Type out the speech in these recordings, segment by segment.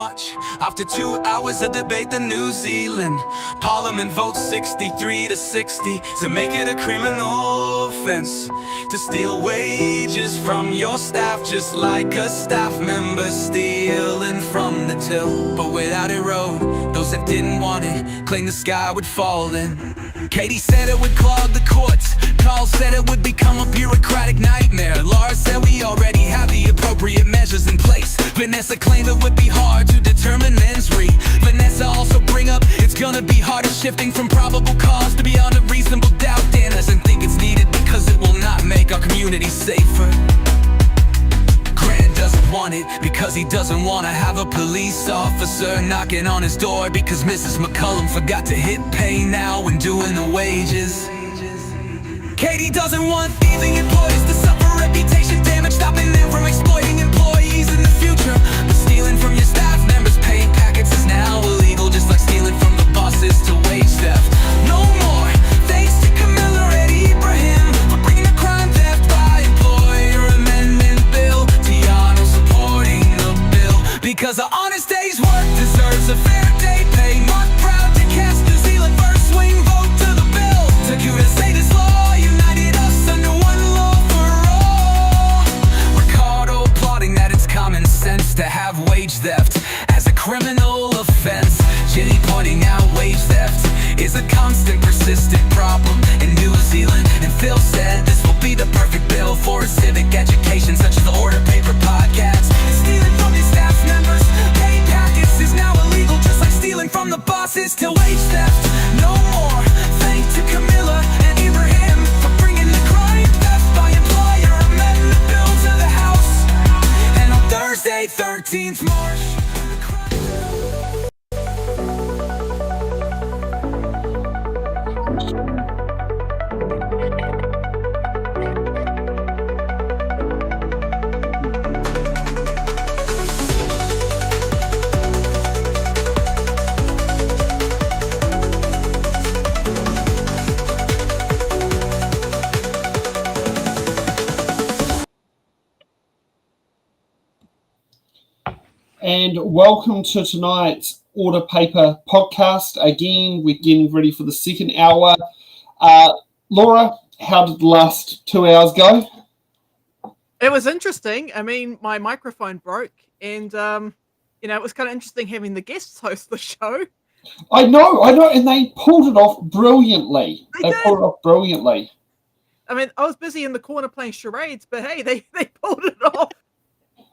After 2 hours of debate, the New Zealand Parliament votes 63 to 60 to make it a criminal offense to steal wages from your staff, just like a staff member stealing from the till. But without it wrote, those that didn't want it claimed the sky would fall in. Katie said it would clog the courts, Carl said it would become a bureaucratic nightmare. Laura said we already have the appropriate measures in place. Vanessa claimed it would be hard to determine mens-re. Vanessa also bring up it's gonna be harder shifting from probable cause to beyond a reasonable doubt. Dan doesn't think it's needed because it will not make our community safer. Grant doesn't want it because he doesn't want to have a police officer knocking on his door because Mrs. McCullum forgot to hit pay now when doing the wages. Katie doesn't want thieving employees to suffer reputation damage, stopping them from exploiting employees in the future. But stealing from your staff members' pay packets is now illegal, just like stealing from the bosses to wage theft. No more, thanks to Camilla and Ibrahim for bringing the crime theft by employer amendment bill. Tiana supporting the bill because an honest day's work deserves a fair day pay. Mark proud to cast New Zealand first swing vote to the bill. Took you to say this law united us under one law for all. Ricardo applauding that it's common sense to have wage theft as a criminal offense. Jenny pointing out wage theft is a constant, persistent problem in New Zealand. And Phil said this will be the perfect bill for a civic education, such as the Order Paper podcast. And stealing from your staff members' pay packets is now illegal, just like stealing from the bosses to wage theft. No more, thanks to Camilla and Ibrahim for bringing the crime theft by employer amendment bill to the House. And on Thursday, 13th March, and welcome to tonight's Order Paper podcast. Again, we're getting ready for the second hour. Laura, how did the last 2 hours go? It was interesting. I mean, my microphone broke, and it was kind of interesting having the guests host the show. I know, and they pulled it off brilliantly. They pulled it off brilliantly. I mean, I was busy in the corner playing charades, but hey, they pulled it off.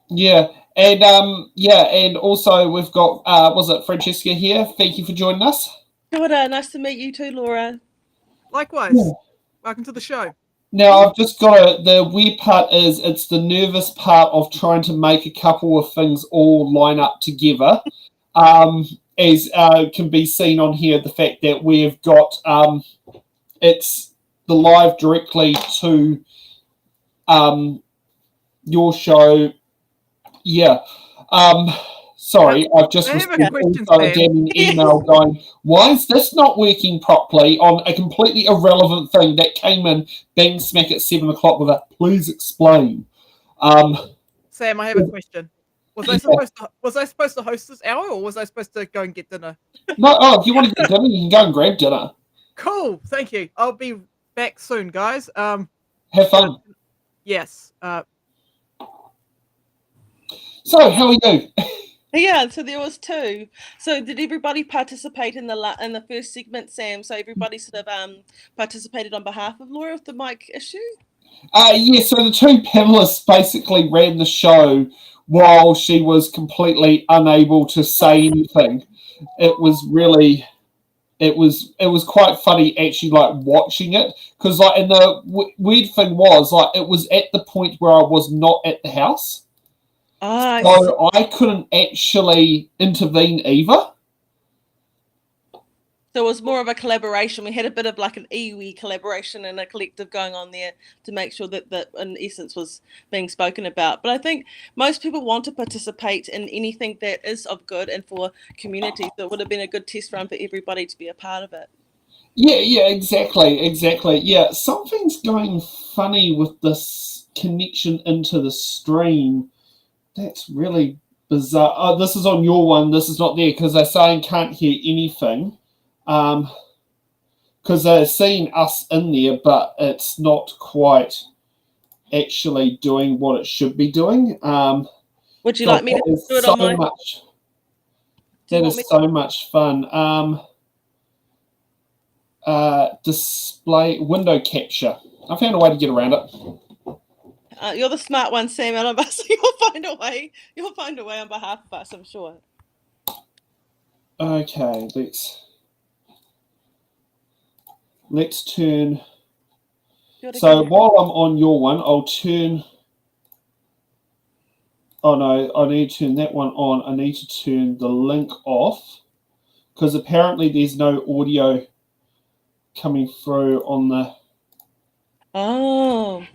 Yeah, and also we've got was it Francesca here? Thank you for joining us. Kia ora, nice to meet you too, Laura. Likewise. Yeah. Welcome to the show. Now I've just got the weird part is it's the nervous part of trying to make a couple of things all line up together. As can be seen on here, the fact that we've got it's the live directly to your show. Yeah. Sorry, I've just received a damn email going, why is this not working properly on a completely irrelevant thing that came in bang smack at 7 o'clock with a please explain. Sam, I have a question. Was I supposed to host this hour, or was I supposed to go and get dinner? No, if you want to get dinner, you can go and grab dinner. Cool, thank you. I'll be back soon, guys. Have fun. Yes. So, how are you? Yeah, so there was two. So did everybody participate in the first segment, Sam? So everybody sort of participated on behalf of Laura with the mic issue? Yeah, so the two panelists basically ran the show while she was completely unable to say anything. It was really... It was quite funny actually, like, watching it, because like, and the weird thing was, like, it was at the point where I was not at the house. So I couldn't actually intervene either. So it was more of a collaboration. We had a bit of like an iwi collaboration and a collective going on there to make sure that in essence was being spoken about. But I think most people want to participate in anything that is of good and for community. So it would have been a good test run for everybody to be a part of it. Yeah, exactly. Yeah, something's going funny with this connection into the stream. That's really bizarre. Oh, this is on your one. This is not there because they're saying can't hear anything. Because they're seeing us in there, but it's not quite actually doing what it should be doing. Would you like me to do it so on my? much. That is so much fun. Display window capture. I found a way to get around it. You're the smart one, Sam, and so you'll find a way. You'll find a way on behalf of us, I'm sure. Okay, let's turn. So while I'm on your one, I'll turn. Oh no, I need to turn that one on. I need to turn the link off because apparently there's no audio coming through on the. Oh.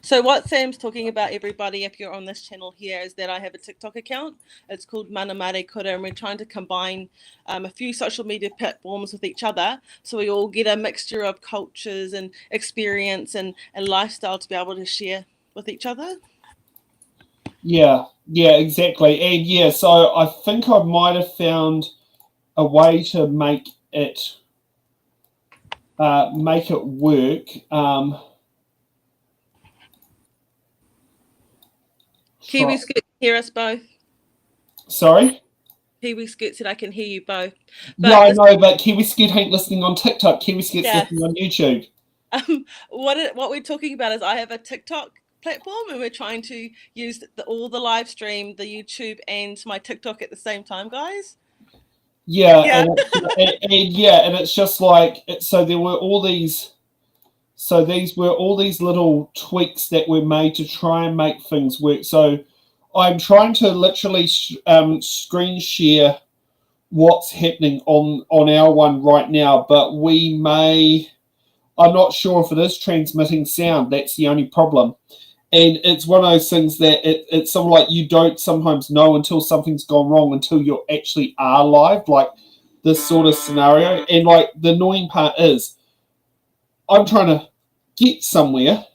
So what Sam's talking about, everybody, if you're on this channel here, is that I have a TikTok account. It's called Mana Mare Kura, and we're trying to combine a few social media platforms with each other, so we all get a mixture of cultures and experience and lifestyle to be able to share with each other. Yeah, exactly. And yeah, so I think I might have found a way to make it work. Kiwi Scoot, hear us both. Sorry? Kiwi Scoot said I can hear you both. But but Kiwi Scoot ain't listening on TikTok. Kiwi Scoot's listening on YouTube. What we're talking about is I have a TikTok platform and we're trying to use all the live stream, the YouTube and my TikTok at the same time, guys. Yeah. And it's just like, so there were all these. So these were all these little tweaks that were made to try and make things work. So I'm trying to literally screen share what's happening on our one right now, but I'm not sure if it is transmitting sound. That's the only problem. And it's one of those things that it's something like you don't sometimes know until something's gone wrong until you actually are live, like this sort of scenario. And like the annoying part is I'm trying to get somewhere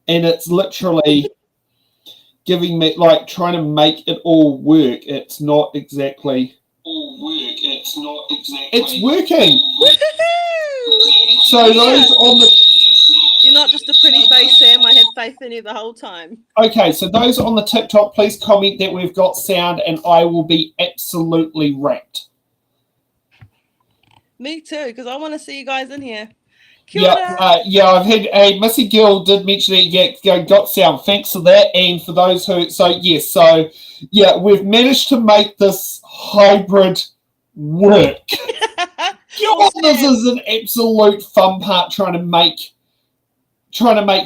and it's literally giving me, like, trying to make it all work. It's not exactly it's working. So those on the You're not just a pretty face, Sam. I had faith in you the whole time. Okay, so those on the TikTok, please comment that we've got sound and I will be absolutely wrapped. Me too, because I want to see you guys in here. Yeah, I've had Missy Gill did mention that, got sound. Thanks for that. And for those who, we've managed to make this hybrid work. This is an absolute fun part, trying to make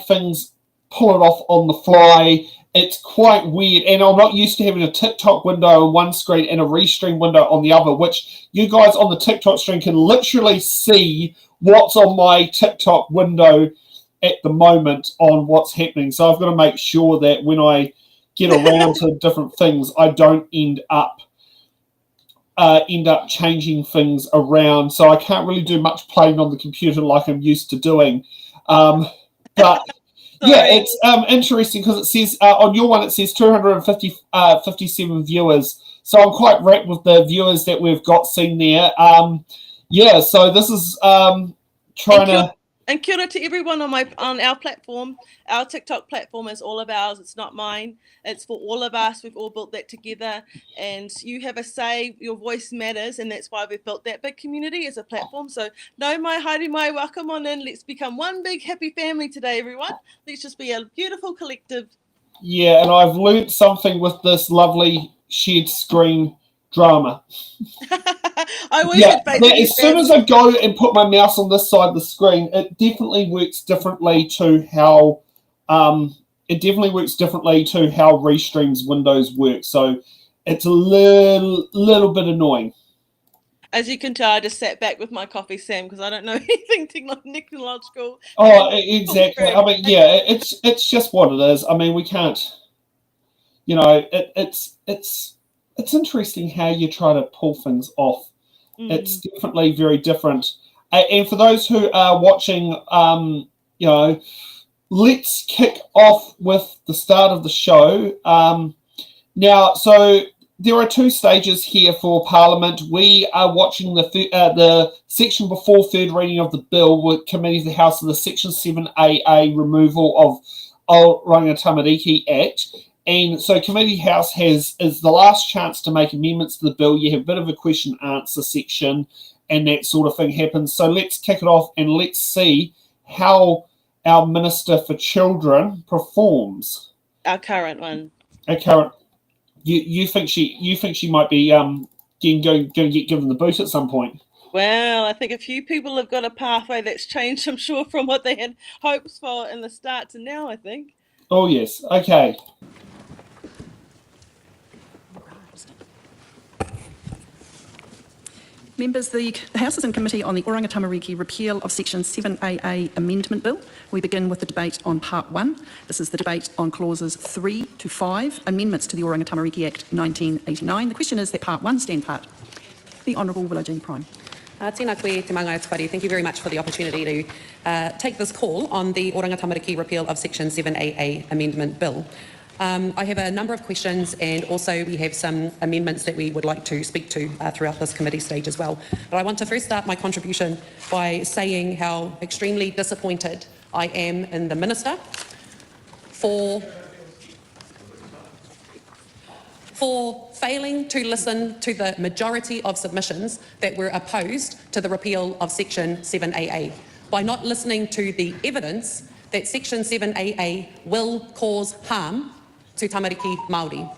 things, pull it off on the fly. It's quite weird, and I'm not used to having a TikTok window on one screen and a restream window on the other, which you guys on the TikTok stream can literally see what's on my TikTok window at the moment on what's happening. So I've got to make sure that when I get around to different things, I don't end up changing things around. So I can't really do much playing on the computer like I'm used to doing. But yeah, it's interesting because it says on your one it says 257 viewers. So I'm quite wrapped with the viewers that we've got seen there. So this is trying to. And kia ora to everyone on our platform. Our TikTok platform is all of ours. It's not mine. It's for all of us. We've all built that together. And you have a say. Your voice matters. And that's why we've built that big community as a platform. So no mai, haere mai, welcome on in. Let's become one big happy family today, everyone. Let's just be a beautiful collective. Yeah, and I've learnt something with this lovely shared screen drama. As soon as I go and put my mouse on this side of the screen, it definitely works differently to how Restream's windows work. So it's a little bit annoying. As you can tell, I just sat back with my coffee, Sam, because I don't know anything technological. Oh, exactly. I mean, yeah, it's just what it is. I mean, we can't. It's interesting how you try to pull things off. It's definitely very different. And for those who are watching, let's kick off with the start of the show. Now, so there are two stages here for Parliament. We are watching the section before third reading of the bill with Committee of the House of the Section 7AA removal of Oranga Tamariki Act. And so Committee House is the last chance to make amendments to the bill. You have a bit of a question answer section and that sort of thing happens. So let's kick it off and let's see how our Minister for Children performs. Our current one. Our current. You think she might be going to get given the boot at some point? Well, I think a few people have got a pathway that's changed, I'm sure, from what they had hopes for in the start to now, I think. Oh, yes. Okay. Members, the House is in committee on the Oranga Tamariki repeal of Section 7AA Amendment Bill. We begin with the debate on Part 1. This is the debate on Clauses 3 to 5, amendments to the Oranga Tamariki Act 1989. The question is that Part 1 stand part. The Honourable Willow Jean Prime. Tēnā koe te maunga atu whare. Thank you very much for the opportunity to take this call on the Oranga Tamariki repeal of Section 7AA Amendment Bill. I have a number of questions and also we have some amendments that we would like to speak to throughout this committee stage as well. But I want to first start my contribution by saying how extremely disappointed I am in the Minister for failing to listen to the majority of submissions that were opposed to the repeal of Section 7AA, by not listening to the evidence that Section 7AA will cause harm to tamariki Māori.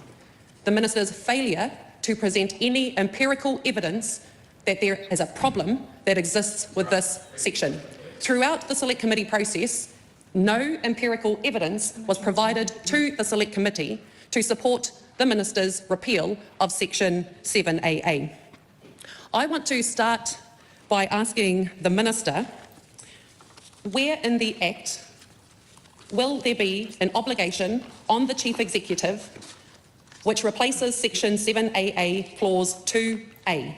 The Minister's failure to present any empirical evidence that there is a problem that exists with this section. Throughout the Select Committee process, no empirical evidence was provided to the Select Committee to support the Minister's repeal of Section 7AA. I want to start by asking the Minister, where in the Act will there be an obligation on the Chief Executive which replaces Section 7AA Clause 2A?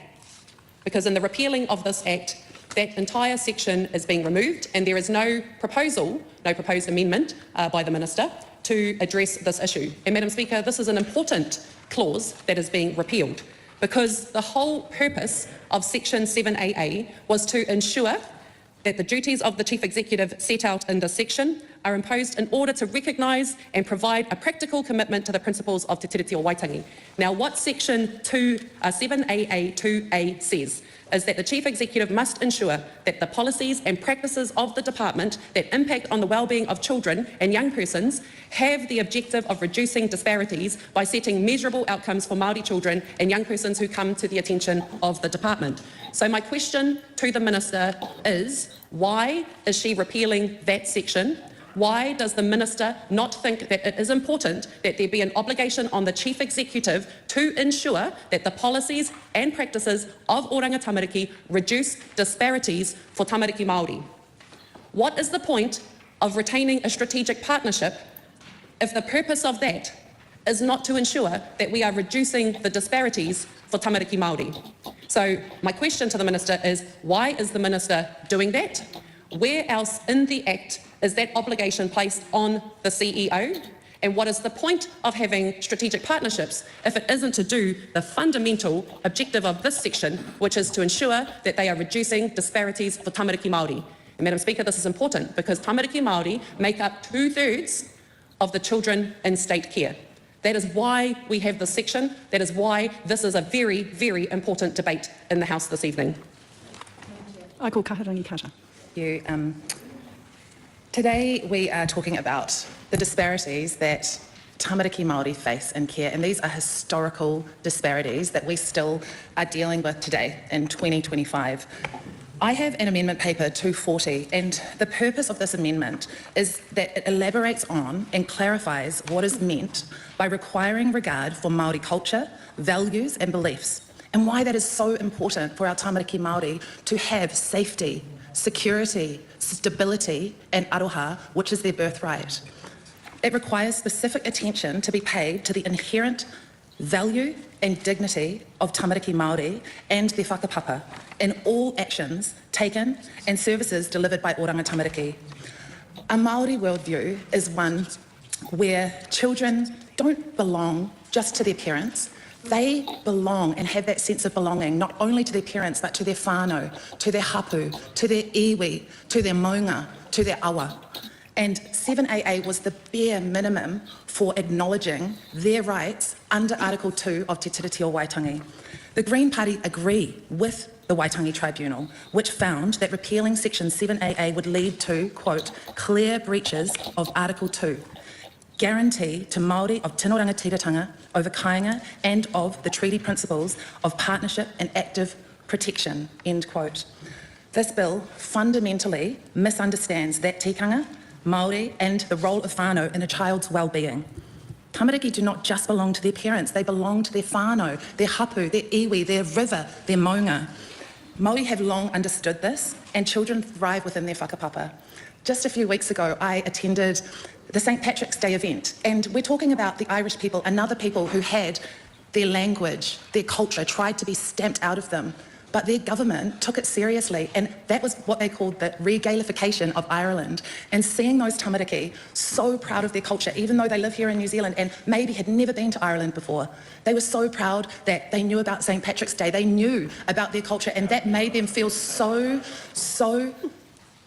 Because in the repealing of this Act, that entire section is being removed and there is no proposed amendment by the Minister to address this issue. And Madam Speaker, this is an important clause that is being repealed because the whole purpose of Section 7AA was to ensure that the duties of the Chief Executive set out in this section are imposed in order to recognise and provide a practical commitment to the principles of Te Tiriti o Waitangi. Now, what Section 7AA 2A says is that the Chief Executive must ensure that the policies and practices of the department that impact on the well-being of children and young persons have the objective of reducing disparities by setting measurable outcomes for Māori children and young persons who come to the attention of the department. So my question to the Minister is, why is she repealing that section? Why does the Minister not think that it is important that there be an obligation on the Chief Executive to ensure that the policies and practices of Oranga Tamariki reduce disparities for tamariki Māori? What is the point of retaining a strategic partnership if the purpose of that is not to ensure that we are reducing the disparities for tamariki Māori? So my question to the Minister is, why is the Minister doing that? Where else in the Act is that obligation placed on the CEO? And what is the point of having strategic partnerships if it isn't to do the fundamental objective of this section, which is to ensure that they are reducing disparities for tamariki Māori? And Madam Speaker, this is important because tamariki Māori make up 2/3 of the children in state care. That is why we have this section. That is why this is a very, very important debate in the House this evening. I call Kaharangi Kata. Thank you. Today we are talking about the disparities that tamariki Māori face in care, and these are historical disparities that we still are dealing with today in 2025. I have an amendment paper 240, and the purpose of this amendment is that it elaborates on and clarifies what is meant by requiring regard for Māori culture, values and beliefs, and why that is so important for our tamariki Māori to have safety, security, stability and aroha, which is their birthright. It requires specific attention to be paid to the inherent value and dignity of tamariki Māori and their whakapapa in all actions taken and services delivered by Oranga Tamariki. A Māori worldview is one where children don't belong just to their parents, They belong and have that sense of belonging, not only to their parents, but to their whānau, to their hapu, to their iwi, to their maunga, to their awa. And 7AA was the bare minimum for acknowledging their rights under Article 2 of Te Tiriti o Waitangi. The Green Party agree with the Waitangi Tribunal, which found that repealing Section 7AA would lead to, quote, clear breaches of Article 2, guarantee to Māori of tino rangatiratanga over kāinga and of the treaty principles of partnership and active protection, end quote. This bill fundamentally misunderstands that tikanga, Māori and the role of whānau in a child's well-being. Tamariki do not just belong to their parents, they belong to their whānau, their hapu, their iwi, their river, their maunga. Māori have long understood this, and children thrive within their whakapapa. Just a few weeks ago, I attended the St. Patrick's Day event, and we're talking about the Irish people and other people who had their language, their culture tried to be stamped out of them, but their government took it seriously, and that was what they called the regalification of Ireland. And seeing those tamariki so proud of their culture, even though they live here in New Zealand and maybe had never been to Ireland before, they were so proud that they knew about St. Patrick's Day, they knew about their culture, and that made them feel so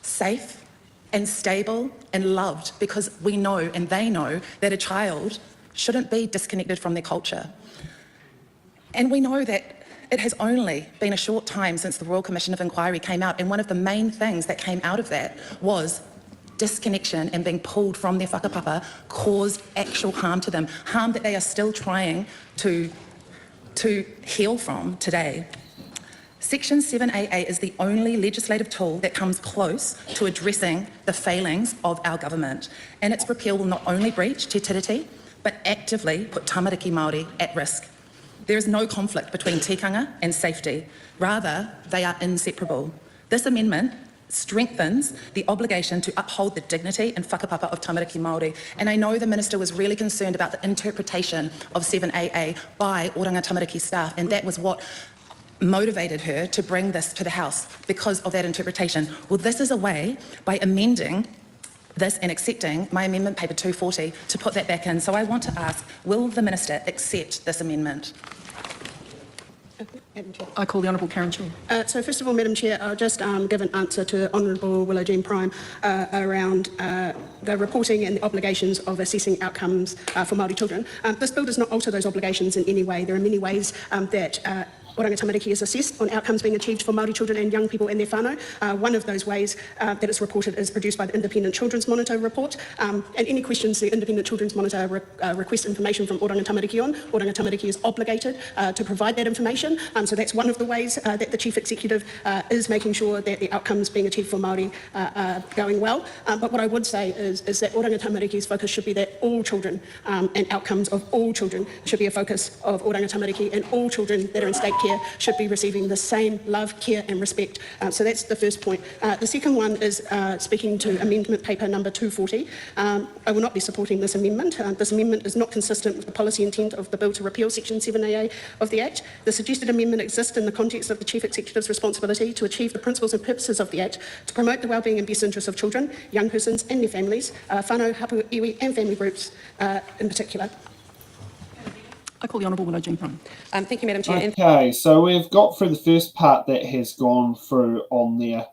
safe and stable and loved, because we know and they know that a child shouldn't be disconnected from their culture. And we know that it has only been a short time since the Royal Commission of Inquiry came out, and one of the main things that came out of that was disconnection and being pulled from their whakapapa caused actual harm to them, harm that they are still trying to heal from today. Section 7AA is the only legislative tool that comes close to addressing the failings of our government, and its repeal will not only breach Te Tiriti, but actively put tamariki Māori at risk. There is no conflict between tikanga and safety. Rather, they are inseparable. This amendment strengthens the obligation to uphold the dignity and whakapapa of tamariki Māori. And I know the Minister was really concerned about the interpretation of 7AA by Oranga Tamariki staff, and that was what motivated her to bring this to the House, because of that interpretation. Well, this is a way, by amending this and accepting my amendment paper 240, to put that back in. So I want to ask, will the Minister accept this amendment? I call the Honourable Karen Shaw. So first of all, Madam Chair, I'll just give an answer to Honourable Willow Jean Prime around the reporting and the obligations of assessing outcomes for Māori children. This bill does not alter those obligations in any way. There are many ways that Oranga Tamariki is assessed on outcomes being achieved for Māori children and young people and their whānau. One of those ways that is reported is produced by the Independent Children's Monitor report. And any questions the Independent Children's Monitor requests information from Oranga Tamariki on, Oranga Tamariki is obligated to provide that information. So that's one of the ways that the Chief Executive is making sure that the outcomes being achieved for Māori are going well. But what I would say is that Oranga Tamariki's focus should be that all children and outcomes of all children should be a focus of Oranga Tamariki, and all children that are in state care should be receiving the same love, care and respect. So that's the first point. The second one is speaking to amendment paper number 240. I will not be supporting this amendment. This amendment is not consistent with the policy intent of the bill to repeal Section 7AA of the Act. The suggested amendment exists in the context of the Chief Executive's responsibility to achieve the principles and purposes of the Act, to promote the wellbeing and best interests of children, young persons and their families, whānau, hapu, iwi and family groups in particular. I call the Honourable Willow Jean Prime. Thank you, Madam Chair. Okay, so we've got through the first part that has gone through on there.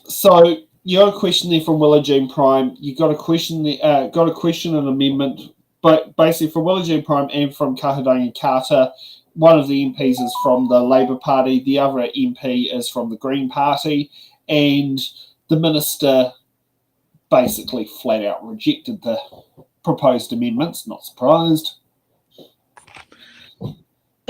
So you got a question there from Willow Jean Prime. You got a question there, got a question and amendment, but basically from Willow Jean Prime and from Kahurangi Carter. One of the MPs is from the Labour Party, the other MP is from the Green Party, and the Minister basically flat out rejected the proposed amendments. Not surprised.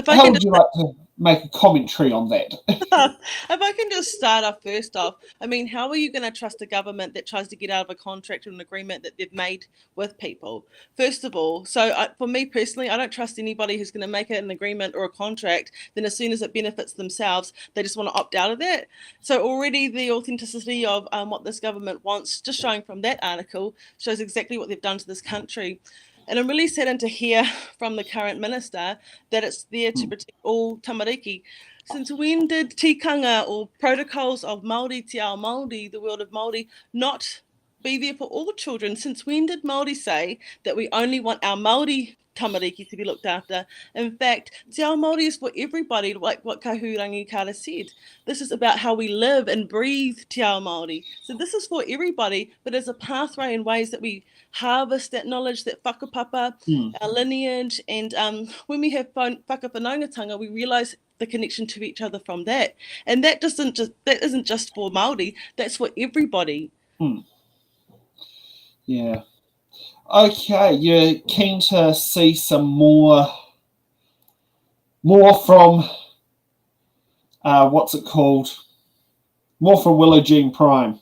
How would you like to make a commentary on that? If I can just start off first off, I mean, how are you going to trust a government that tries to get out of a contract or an agreement that they've made with people? First of all, so for me personally, I don't trust anybody who's going to make an agreement or a contract, then as soon as it benefits themselves, they just want to opt out of that. So already the authenticity of what this government wants, just showing from that article, shows exactly what they've done to this country. And I'm really saddened to hear from the current minister that it's there to protect all tamariki. Since when did tikanga or protocols of Māori, te ao Māori, the world of Māori, not be there for all children. Since when did Māori say that we only want our Māori tamariki to be looked after? In fact, Te Ao Māori is for everybody, like what Kahurangi Kara said. This is about how we live and breathe Te Ao Māori. So this is for everybody, but as a pathway in ways that we harvest that knowledge, that whakapapa, our lineage, and when we have whakawhanaungatanga, we realise the connection to each other from that. And that isn't just for Māori, that's for everybody. Yeah. Okay, you're keen to see some more from what's it called? More from Willow Jean Prime.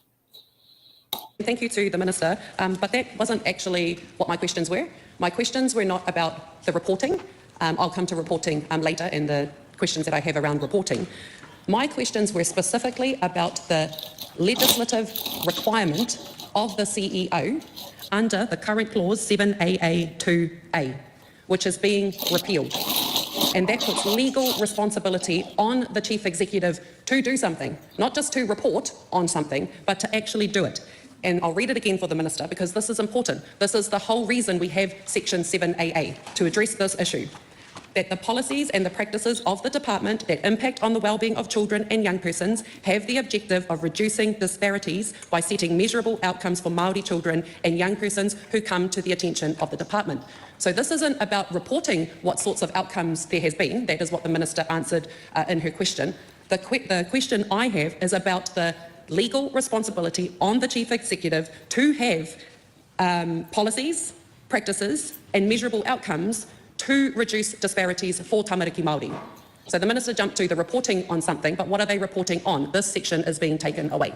Thank you to the Minister, but that wasn't actually what my questions were. My questions were not about the reporting. I'll come to reporting later in the questions that I have around reporting. My questions were specifically about the legislative requirement of the CEO under the current clause 7AA2A, which is being repealed. And that puts legal responsibility on the Chief Executive to do something, not just to report on something, but to actually do it. And I'll read it again for the Minister because this is important. This is the whole reason we have Section 7AA, to address this issue. That the policies and the practices of the department that impact on the wellbeing of children and young persons have the objective of reducing disparities by setting measurable outcomes for Māori children and young persons who come to the attention of the department. So this isn't about reporting what sorts of outcomes there has been. That is what the Minister answered in her question. The question I have is about the legal responsibility on the Chief Executive to have policies, practices and measurable outcomes to reduce disparities for tamariki Māori. So the Minister jumped to the reporting on something, but what are they reporting on? This section is being taken away.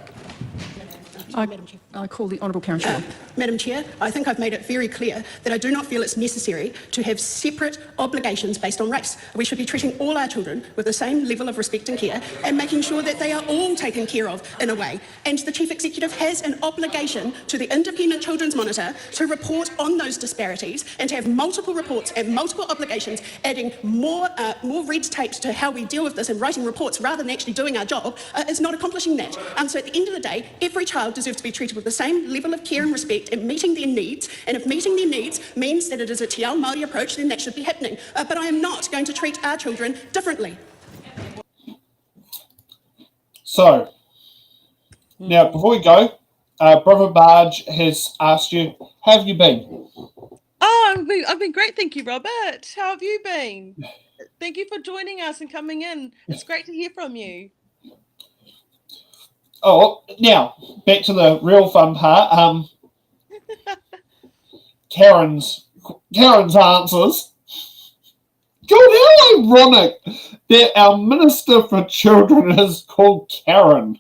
I call the Honourable Karen Shaw. Madam Chair, I think I've made it very clear that I do not feel it's necessary to have separate obligations based on race. We should be treating all our children with the same level of respect and care and making sure that they are all taken care of in a way. And the Chief Executive has an obligation to the Independent Children's Monitor to report on those disparities and to have multiple reports and multiple obligations, adding more red tape to how we deal with this and writing reports rather than actually doing our job is not accomplishing that. So at the end of the day, every child deserves to be treated with the same level of care and respect and meeting their needs. And if meeting their needs means that it is a Te Ao Māori approach, then that should be happening. But I am not going to treat our children differently. So, now before we go, Brother Barge has asked you, how have you been? Oh, I've been great, thank you, Robert. How have you been? Thank you for joining us and coming in. It's great to hear from you. Oh, now, back to the real fun part. Karen's answers. God, how ironic that our Minister for Children is called Karen.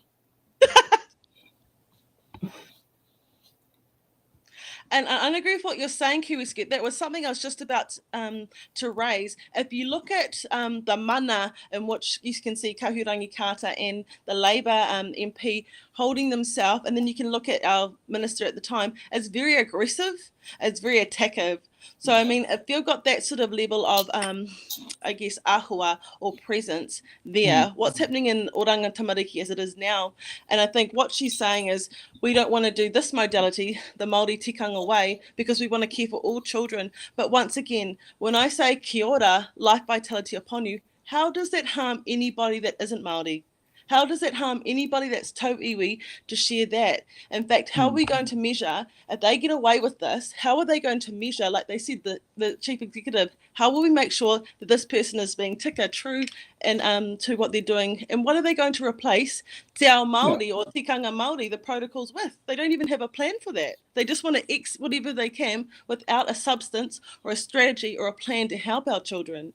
And I agree with what you're saying, Kiwi-Birb. That was something I was just about to raise. If you look at the mana in which you can see Kahurangi Kata and the Labour MP holding themselves, and then you can look at our minister at the time, it's very aggressive, it's very attackive. So, I mean, if you've got that sort of level of, I guess, ahua or presence there, what's happening in Oranga Tamariki as it is now, and I think what she's saying is we don't want to do this modality, the Māori tikanga way, because we want to care for all children. But once again, when I say kia ora, life vitality upon you, how does that harm anybody that isn't Māori? How does it harm anybody that's tau iwi to share that? In fact, how are we going to measure, if they get away with this, how are they going to measure, like they said, the Chief Executive, how will we make sure that this person is being tika true and to what they're doing? And what are they going to replace Te Ao Māori or Tikanga Māori, the protocols with? They don't even have a plan for that. They just want to X whatever they can without a substance or a strategy or a plan to help our children.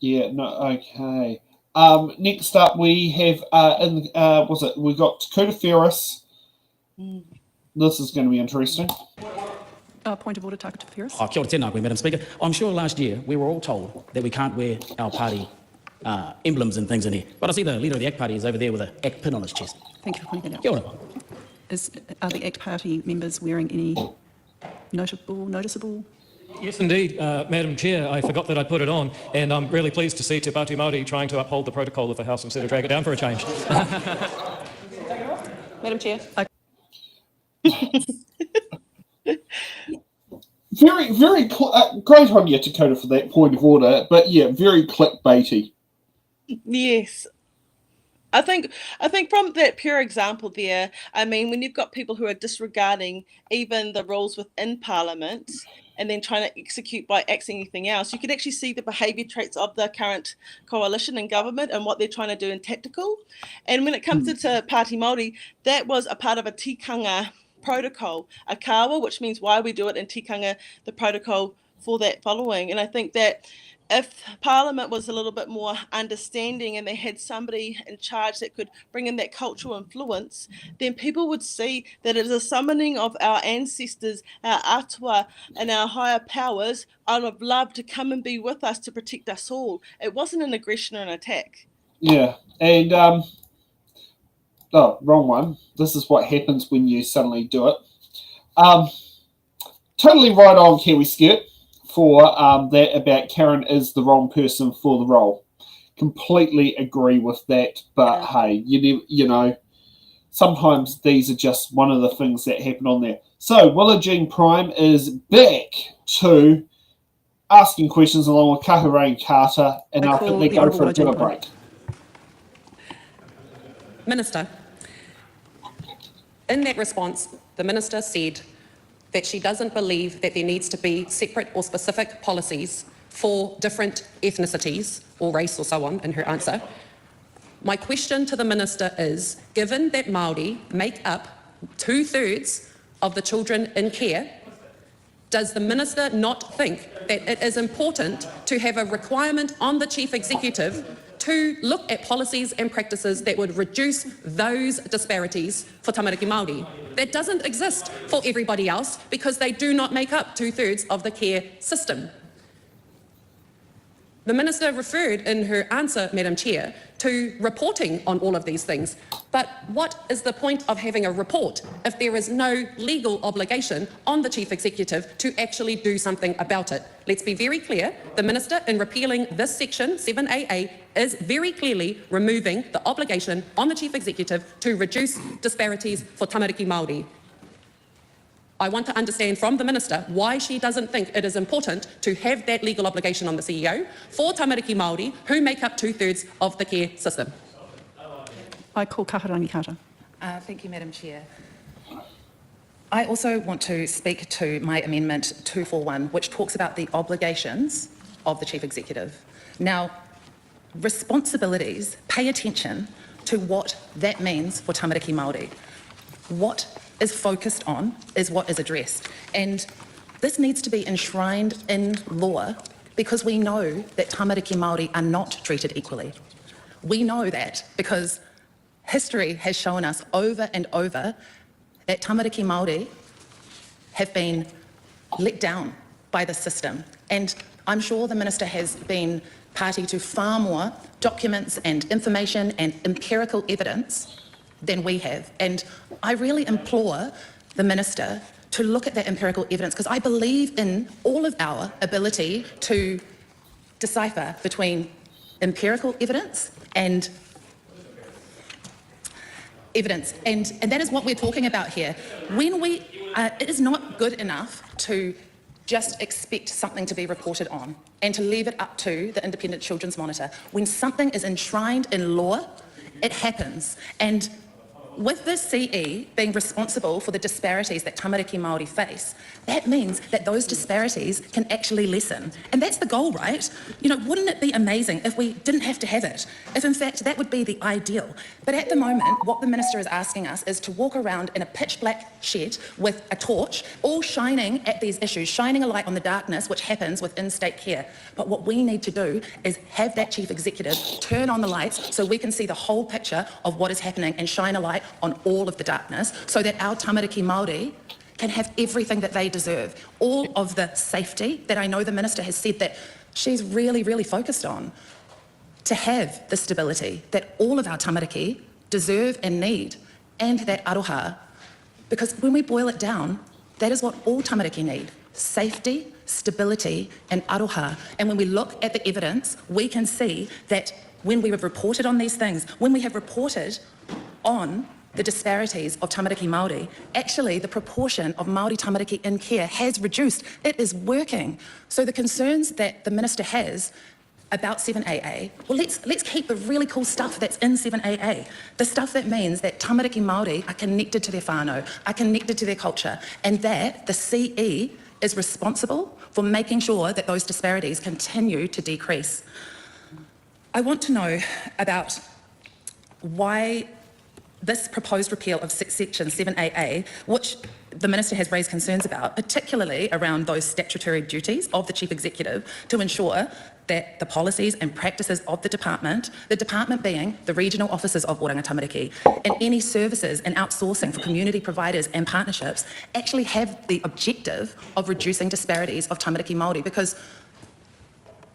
Yeah, no, okay. Next up, we have we got Takuta Ferris. This is going to be interesting. Point of order, Takuta Ferris. Kia ora tēnā koe, Madam Speaker. I'm sure last year we were all told that we can't wear our party emblems and things in here. But I see the leader of the ACT Party is over there with an ACT pin on his chest. Thank you for pointing that out. Kia ora. Are the ACT Party members wearing any noticeable? Yes, indeed, Madam Chair. I forgot that I put it on, and I'm really pleased to see Te Pāti Māori trying to uphold the protocol of the House instead of drag it down for a change. Madam Chair. Very, very great on you, Dakota, for that point of order. But yeah, very clickbaity. Yes. I think from that pure example there, I mean, when you've got people who are disregarding even the rules within Parliament and then trying to execute by axing anything else, you can actually see the behaviour traits of the current coalition and government and what they're trying to do in tactical. And when it comes to Pāti Māori, that was a part of a tikanga protocol, a kawa, which means why we do it, in tikanga, the protocol for that following. And I think that if Parliament was a little bit more understanding and they had somebody in charge that could bring in that cultural influence, then people would see that it is a summoning of our ancestors, our atua, and our higher powers out of love to come and be with us to protect us all. It wasn't an aggression or an attack. Yeah, and oh, wrong one. This is what happens when you suddenly do it. Totally right on, Kiwi Skirt, for that about Karen is the wrong person for the role. Completely agree with that. But hey, you know, sometimes these are just one of the things that happen on there. So Willa Jean Prime is back to asking questions along with Kahurain Carter, and I think they go for a bit of break. Minister, in that response, the Minister said that she doesn't believe that there needs to be separate or specific policies for different ethnicities or race or so on in her answer. My question to the Minister is, given that Māori make up 2/3 of the children in care, does the Minister not think that it is important to have a requirement on the Chief Executive to look at policies and practices that would reduce those disparities for tamariki Māori? That doesn't exist for everybody else because they do not make up 2/3 of the care system. The Minister referred in her answer, Madam Chair, to reporting on all of these things. But what is the point of having a report if there is no legal obligation on the Chief Executive to actually do something about it? Let's be very clear. The Minister, in repealing this section 7AA, is very clearly removing the obligation on the Chief Executive to reduce disparities for tamariki Māori. I want to understand from the Minister why she doesn't think it is important to have that legal obligation on the CEO for tamariki Māori who make up 2/3 of the care system. I call Kahurain Carter. Thank you, Madam Chair. I also want to speak to my amendment 241, which talks about the obligations of the Chief Executive. Now, responsibilities, pay attention to what that means for tamariki Māori. What is focused on is what is addressed. And this needs to be enshrined in law because we know that tamariki Māori are not treated equally. We know that because history has shown us over and over that tamariki Māori have been let down by the system. And I'm sure the Minister has been party to far more documents and information and empirical evidence than we have. And I really implore the Minister to look at that empirical evidence because I believe in all of our ability to decipher between empirical evidence and evidence. And that is what we're talking about here. When we, it is not good enough to just expect something to be reported on and to leave it up to the Independent Children's Monitor. When something is enshrined in law, it happens. And with the CE being responsible for the disparities that tamariki Māori face, that means that those disparities can actually lessen. And that's the goal, right? You know, wouldn't it be amazing if we didn't have to have it? If in fact that would be the ideal. But at the moment, what the Minister is asking us is to walk around in a pitch black shed with a torch, all shining at these issues, shining a light on the darkness which happens with in-state care. But what we need to do is have that Chief Executive turn on the lights so we can see the whole picture of what is happening and shine a light on all of the darkness so that our tamariki Māori can have everything that they deserve. All of the safety that I know the Minister has said that she's really, really focused on. To have the stability that all of our tamariki deserve and need, and that aroha. Because when we boil it down, that is what all tamariki need. Safety, stability, and aroha. And when we look at the evidence, we can see that when we have reported on these things, when we have reported on the disparities of tamariki Māori, actually the proportion of Māori tamariki in care has reduced. It is working. So the concerns that the Minister has about 7AA, well, let's keep the really cool stuff that's in 7AA. The stuff that means that tamariki Māori are connected to their whānau, are connected to their culture, and that the CE is responsible for making sure that those disparities continue to decrease. I want to know about why this proposed repeal of Section 7AA, which the Minister has raised concerns about, particularly around those statutory duties of the Chief Executive to ensure that the policies and practices of the department being the regional offices of Oranga Tamariki, and any services and outsourcing for community providers and partnerships actually have the objective of reducing disparities of tamariki Māori, because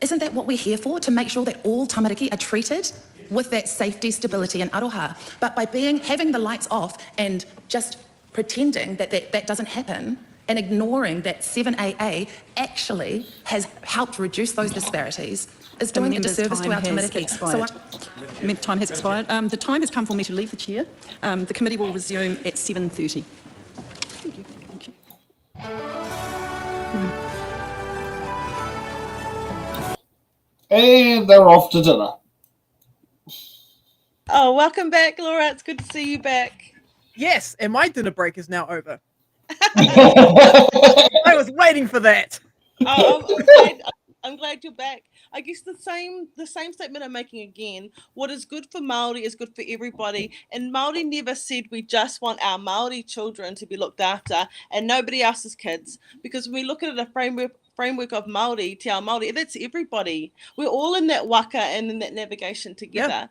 isn't that what we're here for? To make sure that all tamariki are treated with that safety, stability and aroha. But by having the lights off and just pretending that doesn't happen and ignoring that 7AA actually has helped reduce those disparities is doing a disservice to our tamariki. Time has expired. The time has come for me to leave the chair. The committee will resume at 7:30. Thank you. Thank you. And they're off to dinner. Oh, welcome back, Laura. It's good to see you back. Yes, and my dinner break is now over. I was waiting for that. I'm glad you're back. I guess the same statement I'm making again. What is good for Māori is good for everybody. And Māori never said we just want our Māori children to be looked after and nobody else's kids. Because when we look at a framework of Māori, te ao Māori, that's everybody. We're all in that waka and in that navigation together. Yeah.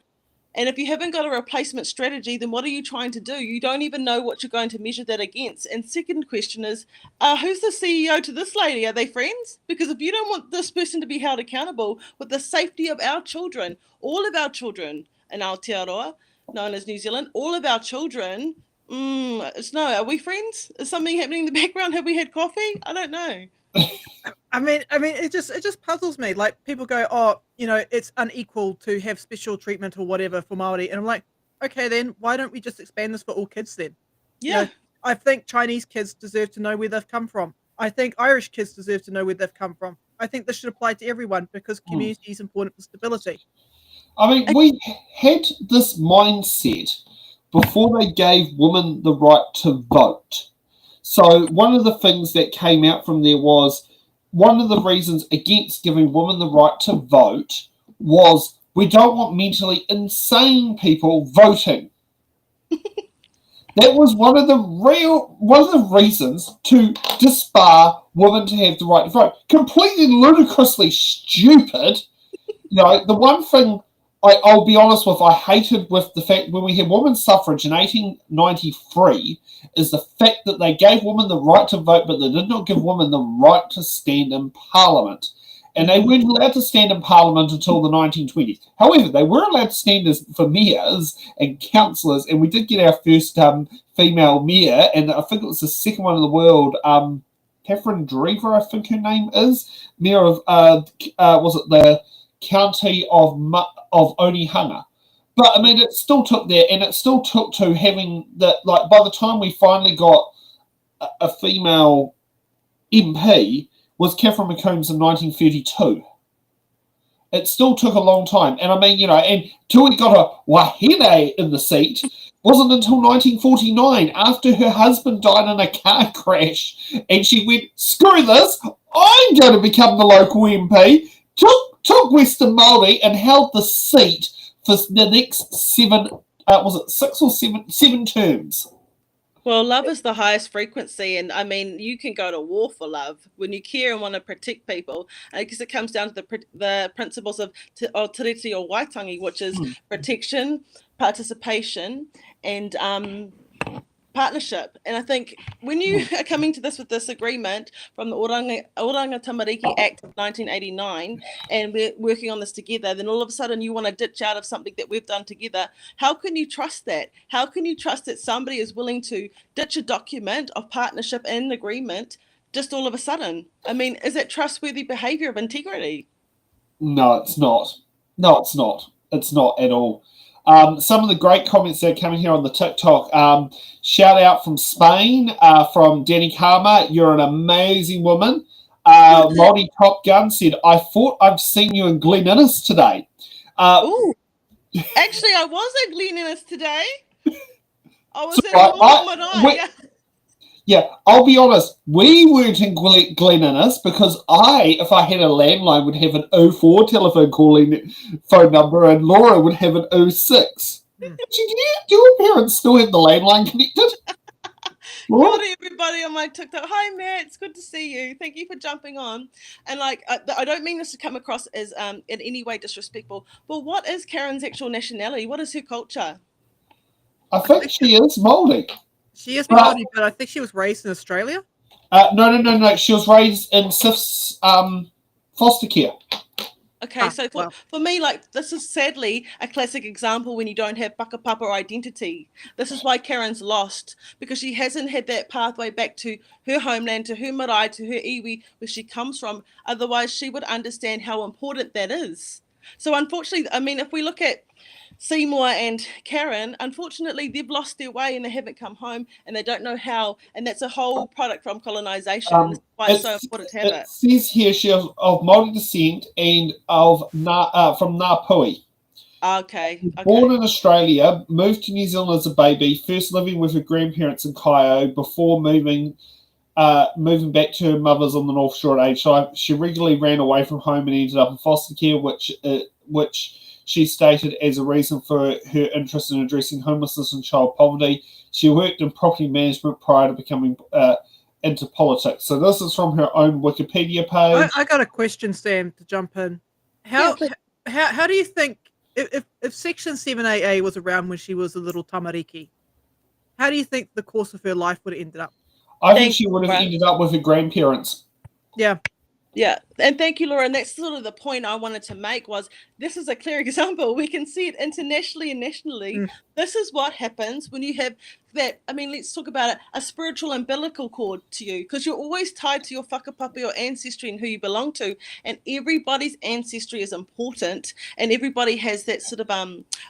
And if you haven't got a replacement strategy, then what are you trying to do? You don't even know what you're going to measure that against. And second question is, who's the CEO to this lady? Are they friends? Because if you don't want this person to be held accountable with the safety of our children, all of our children in Aotearoa, known as New Zealand, all of our children, are we friends? Is something happening in the background? Have we had coffee? I don't know. I mean, it just puzzles me. Like, people go, oh, it's unequal to have special treatment or whatever for Māori, and I'm like, okay, then why don't we just expand this for all kids then? Yeah, I think Chinese kids deserve to know where they've come from. I think Irish kids deserve to know where they've come from. I think this should apply to everyone because community is important for stability. I mean, we had this mindset before they gave women the right to vote. So one of the things that came out from there was one of the reasons against giving women the right to vote was we don't want mentally insane people voting. That was one of the reasons to disbar women to have the right to vote. Completely ludicrously stupid. The one thing I'll be honest with, I hated with the fact when we had women's suffrage in 1893 is the fact that they gave women the right to vote, but they did not give women the right to stand in Parliament. And they weren't allowed to stand in Parliament until the 1920s. However, they were allowed to stand for mayors and councillors, and we did get our first female mayor, and I think it was the second one in the world, Catherine Drever, I think her name is, mayor of, was it the county of Onehunga. But I mean, it still took there, and it still took to having that, like, by the time we finally got a female MP was Catherine McCombs in 1932. It still took a long time. And I mean, and till we got a wahine in the seat wasn't until 1949, after her husband died in a car crash, and she went, screw this, I'm going to become the local MP, took Western Māori and held the seat for the next seven terms. Well, love is the highest frequency, and I mean, you can go to war for love when you care and want to protect people. I guess it comes down to the principles of Te Reti o Waitangi, which is protection, participation, and partnership. And I think when you are coming to this with this agreement from the Oranga Tamariki Act of 1989, and we're working on this together, then all of a sudden you want to ditch out of something that we've done together. How can you trust that? How can you trust that somebody is willing to ditch a document of partnership and agreement just all of a sudden? I mean, is that trustworthy behavior of integrity? No, it's not. No, it's not. It's not at all. Some of the great comments that are coming here on the TikTok. Shout out from Spain, from Danny Karma. You're an amazing woman. Molly Top Gun said, I thought I've seen you in Glen Innes today. Ooh. Actually, I was at Glen Innes today. I was at Marae. Yeah, I'll be honest. We weren't in Glen Innes because if I had a landline, would have an 04 telephone calling phone number, and Laura would have an 06. Do your parents still have the landline connected? Kia ora, everybody on my TikTok. Hi, Matt. It's good to see you. Thank you for jumping on. And I don't mean this to come across as in any way disrespectful, but what is Karen's actual nationality? What is her culture? I think she is Māori. She is Māori, but I think she was raised in Australia. No. She was raised in SIF's foster care. Okay, so for me, this is sadly a classic example when you don't have whakapapa identity. This is why Karen's lost, because she hasn't had that pathway back to her homeland, to her marae, to her iwi, where she comes from. Otherwise, she would understand how important that is. So unfortunately, I mean, if we look at Seymour and Karen, unfortunately, they've lost their way and they haven't come home and they don't know how. And that's a whole product from colonisation. That's why it's so important to have it. It says here she is of Māori descent and from Ngāpui. Okay. Born in Australia, moved to New Zealand as a baby, first living with her grandparents in Kaio before moving back to her mother's on the North Shore at age 5. She regularly ran away from home and ended up in foster care, which she stated as a reason for her interest in addressing homelessness and child poverty. She worked in property management prior to becoming into politics. So this is from her own Wikipedia page. I got a question, Sam, to jump in. How do you think, if Section 7AA was around when she was a little tamariki, how do you think the course of her life would have ended up? I think she would have ended up with her grandparents. Yeah. Yeah, and thank you, Laura. And that's sort of the point I wanted to make was this is a clear example. We can see it internationally and nationally. This is what happens when you have that. I mean, let's talk about it, a spiritual umbilical cord to you, because you're always tied to your whakapapa, your ancestry and who you belong to. And everybody's ancestry is important and everybody has that sort of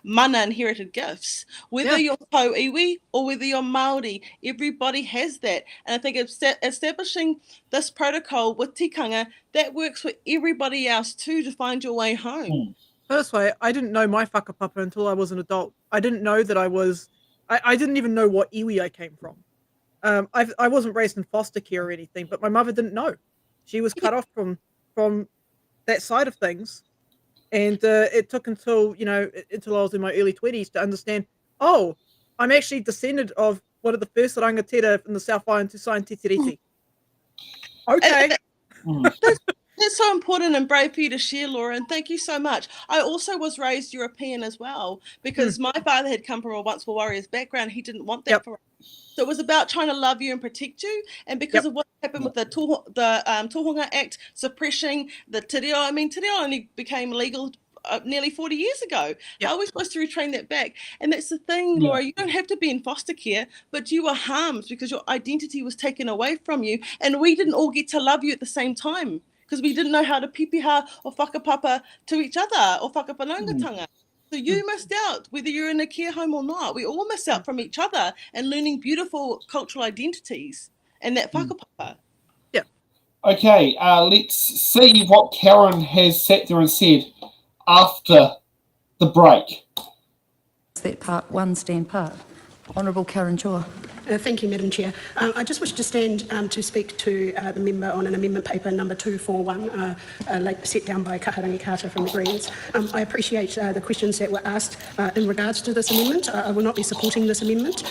mana inherited gifts. Whether you're Pōiwi or whether you're Māori, everybody has that. And I think establishing this protocol with tikanga, that works for everybody else too, to find your way home. This way, I didn't know my whakapapa until I was an adult. I didn't know that I didn't even know what iwi I came from. I wasn't raised in foster care or anything, but my mother didn't know. She was cut off from that side of things. And it took until I was in my early 20s to understand, oh, I'm actually descended of one of the first rangatira in the South Island to sign Te Tiriti. Okay. That's so important and brave for you to share, Laura, and thank you so much. I also was raised European as well, because my father had come from a once were warriors background. He didn't want that for us. So it was about trying to love you and protect you, and because of what happened with the Tohunga Act suppressing the te reo, I mean, te reo only became legal nearly 40 years ago. How are we supposed to retrain that back? And that's the thing, Laura, you don't have to be in foster care, but you were harmed because your identity was taken away from you, and we didn't all get to love you at the same time because we didn't know how to pipiha or whakapapa to each other or whakapanangatanga. So you missed out, whether you're in a care home or not. We all miss out from each other and learning beautiful cultural identities and that whakapapa. Okay, let's see what Karen has sat there and said after the break. That part one stand part. Honourable Karen Chua. Thank you, Madam Chair. I just wish to stand to speak to the member on an amendment paper number 241, set down by Kaharangi Carter from the Greens. I appreciate the questions that were asked in regards to this amendment. I will not be supporting this amendment.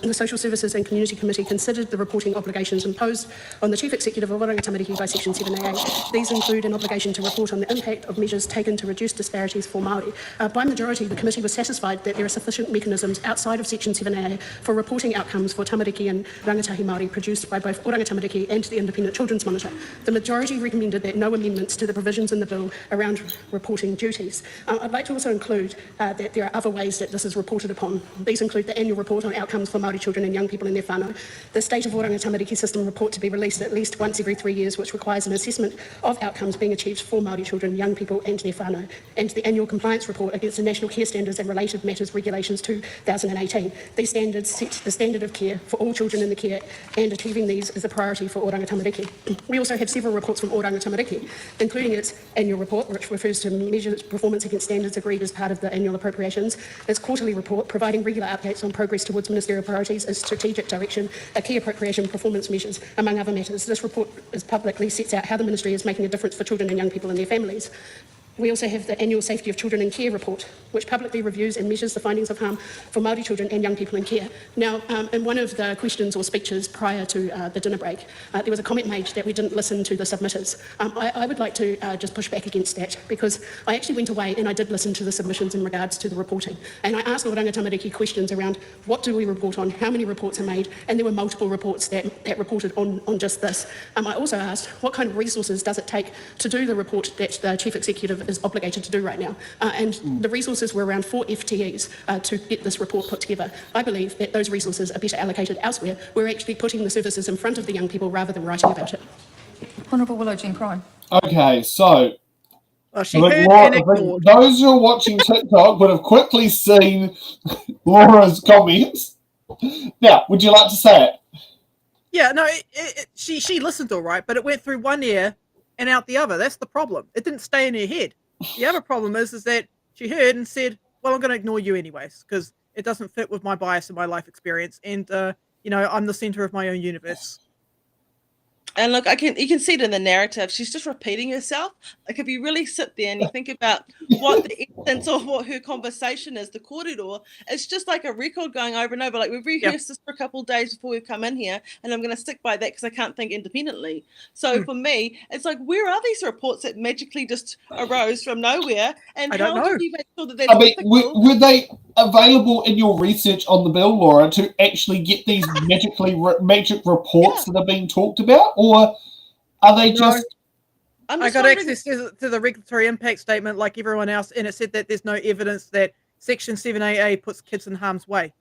The Social Services and Community Committee considered the reporting obligations imposed on the Chief Executive of Oranga Tamariki by Section 7AA. These include an obligation to report on the impact of measures taken to reduce disparities for Māori. By majority, the committee was satisfied that there are sufficient mechanisms outside of Section 7AA for reporting outcomes outcomes for tamariki and rangatahi Māori produced by both Oranga Tamariki and the Independent Children's Monitor, the majority recommended that no amendments to the provisions in the bill around reporting duties. I'd like to also include that there are other ways that this is reported upon. These include the annual report on outcomes for Māori children and young people in their whānau, the State of Oranga Tamariki system report to be released at least once every 3 years, which requires an assessment of outcomes being achieved for Māori children, young people and their whānau, and the annual compliance report against the National Care Standards and Related Matters Regulations 2018. These standards set the standard of care for all children in the care, and achieving these is a priority for Oranga Tamariki. We also have several reports from Oranga Tamariki, including its annual report, which refers to measures performance against standards agreed as part of the annual appropriations, its quarterly report providing regular updates on progress towards ministerial priorities, its strategic direction, a key appropriation performance measures, among other matters. This report is publicly sets out how the ministry is making a difference for children and young people and their families. We also have the annual Safety of Children in Care report, which publicly reviews and measures the findings of harm for Māori children and young people in care. Now, in one of the questions or speeches prior to the dinner break, there was a comment made that we didn't listen to the submitters. I would like to just push back against that, because I actually went away and I did listen to the submissions in regards to the reporting. And I asked Oranga Tamariki questions around what do we report on, how many reports are made, and there were multiple reports that reported on just this. I also asked what kind of resources does it take to do the report that the Chief Executive is obligated to do right now. And the resources were around 4 FTEs to get this report put together. I believe that those resources are better allocated elsewhere. We're actually putting the services in front of the young people rather than writing about it. Honourable Willow Jean Prime. Okay, so She heard and ignored. those who are watching TikTok would have quickly seen Laura's comments. Now, would you like to say it? Yeah, no, she listened all right, but it went through one ear and out the other. That's the problem. It didn't stay in her head. The other problem is that she heard and said, well, I'm going to ignore you anyways, because it doesn't fit with my bias and my life experience. And, I'm the center of my own universe. And look, you can see it in the narrative. She's just repeating herself. Like, if you really sit there and you think about what the essence of what her conversation is, the corridor, it's just like a record going over and over. Like, we've rehearsed this for a couple of days before we've come in here, and I'm going to stick by that because I can't think independently. So for me, it's like, where are these reports that magically just arose from nowhere? And how do we make sure that they're ethical? Were they available in your research on the bill, Laura, to actually get these magic reports that are being talked about? Or are they just... I got access to the regulatory impact statement like everyone else, and it said that there's no evidence that Section 7AA puts kids in harm's way.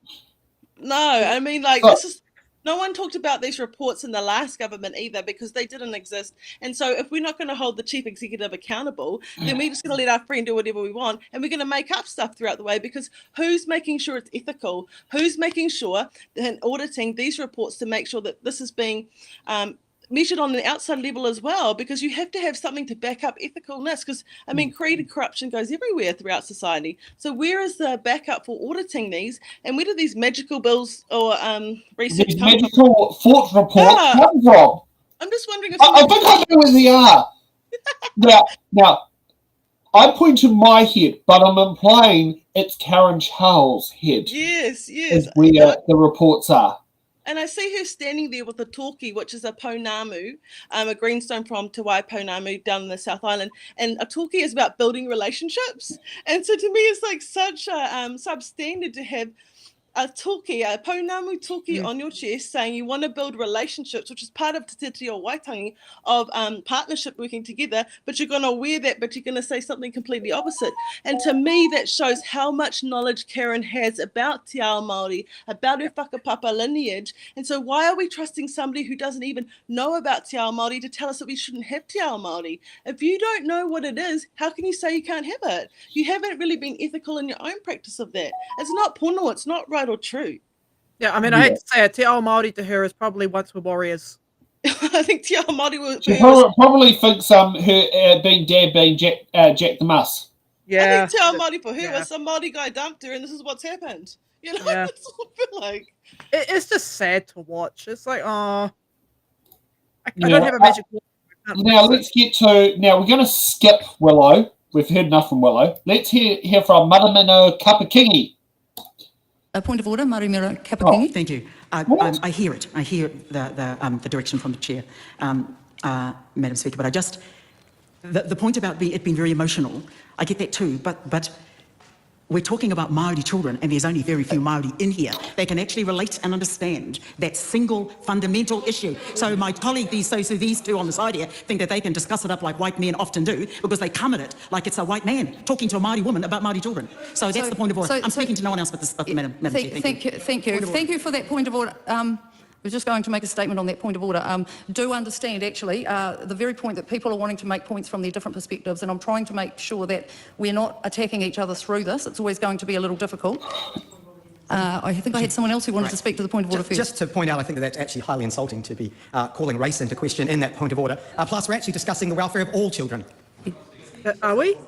No, I mean, like, this is... No one talked about these reports in the last government either, because they didn't exist. And so if we're not going to hold the chief executive accountable, then we're just going to let our friend do whatever we want, and we're going to make up stuff throughout the way, because who's making sure it's ethical? Who's making sure that in auditing these reports to make sure that this is being measured on an outside level as well, because you have to have something to back up ethicalness, because, I mean, greed and corruption goes everywhere throughout society. So where is the backup for auditing these, and where do these magical bills or research these come magical thought reports come from? I'm just wondering if... I think I know where they are. Now, I point to my head, but I'm implying it's Karen Charles' head. Yes. Is where the reports are. And I see her standing there with a talkie, which is a pounamu, a greenstone from Te Wai pounamu down in the South Island. And a talkie is about building relationships. And so to me, it's like such a substandard to have a talkie, a pounamu talkie on your chest saying you want to build relationships, which is part of Te Titi o Waitangi of partnership working together, but you're going to wear that, but you're going to say something completely opposite. And to me, that shows how much knowledge Karen has about Te Ao Māori, about her whakapapa lineage. And so why are we trusting somebody who doesn't even know about Te Ao Māori to tell us that we shouldn't have Te Ao Māori? If you don't know what it is, how can you say you can't have it? You haven't really been ethical in your own practice of that. It's not pono, it's not right or true. Yeah, I mean, I hate to say it, Te Ao Māori to her is probably once were warriors. I think Te Ao Māori was... She probably thinks her being dead being Jack the Muss. Yeah. I think Te Ao Māori for her was some Māori guy dumped her and this is what's happened. You know, that's what I feel like. It's just sad to watch. It's like, I don't have a magic wand. Now, let's get to... Now, we're going to skip Willow. We've heard enough from Willow. Let's hear from Maramino Kapakingi. A point of order, Marimiro Kapakingi. Thank you. I hear it. I hear the direction from the chair, Madam Speaker. But I just the point about it being very emotional. I get that too. But we're talking about Māori children, and there's only very few Māori in here. They can actually relate and understand that single fundamental issue. So my colleague, these two on the side here, think that they can discuss it up like white men often do, because they come at it like it's a white man talking to a Māori woman about Māori children. So that's the point of order. I'm speaking to no one else but the Madam Chair. Thank you. Thank you for that point of order. I was just going to make a statement on that point of order. Do understand, actually, the very point that people are wanting to make points from their different perspectives, and I'm trying to make sure that we're not attacking each other through this. It's always going to be a little difficult. I think I had someone else who wanted to speak to the point of order first. Just to point out, I think that's actually highly insulting to be calling race into question in that point of order. Plus, we're actually discussing the welfare of all children. Are we?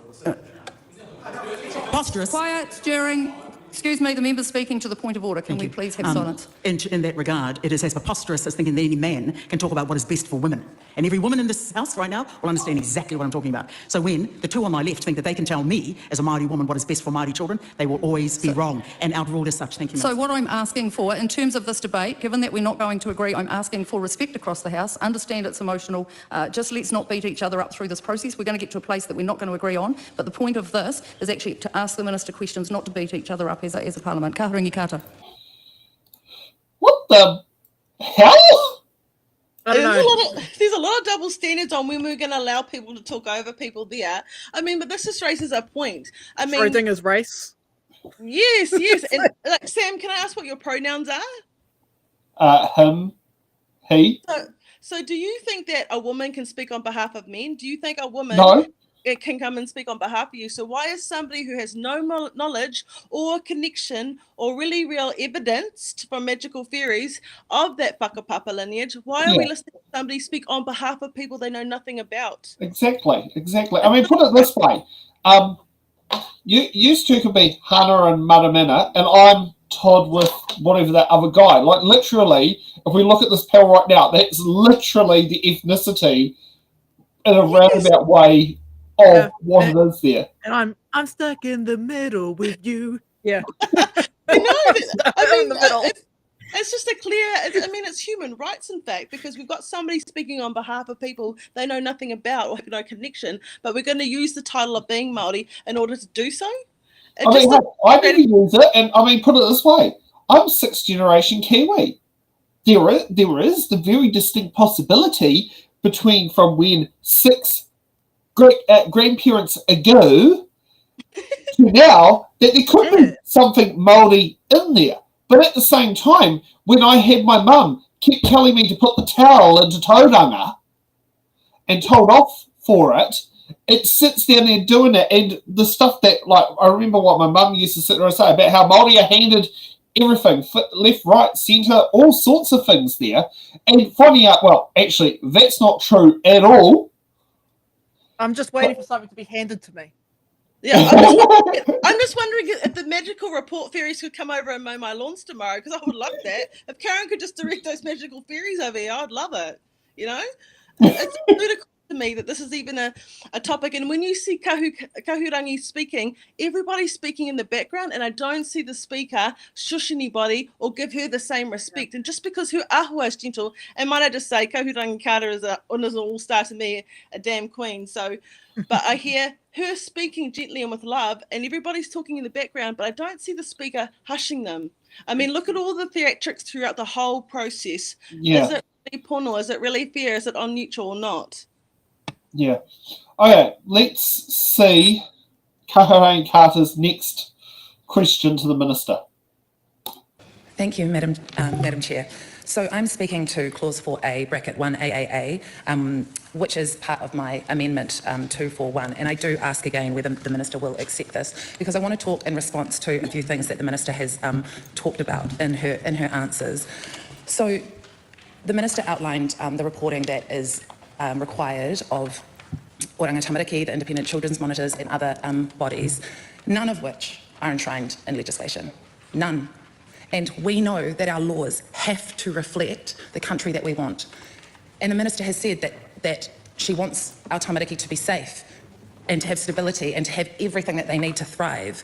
Preposterous. Quiet during... Excuse me, the member's speaking to the point of order. Can we please have silence? In that regard, it is as preposterous as thinking that any man can talk about what is best for women. And every woman in this house right now will understand exactly what I'm talking about. So when the two on my left think that they can tell me, as a Māori woman, what is best for Māori children, they will always be wrong and outruled as such. Thank you. So what I'm asking for, in terms of this debate, given that we're not going to agree, I'm asking for respect across the House. Understand it's emotional. Just let's not beat each other up through this process. We're going to get to a place that we're not going to agree on. But the point of this is actually to ask the Minister questions, not to beat each other up as a Parliament. Ka haringi kata. What the hell? There's a lot of double standards on when we're going to allow people to talk over people there. I mean, but this just raises a point. I mean, Schrodinger's race. Yes. And like, Sam, can I ask what your pronouns are? Him, he. So do you think that a woman can speak on behalf of men? Do you think a woman can come and speak on behalf of you? So why is somebody who has no knowledge or connection or really real evidence from magical fairies of that whakapapa lineage, why are we listening to somebody speak on behalf of people they know nothing about? Exactly. I mean, put it this way. You two could be Hana and Maramena, and I'm Todd with whatever that other guy. Like, literally, if we look at this panel right now, that's literally the ethnicity in a roundabout way of what it is there. And I'm stuck in the middle with you. Yeah. I know. I mean, in the middle. It's just a clear, it's human rights, in fact, because we've got somebody speaking on behalf of people they know nothing about or have no connection, but we're going to use the title of being Māori in order to do so. I didn't use it, and I mean, put it this way. I'm sixth generation Kiwi. There is the very distinct possibility from when six grandparents ago to now that there could be something Māori in there. But at the same time, when I had my mum keep telling me to put the towel into tauranga and told off for it, it sits down there doing it. And the stuff that, like, I remember what my mum used to sit there and say about how Māori are handed everything, left, right, centre, all sorts of things there. And finding out, well, actually, that's not true at all. I'm just waiting for something to be handed to me. Yeah, I'm just wondering if the magical report fairies could come over and mow my lawns tomorrow, because I would love that. If Karen could just direct those magical fairies over here, I'd love it. You know, it's ludicrous to me that this is even a topic. And when you see kahurangi speaking, everybody's speaking in the background, and I don't see the speaker shush anybody or give her the same respect. And just because her ahua is gentle, and might I just say, kahurangi kata is an all-star to me, a damn queen. So, but I hear her speaking gently and with love, and everybody's talking in the background, but I don't see the speaker hushing them. I mean, look at all the theatrics throughout the whole process. Yeah. Is it really pono? Is it really fair? Is it on neutral or not? Yeah. Okay, let's see Kaharangi Carter's next question to the Minister. Thank you, Madam Chair. So I'm speaking to Clause 4A, bracket 1AAA, which is part of my amendment 241. And I do ask again whether the Minister will accept this, because I want to talk in response to a few things that the Minister has talked about in her answers. So the Minister outlined the reporting that is required of Oranga Tamariki, the independent children's monitors and other bodies, none of which are enshrined in legislation. None. And we know that our laws have to reflect the country that we want. And the Minister has said that she wants our tamariki to be safe and to have stability and to have everything that they need to thrive.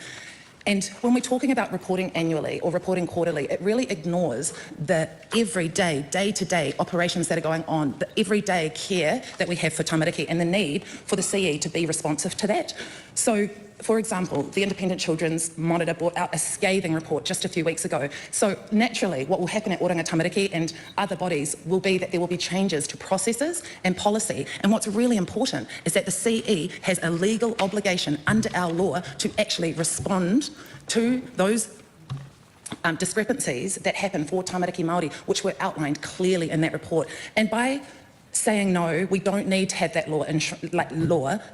And when we're talking about reporting annually or reporting quarterly, it really ignores the everyday, day-to-day operations that are going on, the everyday care that we have for tamariki and the need for the CE to be responsive to that. So for example, the Independent Children's Monitor brought out a scathing report just a few weeks ago. So naturally, what will happen at Oranga Tamariki and other bodies will be that there will be changes to processes and policy. And what's really important is that the CE has a legal obligation under our law to actually respond to those discrepancies that happen for Tamariki Māori, which were outlined clearly in that report. And by saying no, we don't need to have that law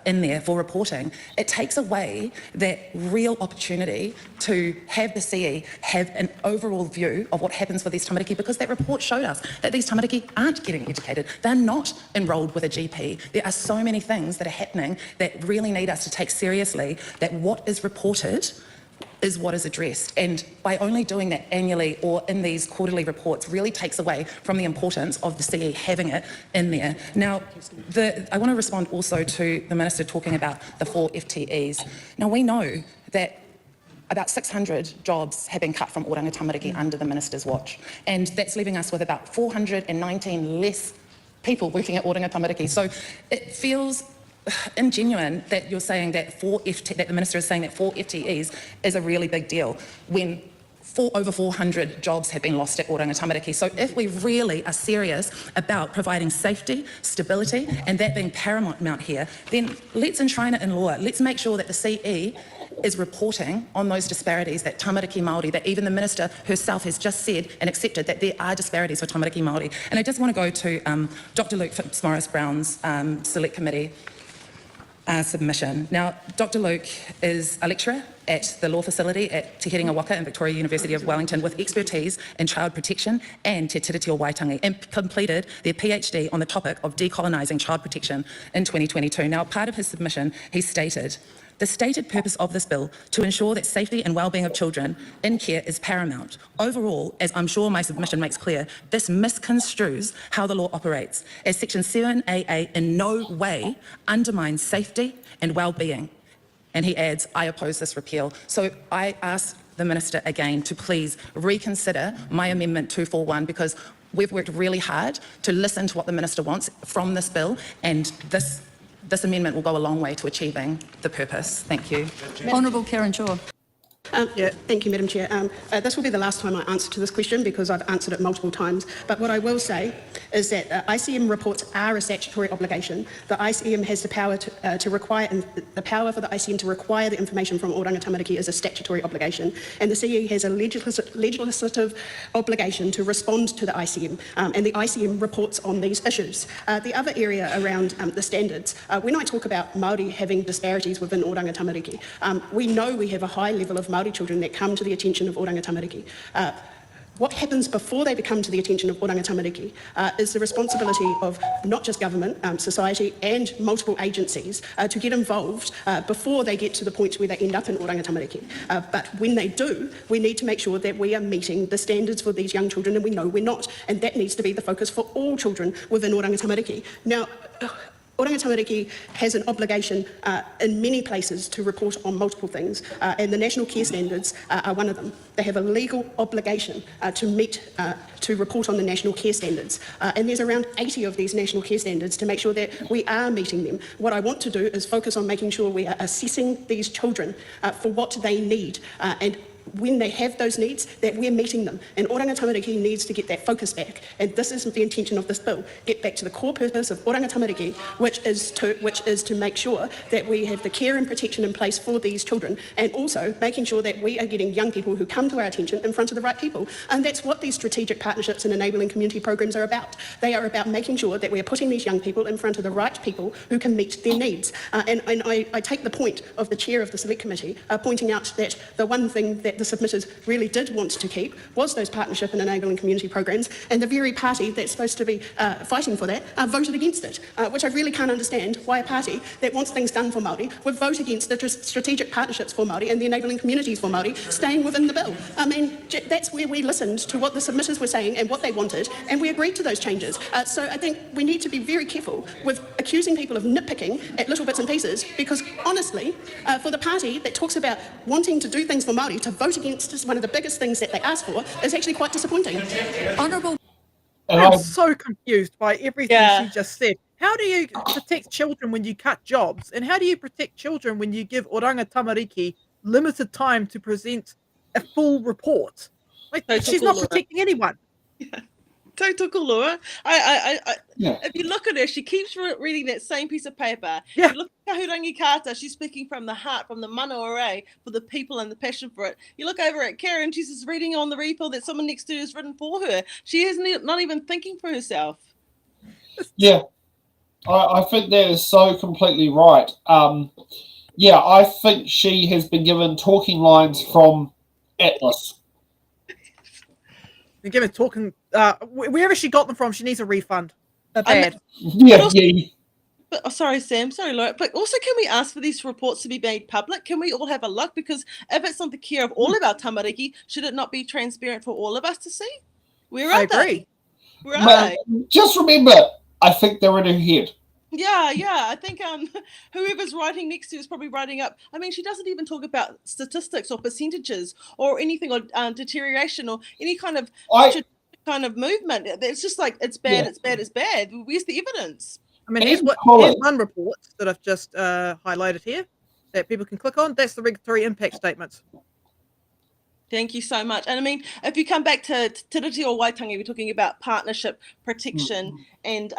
in there for reporting, it takes away that real opportunity to have the CE have an overall view of what happens for these tamariki, because that report showed us that these tamariki aren't getting educated. They're not enrolled with a GP. There are so many things that are happening that really need us to take seriously that what is reported is what is addressed. And by only doing that annually or in these quarterly reports really takes away from the importance of the CE having it in there. Now, I want to respond also to the Minister talking about the 4 FTEs. Now, we know that about 600 jobs have been cut from Oranga Tamariki under the Minister's watch, and that's leaving us with about 419 less people working at Oranga Tamariki. So it feels ingenuine that you're saying that that the Minister is saying that 4 FTEs is a really big deal when over 400 jobs have been lost at Oranga Tamariki. So if we really are serious about providing safety, stability, and that being paramount here, then let's enshrine it in law. Let's make sure that the CE is reporting on those disparities that Tamariki Māori, that even the Minister herself has just said and accepted that there are disparities for Tamariki Māori. And I just want to go to Dr. Luke Fitzmaurice-Brown's Select Committee submission. Now, Dr. Luke is a lecturer at the law facility at Te Herenga Waka and Victoria University of Wellington with expertise in child protection and Te Tiriti o Waitangi, and completed their PhD on the topic of decolonising child protection in 2022. Now, part of his submission, he stated, "The stated purpose of this bill to ensure that safety and well-being of children in care is paramount. Overall, as I'm sure my submission makes clear, this misconstrues how the law operates, as Section 7AA in no way undermines safety and well-being." And he adds, "I oppose this repeal." So I ask the Minister again to please reconsider my Amendment 241, because we've worked really hard to listen to what the Minister wants from this bill, and this amendment will go a long way to achieving the purpose. Thank you. Honourable Karen Shaw. Thank you, Madam Chair. This will be the last time I answer to this question because I've answered it multiple times. But what I will say is that ICM reports are a statutory obligation. The ICM has the power to require, and the power for the ICM to require the information from Oranga Tamariki is a statutory obligation. And the CE has a legislative obligation to respond to the ICM. And the ICM reports on these issues. The other area around the standards, when I talk about Māori having disparities within Oranga Tamariki, we know we have a high level of Māori children that come to the attention of Oranga Tamariki. What happens before they become to the attention of Oranga Tamariki is the responsibility of not just government, society and multiple agencies to get involved before they get to the point where they end up in Oranga Tamariki. But when they do, we need to make sure that we are meeting the standards for these young children, and we know we're not. And that needs to be the focus for all children within Oranga Tamariki. Now, Oranga Tamariki has an obligation in many places to report on multiple things, and the national care standards are one of them. They have a legal obligation to report on the national care standards, and there's around 80 of these national care standards to make sure that we are meeting them. What I want to do is focus on making sure we are assessing these children for what they need, and when they have those needs, that we're meeting them. And Oranga Tamariki needs to get that focus back. And this is the intention of this bill. Get back to the core purpose of Oranga Tamariki, which is to make sure that we have the care and protection in place for these children, and also making sure that we are getting young people who come to our attention in front of the right people. And that's what these strategic partnerships and enabling community programs are about. They are about making sure that we are putting these young people in front of the right people who can meet their needs. And I take the point of the chair of the Select Committee pointing out that the one thing that the submitters really did want to keep was those partnership and enabling community programs, and the very party that's supposed to be fighting for that voted against it, which I really can't understand why a party that wants things done for Māori would vote against the strategic partnerships for Māori and the enabling communities for Māori staying within the bill. I mean, that's where we listened to what the submitters were saying and what they wanted, and we agreed to those changes. So I think we need to be very careful with accusing people of nitpicking at little bits and pieces, because honestly, for the party that talks about wanting to do things for Māori to vote against one of the biggest things that they asked for is actually quite disappointing. Honourable, I'm so confused by everything she just said. How do you protect children when you cut jobs? And how do you protect children when you give Oranga Tamariki limited time to present a full report? Like, Total she's not Laura. protecting anyone. Total Laura. Yeah. If you look at her, she keeps reading that same piece of paper. Yeah. If you look at Kahurangi Kata, she's speaking from the heart, from the mana ore, for the people and the passion for it. You look over at Karen, she's just reading on the refill that someone next to her has written for her. She is not even thinking for herself. Yeah, I think that is so completely right. Yeah, I think she has been given talking lines from Atlas. And given talking, wherever she got them from, she needs a refund. Bad. Yeah, yeah. But sorry, Sam. Sorry, Laura. But also, can we ask for these reports to be made public? Can we all have a look? Because if it's not the care of all of our tamariki, should it not be transparent for all of us to see? Where are they? Where are they? Just remember, I think they're in her head. Yeah. I think whoever's writing next to is probably writing up. I mean, she doesn't even talk about statistics or percentages or anything, or deterioration or any kind of movement. It's just like it's bad, it's bad, it's bad. Where's the evidence? I mean, here's one report that I've just highlighted here that people can click on. That's the regulatory impact statements. Thank you so much. And I mean, if you come back to Te Riti o Waitangi, we're talking about partnership, protection, and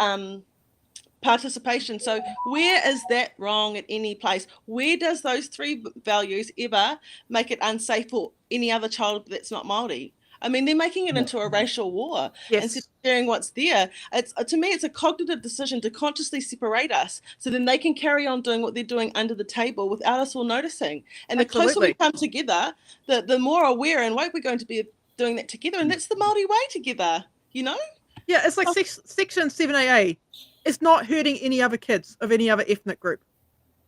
participation. So where is that wrong at any place? Where does those three values ever make it unsafe for any other child that's not Māori? I mean, they're making it into a racial war instead of sharing what's there. It's to me, it's a cognitive decision to consciously separate us so then they can carry on doing what they're doing under the table without us all noticing. And the closer we come together, the more aware and woke we're going to be doing that together. And that's the Māori way together, you know? Yeah, it's like Section 7AA. It's not hurting any other kids of any other ethnic group.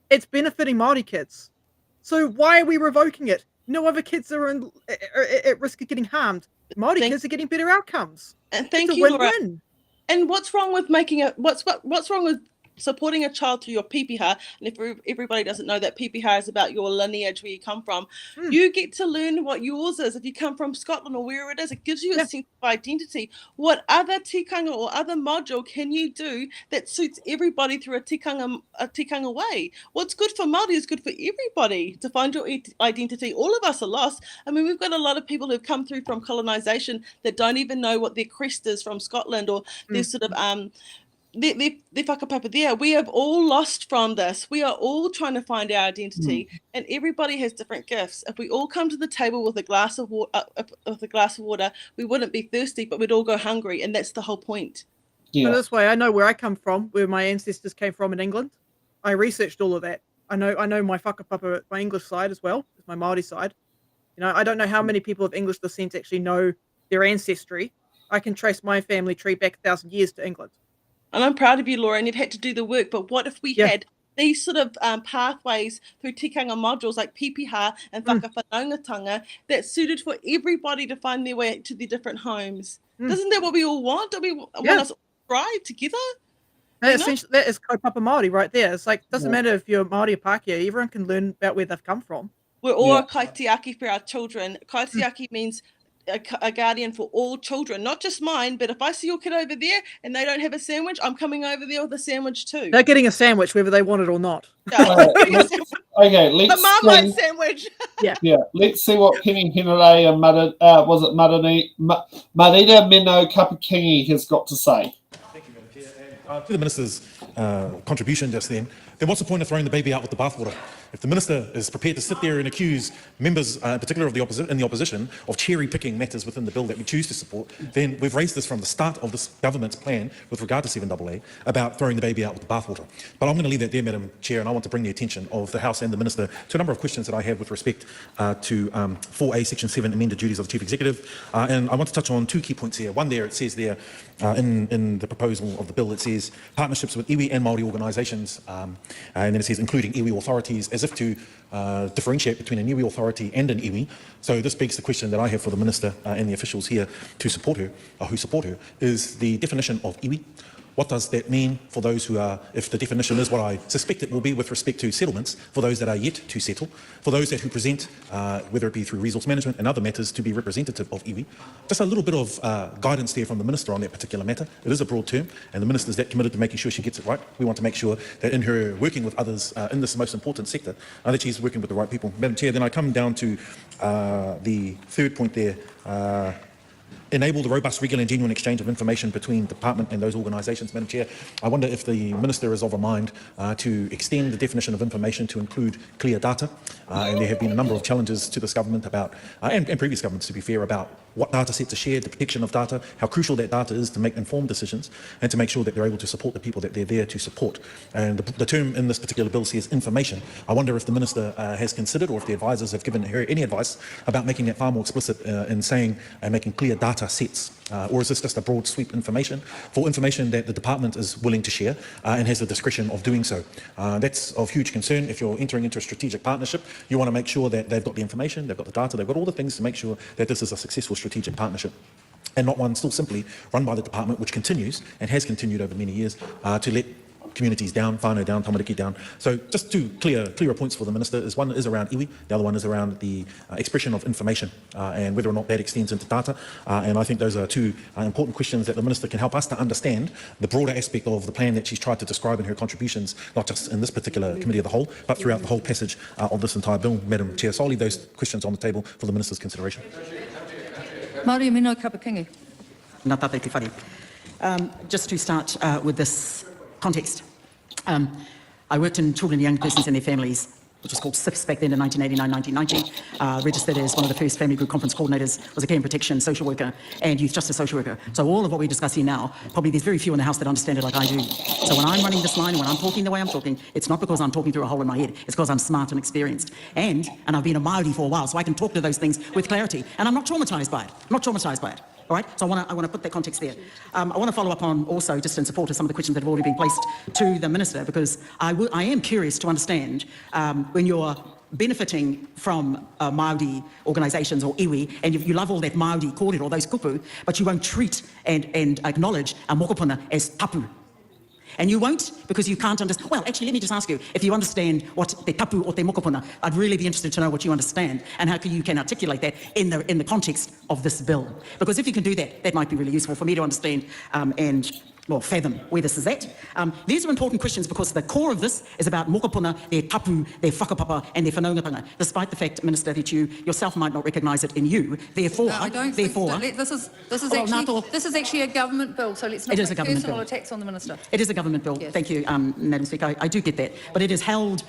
It's benefiting Māori kids. So why are we revoking it? No other kids are at risk of getting harmed. Māori kids are getting better outcomes. And thank it's you, a win-win. Laura. And what's wrong with making it? What's wrong with supporting a child through your pipiha? And if everybody doesn't know that pipiha is about your lineage, where you come from, you get to learn what yours is. If you come from Scotland or wherever it is, it gives you a sense of identity. What other tikanga or other module can you do that suits everybody through a tikanga way? What's good for Māori is good for everybody to find your identity. All of us are lost. I mean, we've got a lot of people who've come through from colonisation that don't even know what their crest is from Scotland or their sort of their whakapapa there. We have all lost from this. We are all trying to find our identity, and everybody has different gifts. If we all come to the table with a glass of water, we wouldn't be thirsty, but we'd all go hungry, and that's the whole point. Yeah. So this way, I know where I come from, where my ancestors came from in England. I researched all of that. I know my whakapapa, my English side as well as my Māori side. You know, I don't know how many people of English descent actually know their ancestry. I can trace my family tree back 1,000 years to England. And I'm proud of you, Laura, and you've had to do the work. But what if we had these sort of pathways through tikanga modules like pipiha and whakawhanaungatanga that's suited for everybody to find their way to their different homes? Isn't that what we all want? Do we want us all to thrive together? That is kaupapa Māori right there. It's like, doesn't matter if you're Māori or Pākehā, everyone can learn about where they've come from. We're all a kaitiaki for our children. Kaitiaki means a guardian for all children, not just mine, but if I see your kid over there and they don't have a sandwich, I'm coming over there with a sandwich too. They're getting a sandwich whether they want it or not. Okay, let's a Marmite sandwich. Yeah, let's see what Penny Henare and Marita Mino Kapakingi has got to say. Thank you, Madam Chair. To the Minister's contribution just then what's the point of throwing the baby out with the bathwater? If the Minister is prepared to sit there and accuse members, in particular of the opposition, of cherry-picking matters within the bill that we choose to support, then we've raised this from the start of this government's plan with regard to 7AA about throwing the baby out with the bathwater. But I'm going to leave that there, Madam Chair, and I want to bring the attention of the House and the Minister to a number of questions that I have with respect to 4A Section 7 amended duties of the Chief Executive. And I want to touch on two key points here. One there, it says there in the proposal of the bill, it says partnerships with iwi and Māori organisations, and then it says including iwi authorities, as if to differentiate between an iwi authority and an iwi. So this begs the question that I have for the Minister and the officials here to support her, or who support her, is the definition of iwi. What does that mean for those who are, if the definition is what I suspect it will be with respect to settlements, for those that are yet to settle, for those that who present, whether it be through resource management and other matters, to be representative of iwi. Just a little bit of guidance there from the Minister on that particular matter. It is a broad term, and the Minister is that committed to making sure she gets it right. We want to make sure that in her working with others in this most important sector, that she's working with the right people. Madam Chair, then I come down to the third point there. Enable the robust, regular and genuine exchange of information between the Department and those organisations. Madam Chair, I wonder if the Minister is of a mind to extend the definition of information to include clear data. And there have been a number of challenges to this government about, and previous governments to be fair, about what data sets are shared, the protection of data, how crucial that data is to make informed decisions and to make sure that they're able to support the people that they're there to support. And the term in this particular bill says information. I wonder if the Minister has considered, or if the advisors have given her any advice about making that far more explicit in saying and making clear data sets. Or is this just a broad sweep information that the Department is willing to share and has the discretion of doing so? That's of huge concern. If you're entering into a strategic partnership, you want to make sure that they've got the information, they've got the data, they've got all the things to make sure that this is a successful strategic partnership, and not one still simply run by the Department, which continues and has continued over many years to let communities down, whānau down, tamariki down. So just two clearer points for the Minister. One is around iwi, the other one is around the expression of information and whether or not that extends into data. And I think those are two important questions that the Minister can help us to understand the broader aspect of the plan that she's tried to describe in her contributions, not just in this particular committee of the whole, but throughout the whole passage of this entire bill. Madam Chair, so I'll leave those questions on the table for the Minister's consideration. Maria Mino Kapakingi. Ngā tātou te whare. Just to start with this context. I worked in children and young persons and their families, which was called SIPS back then in 1989-1990, registered as one of the first family group conference coordinators, was a care and protection social worker and youth justice social worker. So all of what we discuss here now, probably there's very few in the House that understand it like I do. So when I'm running this line and when I'm talking the way I'm talking, it's not because I'm talking through a hole in my head, it's because I'm smart and experienced. And I've been a Māori for a while, so I can talk to those things with clarity. And I'm not traumatised by it. I'm not traumatised by it. All right, so I want to put that context there. I want to follow up on also, just in support of some of the questions that have already been placed to the Minister, because I am curious to understand when you're benefiting from Māori organisations or iwi, and you love all that Māori kōrero, or those kupu, but you won't treat and acknowledge a mokopuna as tapu. And you won't because you can't understand. Well, actually, let me just ask you, if you understand what te tapu or te mokopuna, I'd really be interested to know what you understand and how you can articulate that in the context of this bill. Because if you can do that, that might be really useful for me to understand and fathom where this is at. These are important questions because the core of this is about mokopuna, their tapu, their whakapapa and their whanaungatanga, despite the fact, Minister, that you yourself might not recognise it in you. Therefore, I don't think this is actually a government bill, so let's not make personal attacks on the Minister. It is a government bill. Yes. Thank you, Madam Speaker. I do get that, but it is held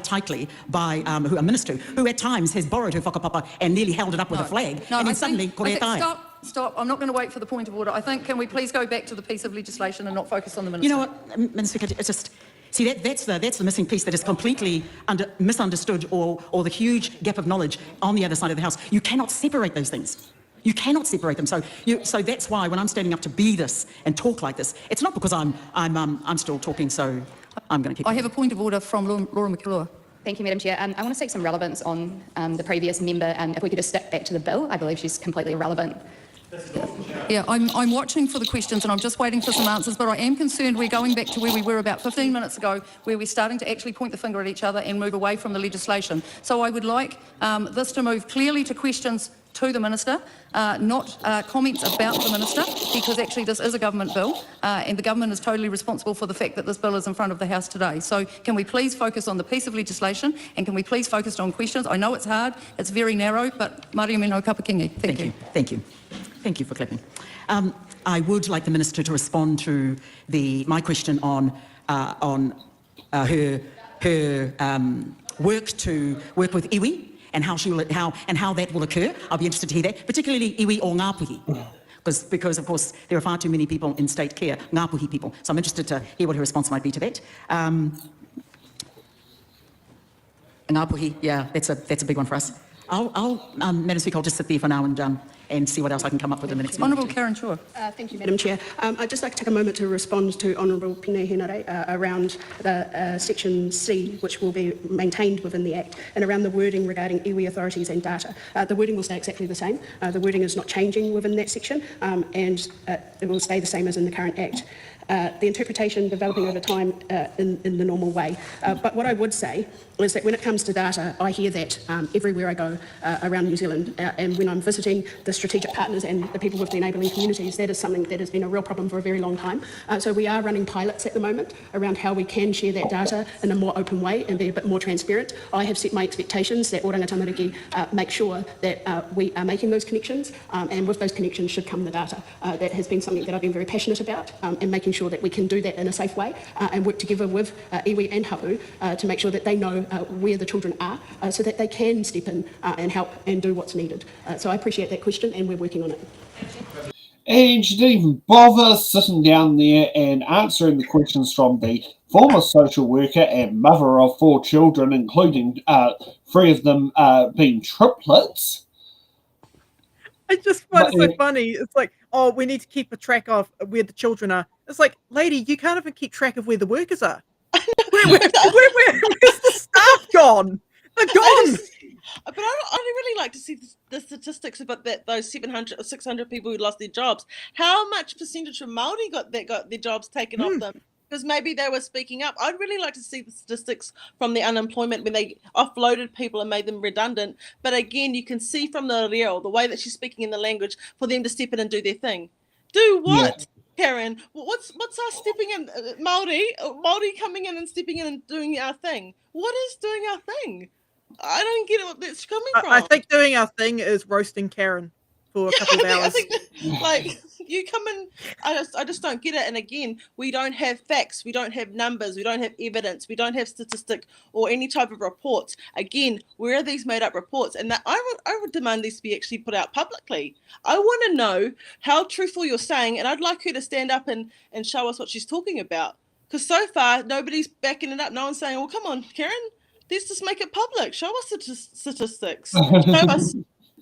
tightly by a minister who at times has borrowed her whakapapa and nearly held it up with a flag, and then suddenly Stop. I'm not going to wait for the point of order. I think, can we please go back to the piece of legislation and not focus on the Minister? You know what, Madam Speaker, it's just, see, that's the missing piece that is completely misunderstood, or the huge gap of knowledge on the other side of the House. You cannot separate those things. You cannot separate them. So that's why when I'm standing up to be this and talk like this, it's not because I'm still talking, so I'm going to keep. I have a point of order from Laura McKillua. Thank you, Madam Chair. I want to seek some relevance on the previous member, and if we could just stick back to the bill, I believe she's completely irrelevant. Yeah, I'm watching for the questions and I'm just waiting for some answers, but I am concerned we're going back to where we were about 15 minutes ago, where we're starting to actually point the finger at each other and move away from the legislation. So I would like this to move clearly to questions to the Minister, not comments about the Minister, because actually this is a government bill and the government is totally responsible for the fact that this bill is in front of the House today. So can we please focus on the piece of legislation and can we please focus on questions? I know it's hard, it's very narrow, but Maria Mino Kapakingi. Thank you. Thank you. Thank you for clapping. I would like the Minister to respond to my question on her work with iwi and how that will occur. I'll be interested to hear that, particularly iwi or ngāpuhi. Because of course there are far too many people in state care, ngāpuhi people. So I'm interested to hear what her response might be to that. Ngāpuhi, yeah, that's a big one for us. Madam Speaker, I'll just sit there for now and see what else I can come up with in the next Honourable Karen Chua. Thank you, Madam Chair. I'd just like to take a moment to respond to Honourable Pine Henare around the Section C, which will be maintained within the Act, and around the wording regarding iwi authorities and data. The wording will stay exactly the same. The wording is not changing within that section, and it will stay the same as in the current Act. the interpretation developing over time in the normal way. But what I would say is that when it comes to data, I hear that everywhere I go around New Zealand, and when I'm visiting the strategic partners and the people with the enabling communities, that is something that has been a real problem for a very long time. So we are running pilots at the moment around how we can share that data in a more open way and be a bit more transparent. I have set my expectations that Oranga Tamariki make sure that we are making those connections, and with those connections should come the data. That has been something that I've been very passionate about, and making sure that we can do that in a safe way and work together with iwi and hapu to make sure that they know where the children are so that they can step in and help and do what's needed. So I appreciate that question and we're working on it. And she didn't even bother sitting down there and answering the questions from the former social worker and mother of 4 children, including 3 of them being triplets. I just find it so funny. It's like, oh, we need to keep a track of where the children are. It's like, lady, you can't even keep track of where the workers are. Where's the staff gone? They're gone. But I'd really like to see the statistics about those 700 or 600 people who lost their jobs. How much percentage of Māori got their jobs taken off them? Because maybe they were speaking up. I'd really like to see the statistics from the unemployment when they offloaded people and made them redundant. But again, you can see from the reo, the way that she's speaking in the language, for them to step in and do their thing. Do what? Yeah. Karen, what's our stepping in? Māori coming in and stepping in and doing our thing. What is doing our thing? I don't get what that's coming from. I think doing our thing is roasting Karen for a couple of hours. I think like you come in, I just don't get it. And again, we don't have facts, we don't have numbers, we don't have evidence, we don't have statistic or any type of reports. Again, where are these made up reports? And that I would demand these to be actually put out publicly. I want to know how truthful you're saying, and I'd like her to stand up and show us what she's talking about. Because so far nobody's backing it up. No one's saying, well, come on, Karen, let's just make it public. Show us the statistics. Show us.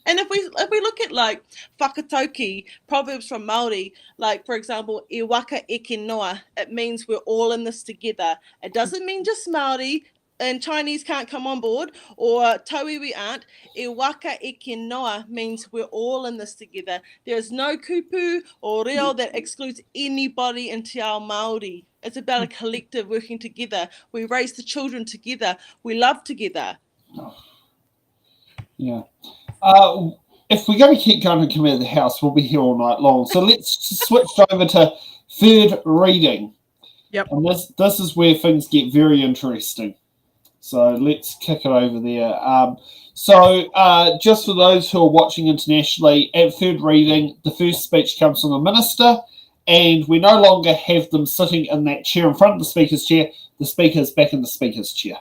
And if we look at like whakatauki, proverbs from Māori, like for example, e waka eke noa, it means we're all in this together. It doesn't mean just Māori and Chinese can't come on board, or tauiwi aren't. E waka eke noa means we're all in this together. There is no kupu or reo that excludes anybody in Te Ao Māori. It's about a collective working together. We raise the children together. We love together. Yeah. If we're going to keep going and come out of the house, we'll be here all night long. So let's switch over to third reading. Yep. And this is where things get very interesting. So let's kick it over there. Just for those who are watching internationally, at third reading, the first speech comes from the minister, and we no longer have them sitting in that chair in front of the speaker's chair. The speaker's back in the speaker's chair.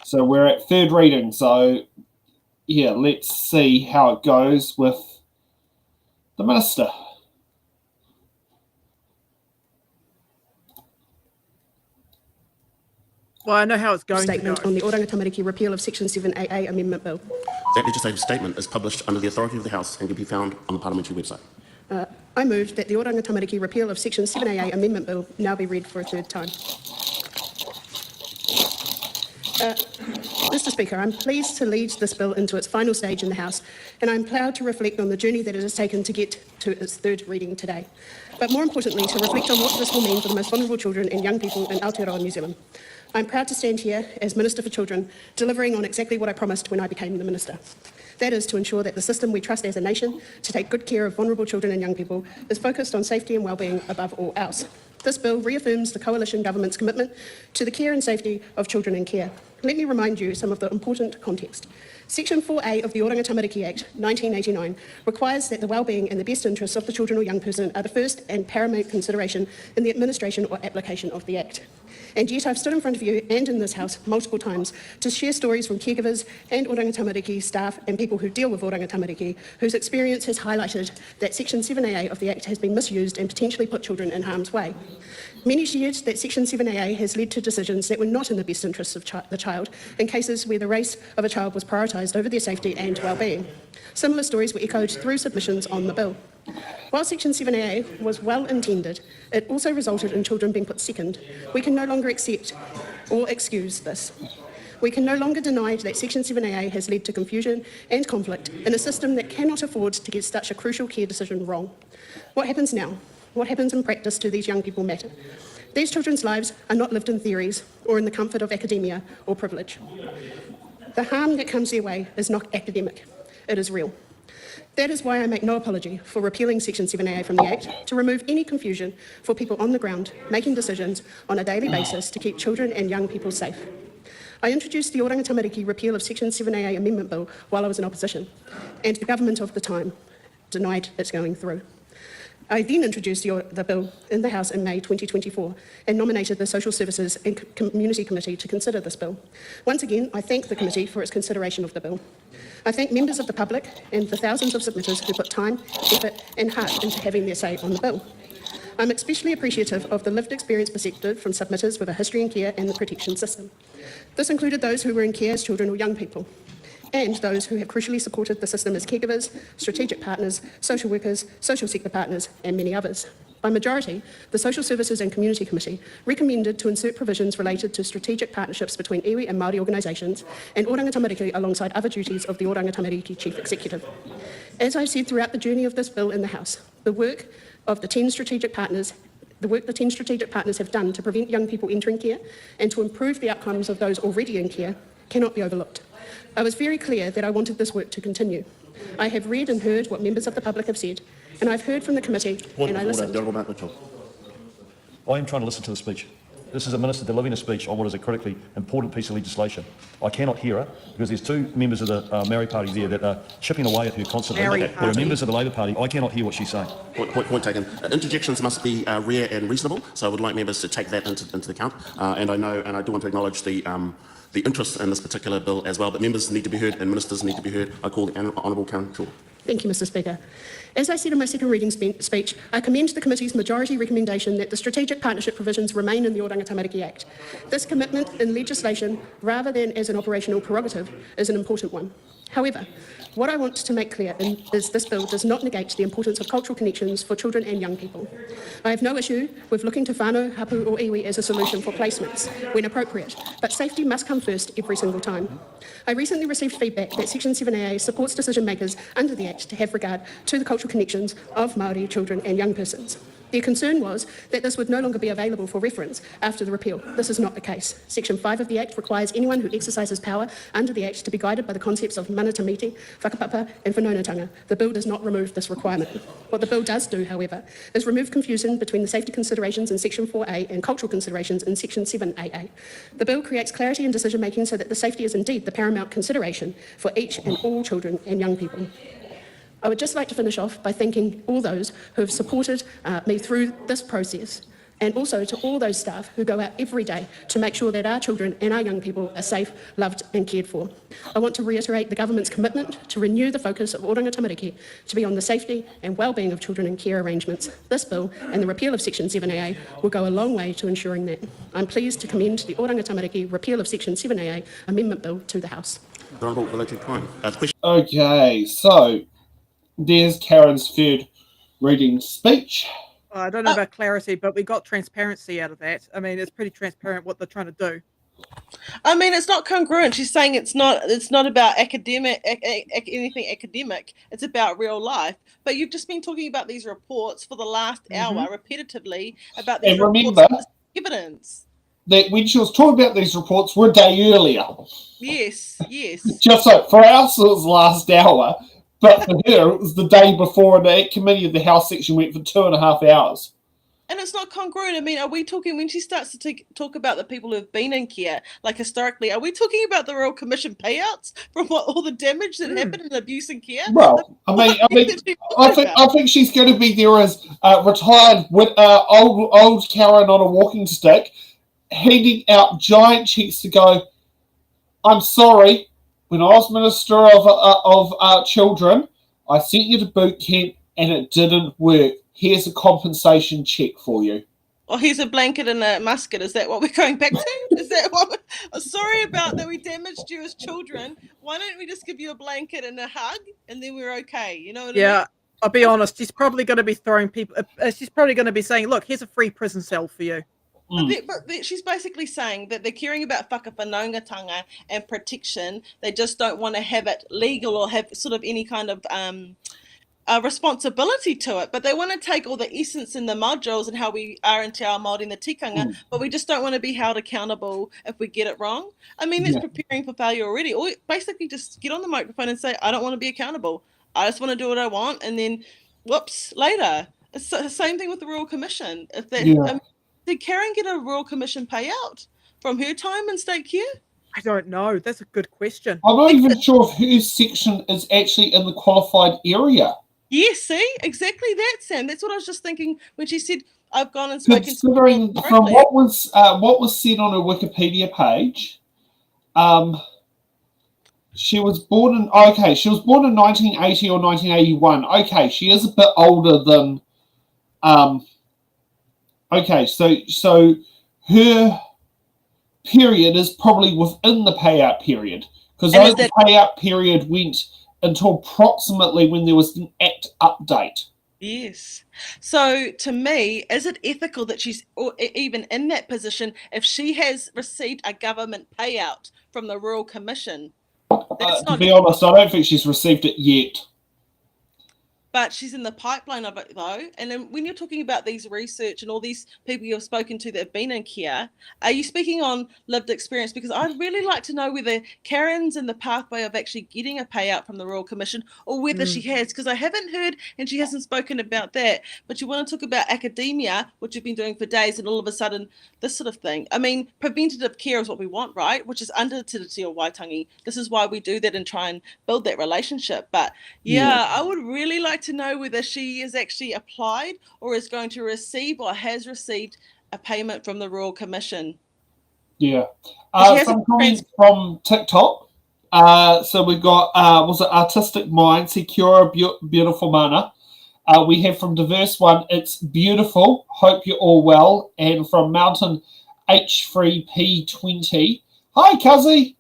So we're at third reading. So, yeah, let's see how it goes with the minister. Well, I know how it's going. Statement on the Oranga Tamariki repeal of Section 7AA Amendment Bill. That legislative statement is published under the authority of the House and can be found on the parliamentary website. I move that the Oranga Tamariki repeal of Section 7AA Amendment Bill now be read for a third time. Mr. Speaker, I'm pleased to lead this bill into its final stage in the House, and I'm proud to reflect on the journey that it has taken to get to its third reading today. But more importantly, to reflect on what this will mean for the most vulnerable children and young people in Aotearoa, New Zealand. I'm proud to stand here as Minister for Children, delivering on exactly what I promised when I became the Minister. That is to ensure that the system we trust as a nation to take good care of vulnerable children and young people is focused on safety and wellbeing above all else. This bill reaffirms the Coalition Government's commitment to the care and safety of children in care. Let me remind you some of the important context. Section 4A of the Oranga Tamariki Act 1989 requires that the wellbeing and the best interests of the children or young person are the first and paramount consideration in the administration or application of the Act. And yet I've stood in front of you and in this House multiple times to share stories from caregivers and Oranga Tamariki staff and people who deal with Oranga Tamariki, whose experience has highlighted that Section 7AA of the Act has been misused and potentially put children in harm's way. Many shared that Section 7AA has led to decisions that were not in the best interests of the child in cases where the race of a child was prioritised over their safety and wellbeing. Similar stories were echoed through submissions on the bill. While Section 7AA was well intended, it also resulted in children being put second. We can no longer accept or excuse this. We can no longer deny that Section 7AA has led to confusion and conflict in a system that cannot afford to get such a crucial care decision wrong. What happens now? what happens in practice to these young people matter. These children's lives are not lived in theories or in the comfort of academia or privilege. The harm that comes their way is not academic, it is real. That is why I make no apology for repealing Section 7AA from the Act to remove any confusion for people on the ground making decisions on a daily basis to keep children and young people safe. I introduced the Oranga Tamariki repeal of Section 7AA Amendment Bill while I was in opposition, and the government of the time denied its going through. I then introduced the bill in the House in May 2024 and nominated the Social Services and Community Committee to consider this bill. Once again, I thank the committee for its consideration of the bill. I thank members of the public and the thousands of submitters who put time, effort and heart into having their say on the bill. I'm especially appreciative of the lived experience perspective from submitters with a history in care and the protection system. This included those who were in care as children or young people, and those who have crucially supported the system as caregivers, strategic partners, social workers, social sector partners, and many others. By majority, the Social Services and Community Committee recommended to insert provisions related to strategic partnerships between iwi and Māori organisations and Oranga Tamariki alongside other duties of the Oranga Tamariki Chief Executive. As I've said throughout the journey of this bill in the House, the work the 10 strategic partners have done to prevent young people entering care and to improve the outcomes of those already in care cannot be overlooked. I was very clear that I wanted this work to continue. I have read and heard what members of the public have said, and I've heard from the committee, and I listened. I am trying to listen to the speech. This is a minister delivering a speech on what is a critically important piece of legislation. I cannot hear her because there's two members of the Māori Party there that are chipping away at her constantly. There are members of the Labour Party. I cannot hear what she's saying. Point taken. Interjections must be rare and reasonable, so I would like members to take that into account. And I do want to acknowledge the interest in this particular bill as well, but members need to be heard and ministers need to be heard. I call the Honourable Karen Shaw. Thank you, Mr Speaker. As I said in my second reading speech, I commend the committee's majority recommendation that the strategic partnership provisions remain in the Oranga Tamariki Act. This commitment in legislation, rather than as an operational prerogative, is an important one. However, what I want to make clear is this bill does not negate the importance of cultural connections for children and young people. I have no issue with looking to whānau, hapu or iwi as a solution for placements, when appropriate, but safety must come first every single time. I recently received feedback that Section 7AA supports decision makers under the Act to have regard to the cultural connections of Māori children and young persons. Their concern was that this would no longer be available for reference after the repeal. This is not the case. Section 5 of the Act requires anyone who exercises power under the Act to be guided by the concepts of mana tamiti, whakapapa and whanaungatanga. The bill does not remove this requirement. What the bill does do, however, is remove confusion between the safety considerations in Section 4A and cultural considerations in Section 7AA. The bill creates clarity in decision making so that the safety is indeed the paramount consideration for each and all children and young people. I would just like to finish off by thanking all those who have supported me through this process, and also to all those staff who go out every day to make sure that our children and our young people are safe, loved and cared for. I want to reiterate the government's commitment to renew the focus of Oranga Tamariki to be on the safety and well-being of children in care arrangements. This bill and the repeal of Section 7AA will go a long way to ensuring that. I'm pleased to commend the Oranga Tamariki repeal of Section 7AA Amendment Bill to the House. Okay, so there's Karen's third reading speech. I don't know about clarity, but we got transparency out of that. I mean, it's pretty transparent what they're trying to do. I mean, it's not congruent. She's saying it's not about anything academic. It's about real life. But you've just been talking about these reports for the last hour repetitively about these reports and evidence. That when she was talking about these reports, we're a day earlier. Yes. Just like for us, it was last hour. But for her, it was the day before, and the committee of the House section went for 2.5 hours. And it's not congruent. I mean, are we talking, when she starts to talk about the people who have been in care, like historically, are we talking about the Royal Commission payouts from all the damage that happened in abuse and care? Well, I think she's going to be there as retired with old Karen on a walking stick, handing out giant cheques to go, I'm sorry, when I was Minister of Children, I sent you to boot camp and it didn't work. Here's a compensation check for you. Or here's a blanket and a musket. Is that what we're going back to? Is that what sorry about that we damaged you as children. Why don't we just give you a blanket and a hug and then we're okay? You know what I mean? Yeah, I'll be honest. She's probably going to be throwing people... she's probably going to be saying, look, here's a free prison cell for you. But she's basically saying that they're caring about whakawhanaungatanga and protection. They just don't want to have it legal or have sort of any kind of responsibility to it, but they want to take all the essence in the modules and how we are into our Māori and the tikanga, but we just don't want to be held accountable if we get it wrong. I mean, that's preparing for failure already. Or basically just get on the microphone and say, I don't want to be accountable. I just want to do what I want, and then, whoops, later. It's the same thing with the Royal Commission. If they, did Karen get a Royal Commission payout from her time in state care? I don't know. That's a good question. I'm not even sure if her section is actually in the qualified area. Yes, see? Exactly that, Sam. That's what I was just thinking when she said, I've gone and spoken Considering to from what was said on her Wikipedia page, she was born in 1980 or 1981. Okay, she is a bit older than so her period is probably within the payout period, because the payout period went until approximately when there was an Act update. Yes. So to me, is it ethical that she's even in that position if she has received a government payout from the Royal Commission? To be honest, I don't think she's received it yet. But she's in the pipeline of it, though. And then when you're talking about these research and all these people you've spoken to that have been in care, are you speaking on lived experience? Because I'd really like to know whether Karen's in the pathway of actually getting a payout from the Royal Commission, or whether she has, because I haven't heard and she hasn't spoken about that. But you want to talk about academia, which you've been doing for days, and all of a sudden this sort of thing. I mean, preventative care is what we want, right? Which is under Te Tiriti o Waitangi. This is why we do that and try and build that relationship. But I would really like to know whether she is actually applied or is going to receive or has received a payment from the Royal Commission. Yeah. Some comments from TikTok. So we've got, was it Artistic Mind, Secure Beautiful Mana. We have from Diverse One, it's beautiful, hope you're all well. And from Mountain H3P20, hi, Cuzzy.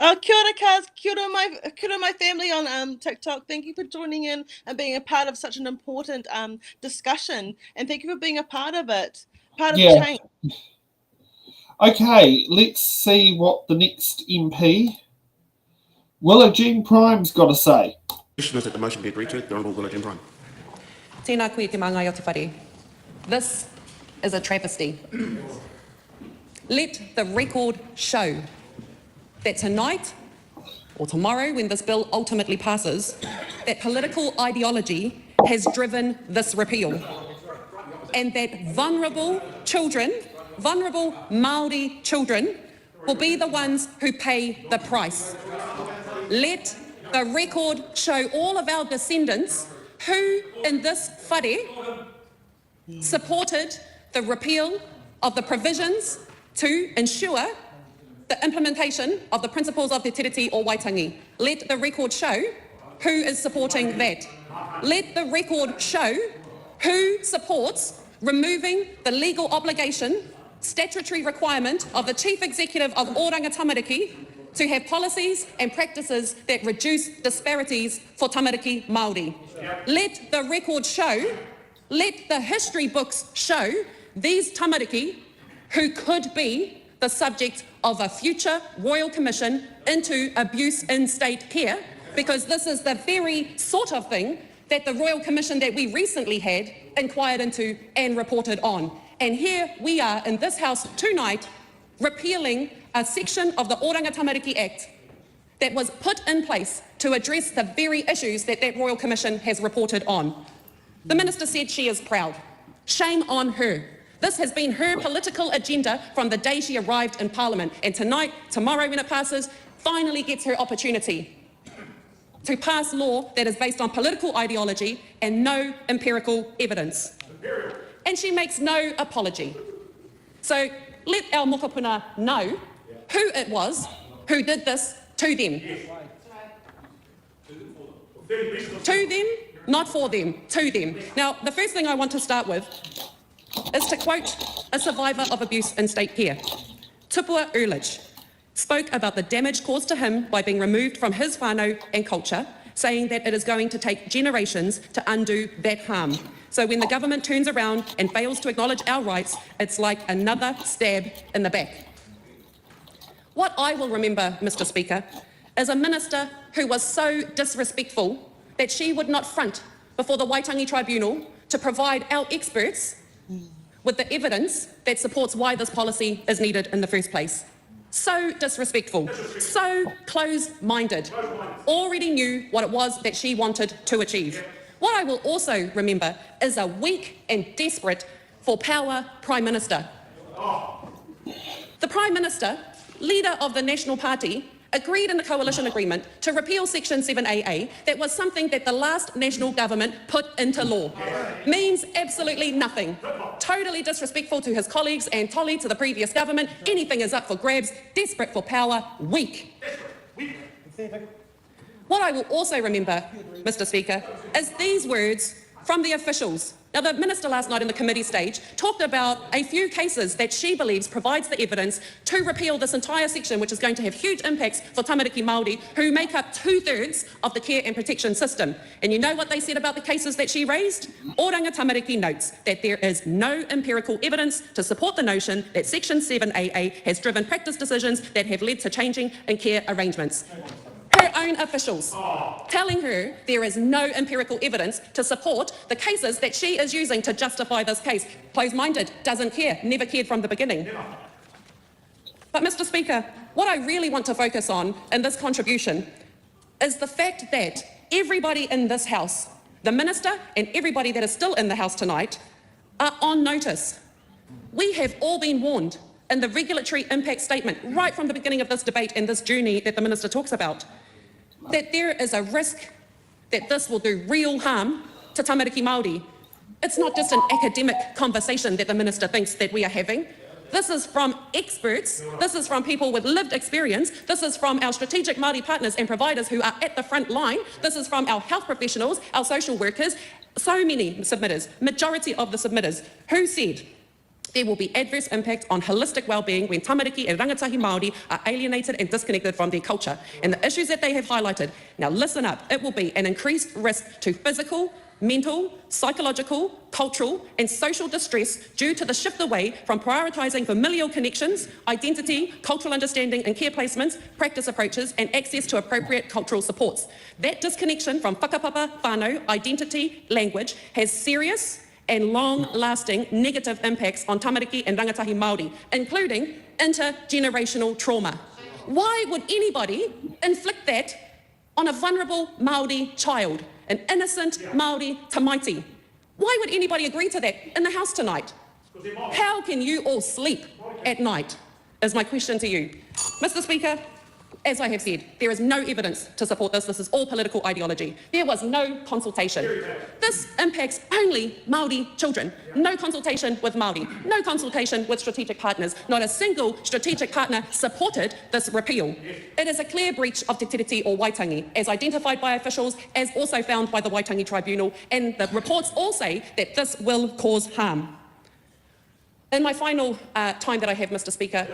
Oh, kia ora, Kaz. Kia ora, my family on TikTok. Thank you for joining in and being a part of such an important discussion. And thank you for being a part of it, part of the change. Okay, let's see what the next MP, Willow Jean Prime's got to say. Question is that the motion be agreed to. The Honourable Willow Jean Prime. Tēnā koe te mangai o te whare. This is a travesty. Let the record show that tonight or tomorrow, when this bill ultimately passes, that political ideology has driven this repeal, and that vulnerable children, vulnerable Māori children, will be the ones who pay the price. Let the record show all of our descendants who in this whare supported the repeal of the provisions to ensure the implementation of the principles of Te Tiriti o Waitangi. Let the record show who is supporting that. Let the record show who supports removing the legal obligation, statutory requirement of the Chief Executive of Oranga Tamariki to have policies and practices that reduce disparities for Tamariki Māori. Let the record show, let the history books show these Tamariki who could be the subject of a future Royal Commission into abuse in state care, because this is the very sort of thing that the Royal Commission that we recently had inquired into and reported on. And here we are in this House tonight repealing a section of the Oranga Tamariki Act that was put in place to address the very issues that that Royal Commission has reported on. The Minister said she is proud. Shame on her. This has been her political agenda from the day she arrived in Parliament, and tonight, tomorrow when it passes, finally gets her opportunity to pass law that is based on political ideology and no empirical evidence. And she makes no apology. So let our mokopuna know who it was who did this to them. To them, not for them, to them. Now, the first thing I want to start with is to quote a survivor of abuse in state care. Tupua Erlich spoke about the damage caused to him by being removed from his whānau and culture, saying that it is going to take generations to undo that harm. So when the government turns around and fails to acknowledge our rights, it's like another stab in the back. What I will remember, Mr. Speaker, is a minister who was so disrespectful that she would not front before the Waitangi Tribunal to provide our experts with the evidence that supports why this policy is needed in the first place. So disrespectful, so close-minded, already knew what it was that she wanted to achieve. What I will also remember is a weak and desperate for power Prime Minister. The Prime Minister, leader of the National Party, agreed in the coalition agreement to repeal Section 7AA. That was something that the last national government put into law. Means absolutely nothing. Totally disrespectful to his colleagues and Tolly to the previous government. Anything is up for grabs. Desperate for power. Weak. What I will also remember, Mr. Speaker, is these words from the officials. Now, the Minister last night in the committee stage talked about a few cases that she believes provides the evidence to repeal this entire section, which is going to have huge impacts for tamariki Māori, who make up 2/3 of the care and protection system. And you know what they said about the cases that she raised? Oranga Tamariki notes that there is no empirical evidence to support the notion that Section 7AA has driven practice decisions that have led to changing in care arrangements. Her own officials telling her there is no empirical evidence to support the cases that she is using to justify this case. Closed-minded, doesn't care, never cared from the beginning. But Mr. Speaker, what I really want to focus on in this contribution is the fact that everybody in this House, the Minister and everybody that is still in the House tonight, are on notice. We have all been warned in the regulatory impact statement right from the beginning of this debate and this journey that the Minister talks about, that there is a risk that this will do real harm to tamariki Māori. It's not just an academic conversation that the Minister thinks that we are having. This is from experts, this is from people with lived experience, this is from our strategic Māori partners and providers who are at the front line, this is from our health professionals, our social workers, so many submitters, majority of the submitters, who said there will be adverse impact on holistic well-being when tamariki and rangatahi Māori are alienated and disconnected from their culture. And the issues that they have highlighted, now listen up, it will be an increased risk to physical, mental, psychological, cultural and social distress due to the shift away from prioritising familial connections, identity, cultural understanding and care placements, practice approaches and access to appropriate cultural supports. That disconnection from whakapapa, whānau, identity, language has serious and long-lasting negative impacts on tamariki and rangatahi Māori, including intergenerational trauma. Why would anybody inflict that on a vulnerable Māori child, an innocent Māori tamaiti? Why would anybody agree to that in the House tonight? How can you all sleep at night, is my question to you. Mr. Speaker, as I have said, there is no evidence to support this. This is all political ideology. There was no consultation. This impacts only Māori children. No consultation with Māori. No consultation with strategic partners. Not a single strategic partner supported this repeal. It is a clear breach of te tiriti o Waitangi, as identified by officials, as also found by the Waitangi Tribunal, and the reports all say that this will cause harm. In my final time that I have, Mr. Speaker,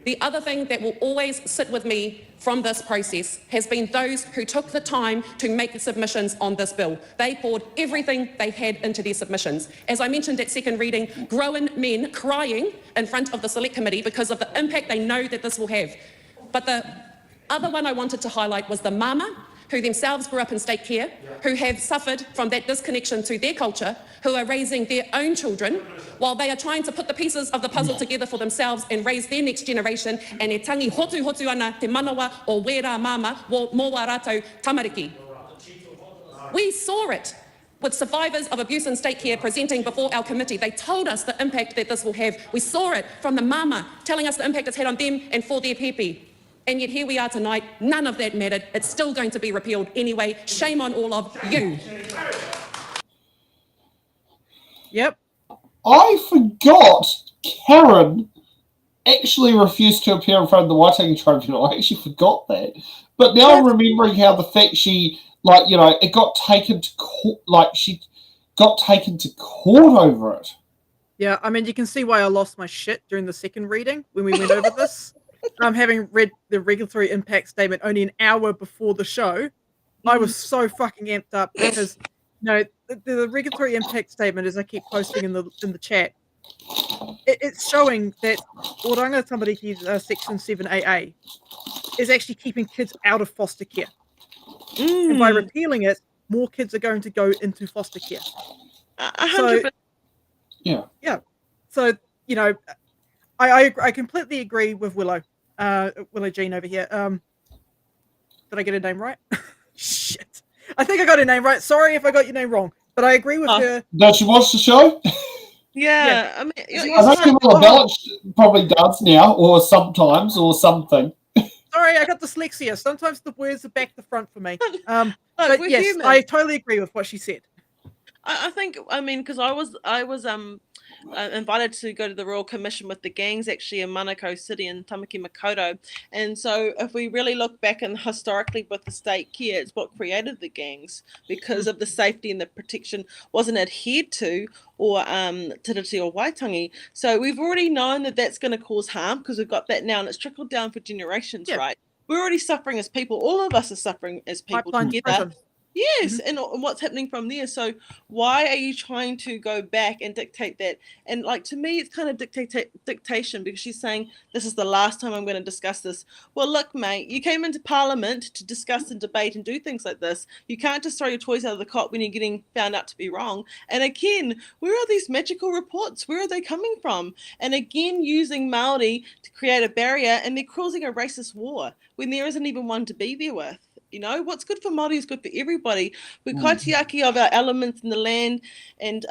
the other thing that will always sit with me from this process has been those who took the time to make the submissions on this bill. They poured everything they had into their submissions. As I mentioned at second reading, grown men crying in front of the Select Committee because of the impact they know that this will have. But the other one I wanted to highlight was the mama, who themselves grew up in state care, who have suffered from that disconnection to their culture, who are raising their own children, while they are trying to put the pieces of the puzzle together for themselves and raise their next generation, and e tangi hotu ana te manawa o wera mama mō wā rātou tamariki. We saw it with survivors of abuse in state care presenting before our committee. They told us the impact that this will have. We saw it from the mama telling us the impact it's had on them and for their pepe. And yet here we are tonight, none of that mattered. It's still going to be repealed anyway. Shame on all of you. Yep. I forgot Karen actually refused to appear in front of the Waitangi Tribunal. I actually forgot that. But now I'm remembering how the fact she, it got taken to court, she got taken to court over it. Yeah, I mean, you can see why I lost my shit during the second reading when we went over this. Having read the regulatory impact statement only an hour before the show, I was so fucking amped up because, the regulatory impact statement, as I keep posting in the chat, it's showing that Oranga Tamariki's Section 7AA is actually keeping kids out of foster care. And by repealing it, more kids are going to go into foster care. 100%. Yeah. So, you know, I completely agree with Willow Jean over here. Did I get her name right? Shit. I think I got her name right. Sorry if I got your name wrong, but I agree with her. Does she watch the show? Yeah, I mean, I think Will Belch probably does now, or sometimes, or something. Sorry, I got dyslexia. Sometimes the words are back to front for me. Look, But we're yes, human. I totally agree with what she said. I think, I mean, because I was invited to go to the Royal Commission with the gangs actually in Manukau City and Tamaki Makaurau. And so if we really look back and historically with the state care, it's what created the gangs because of the safety and the protection wasn't adhered to or tiriti or waitangi. So we've already known that that's going to cause harm because we've got that now and it's trickled down for generations, right? We're already suffering as people. All of us are suffering as people together. Yes, and what's happening from there. So why are you trying to go back and dictate that? And like to me, it's kind of dictation because she's saying this is the last time I'm going to discuss this. Well, look, mate, you came into Parliament to discuss and debate and do things like this. You can't just throw your toys out of the cot when you're getting found out to be wrong. And again, where are these magical reports? Where are they coming from? And again, using Māori to create a barrier, and they're causing a racist war when there isn't even one to be there with. You know, what's good for Māori is good for everybody. We're kaitiaki of our elements in the land, and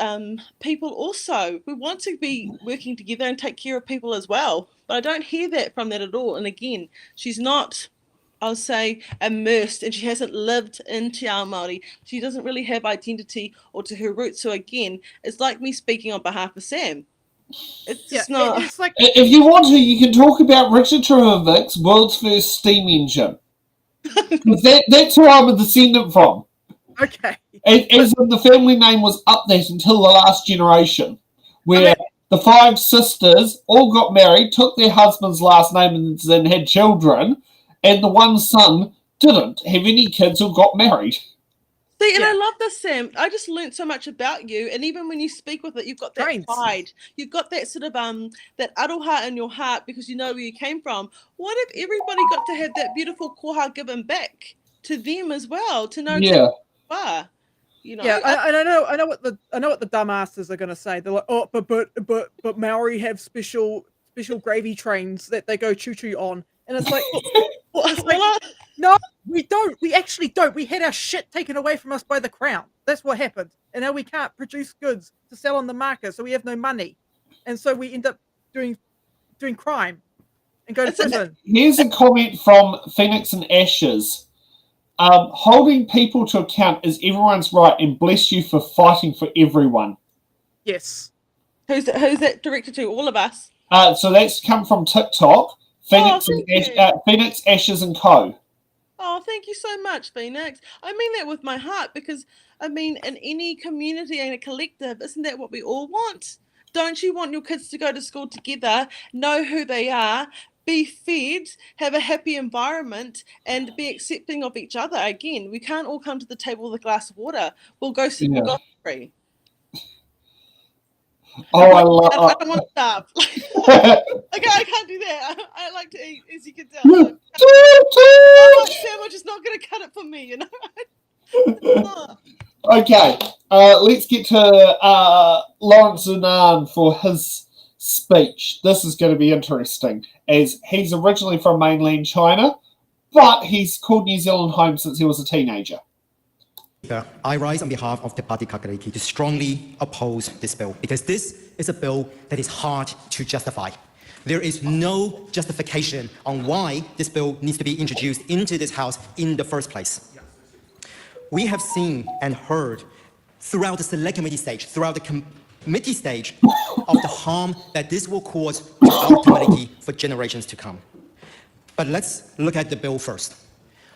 people also. We want to be working together and take care of people as well. But I don't hear that from that at all. And again, she's not, I'll say, immersed, and she hasn't lived in Te Ao Māori. She doesn't really have identity or to her roots. So again, it's like me speaking on behalf of Sam. It's not. It's like If you want to, you can talk about Richard Trevovic's world's first steam engine. That's who I'm a descendant from. Okay. As in the family name was up that until the last generation, where the 5 sisters all got married, took their husband's last name and then had children, and the one son didn't have any kids or got married. See, and I love this, Sam. I just learned so much about you, and even when you speak with it, you've got that pride. You've got that sort of that aroha in your heart because you know where you came from. What if everybody got to have that beautiful koha given back to them as well to know? Far, you know. Yeah, I know what the dumbasses are going to say. They're like, oh, but Maori have special gravy trains that they go choo choo on, and it's like. No, we don't. We actually don't. We had our shit taken away from us by the Crown. That's what happened. And now we can't produce goods to sell on the market, so we have no money. And so we end up doing crime and go to prison. Here's a comment from Phoenix and Ashes. Holding people to account is everyone's right, and bless you for fighting for everyone. Yes. Who's that directed to? All of us. So that's come from TikTok. Phoenix, Phoenix, Ashes and Co. Oh, thank you so much, Phoenix. I mean that with my heart because, I mean, in any community and a collective, isn't that what we all want? Don't you want your kids to go to school together, know who they are, be fed, have a happy environment, and be accepting of each other? Again, we can't all come to the table with a glass of water. We'll go free. Oh, I don't want to starve. Okay, I can't do that. I like to eat, as you can tell. So, Sam, I'm just not going to cut it for me, you know. Okay, let's get to Lawrence Zunan for his speech. This is going to be interesting, as he's originally from mainland China, but he's called New Zealand home since he was a teenager. I rise on behalf of Te Pāti Kakariki to strongly oppose this bill because this is a bill that is hard to justify. There is no justification on why this bill needs to be introduced into this House in the first place. We have seen and heard throughout the Select Committee stage, throughout the committee stage, of the harm that this will cause to our Tamariki for generations to come. But let's look at the bill first.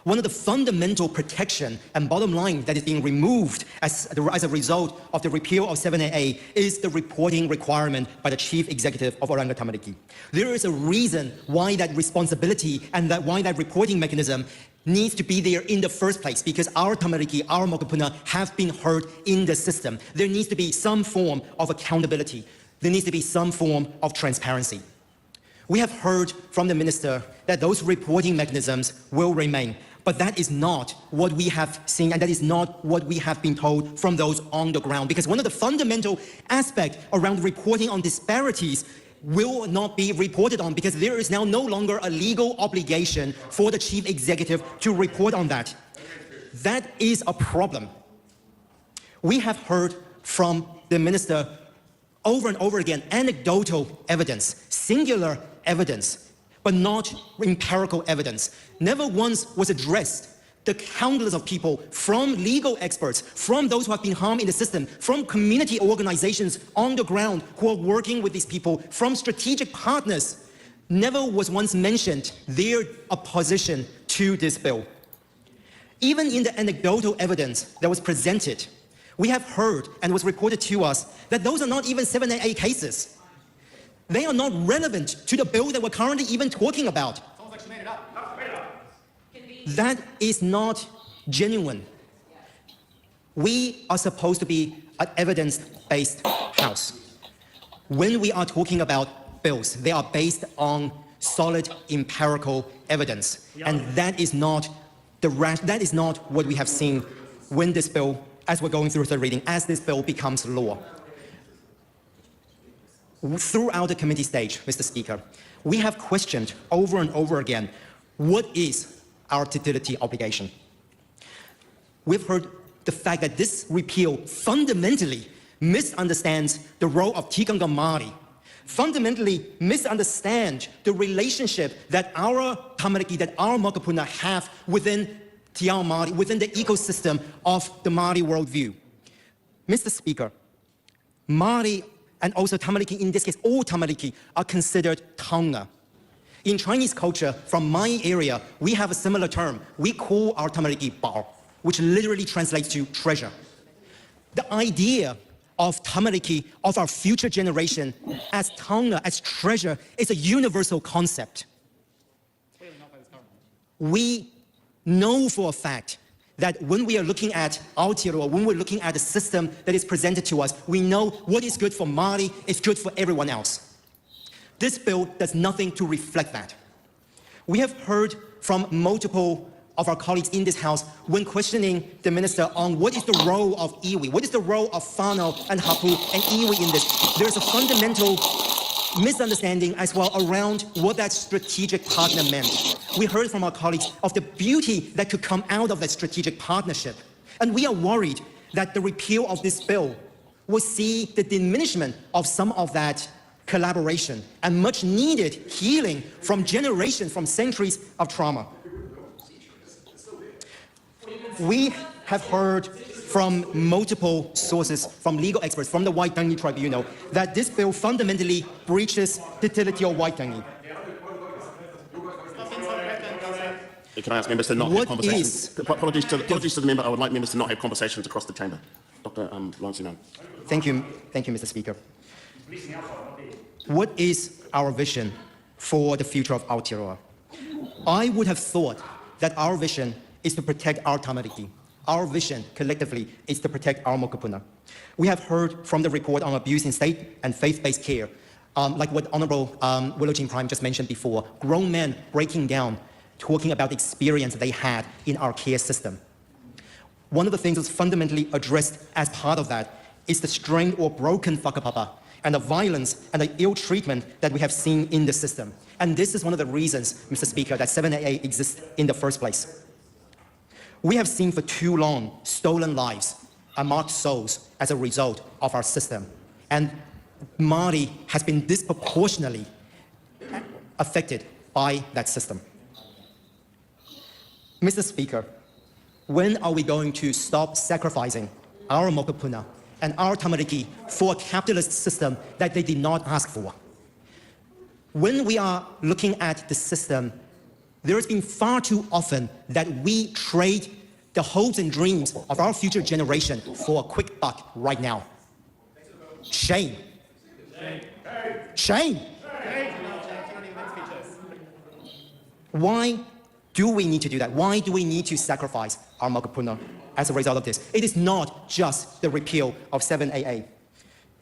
One of the fundamental protection and bottom line that is being removed as a result of the repeal of 7AA is the reporting requirement by the Chief Executive of Oranga Tamariki. There is a reason why that responsibility and why that reporting mechanism needs to be there in the first place, because our Tamariki, our mokopuna have been hurt in the system. There needs to be some form of accountability. There needs to be some form of transparency. We have heard from the Minister that those reporting mechanisms will remain. But that is not what we have seen, and that is not what we have been told from those on the ground. Because one of the fundamental aspects around reporting on disparities will not be reported on, because there is now no longer a legal obligation for the chief executive to report on that. That is a problem. We have heard from the minister over and over again anecdotal evidence, singular evidence, but not empirical evidence. Never once was addressed the countless of people, from legal experts, from those who have been harmed in the system, from community organizations on the ground who are working with these people, from strategic partners. Never was once mentioned their opposition to this bill. Even in the anecdotal evidence that was presented, we have heard and was reported to us that those are not even 7AA cases. They are not relevant to the bill that we're currently even talking about. That is not genuine. We are supposed to be an evidence-based house. When we are talking about bills, they are based on solid empirical evidence, and that is not what we have seen when this bill, as we're going through the reading, as this bill becomes law. Throughout the committee stage, Mr. Speaker, we have questioned over and over again, what is our tutility obligation? We've heard the fact that this repeal fundamentally misunderstands the role of Tikanga Māori, fundamentally misunderstands the relationship that our tamariki, that our mokopuna have within Te Ao Māori, within the ecosystem of the Māori worldview. Mr. Speaker, Māori and also tamariki, in this case, all tamariki are considered taonga. In Chinese culture, from my area, we have a similar term. We call our tamariki bao, which literally translates to treasure. The idea of tamariki, of our future generation, as taonga, as treasure, is a universal concept. We know for a fact that when we are looking at Aotearoa, when we're looking at the system that is presented to us, we know what is good for Māori is good for everyone else. This bill does nothing to reflect that. We have heard from multiple of our colleagues in this House when questioning the minister on what is the role of iwi, what is the role of whānau and hapu and iwi in this. There's a fundamental misunderstanding as well around what that strategic partner meant. We heard from our colleagues of the beauty that could come out of that strategic partnership. And we are worried that the repeal of this bill will see the diminishment of some of that collaboration and much needed healing from generations, from centuries of trauma. We have heard from multiple sources, from legal experts, from the Waitangi Tribunal, that this bill fundamentally breaches the utility of Waitangi. Can I ask members to not have conversations? Apologies to the member. I would like members to not have conversations across the chamber. Dr. Lawrence. Thank you, Mr. Speaker. What is our vision for the future of Aotearoa? I would have thought that our vision is to protect our tamariki. Our vision, collectively, is to protect our mokopuna. We have heard from the report on abuse in state and faith-based care, like what Honourable Willow Jean Prime just mentioned before, grown men breaking down, talking about the experience they had in our care system. One of the things that's fundamentally addressed as part of that is the strained or broken whakapapa and the violence and the ill treatment that we have seen in the system. And this is one of the reasons, Mr. Speaker, that 7AA exists in the first place. We have seen for too long stolen lives and marked souls as a result of our system. And Māori has been disproportionately affected by that system. Mr. Speaker, when are we going to stop sacrificing our mokopuna and our tamariki for a capitalist system that they did not ask for? When we are looking at the system, there has been far too often that we trade the hopes and dreams of our future generation for a quick buck right now. Shame. Shame. Why do we need to do that? Why do we need to sacrifice our mokopuna as a result of this? It is not just the repeal of 7AA.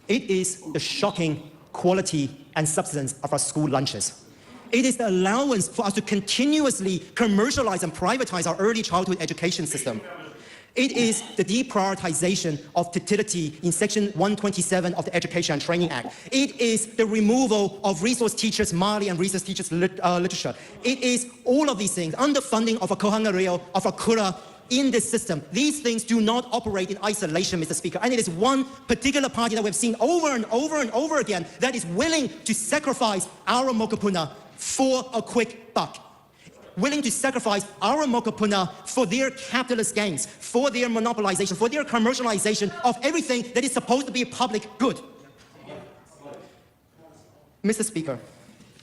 It is the shocking quality and substance of our school lunches. It is the allowance for us to continuously commercialize and privatize our early childhood education system. It is the deprioritization of fertility in Section 127 of the Education and Training Act. It is the removal of resource teachers, Māori and resource teachers literature. It is all of these things, underfunding of a kohanga reo, of a kura in this system. These things do not operate in isolation, Mr. Speaker. And it is one particular party that we've seen over and over and over again that is willing to sacrifice our mokopuna for a quick buck. Willing to sacrifice our mokopuna for their capitalist gains, for their monopolization, for their commercialization of everything that is supposed to be a public good. Mr. Speaker,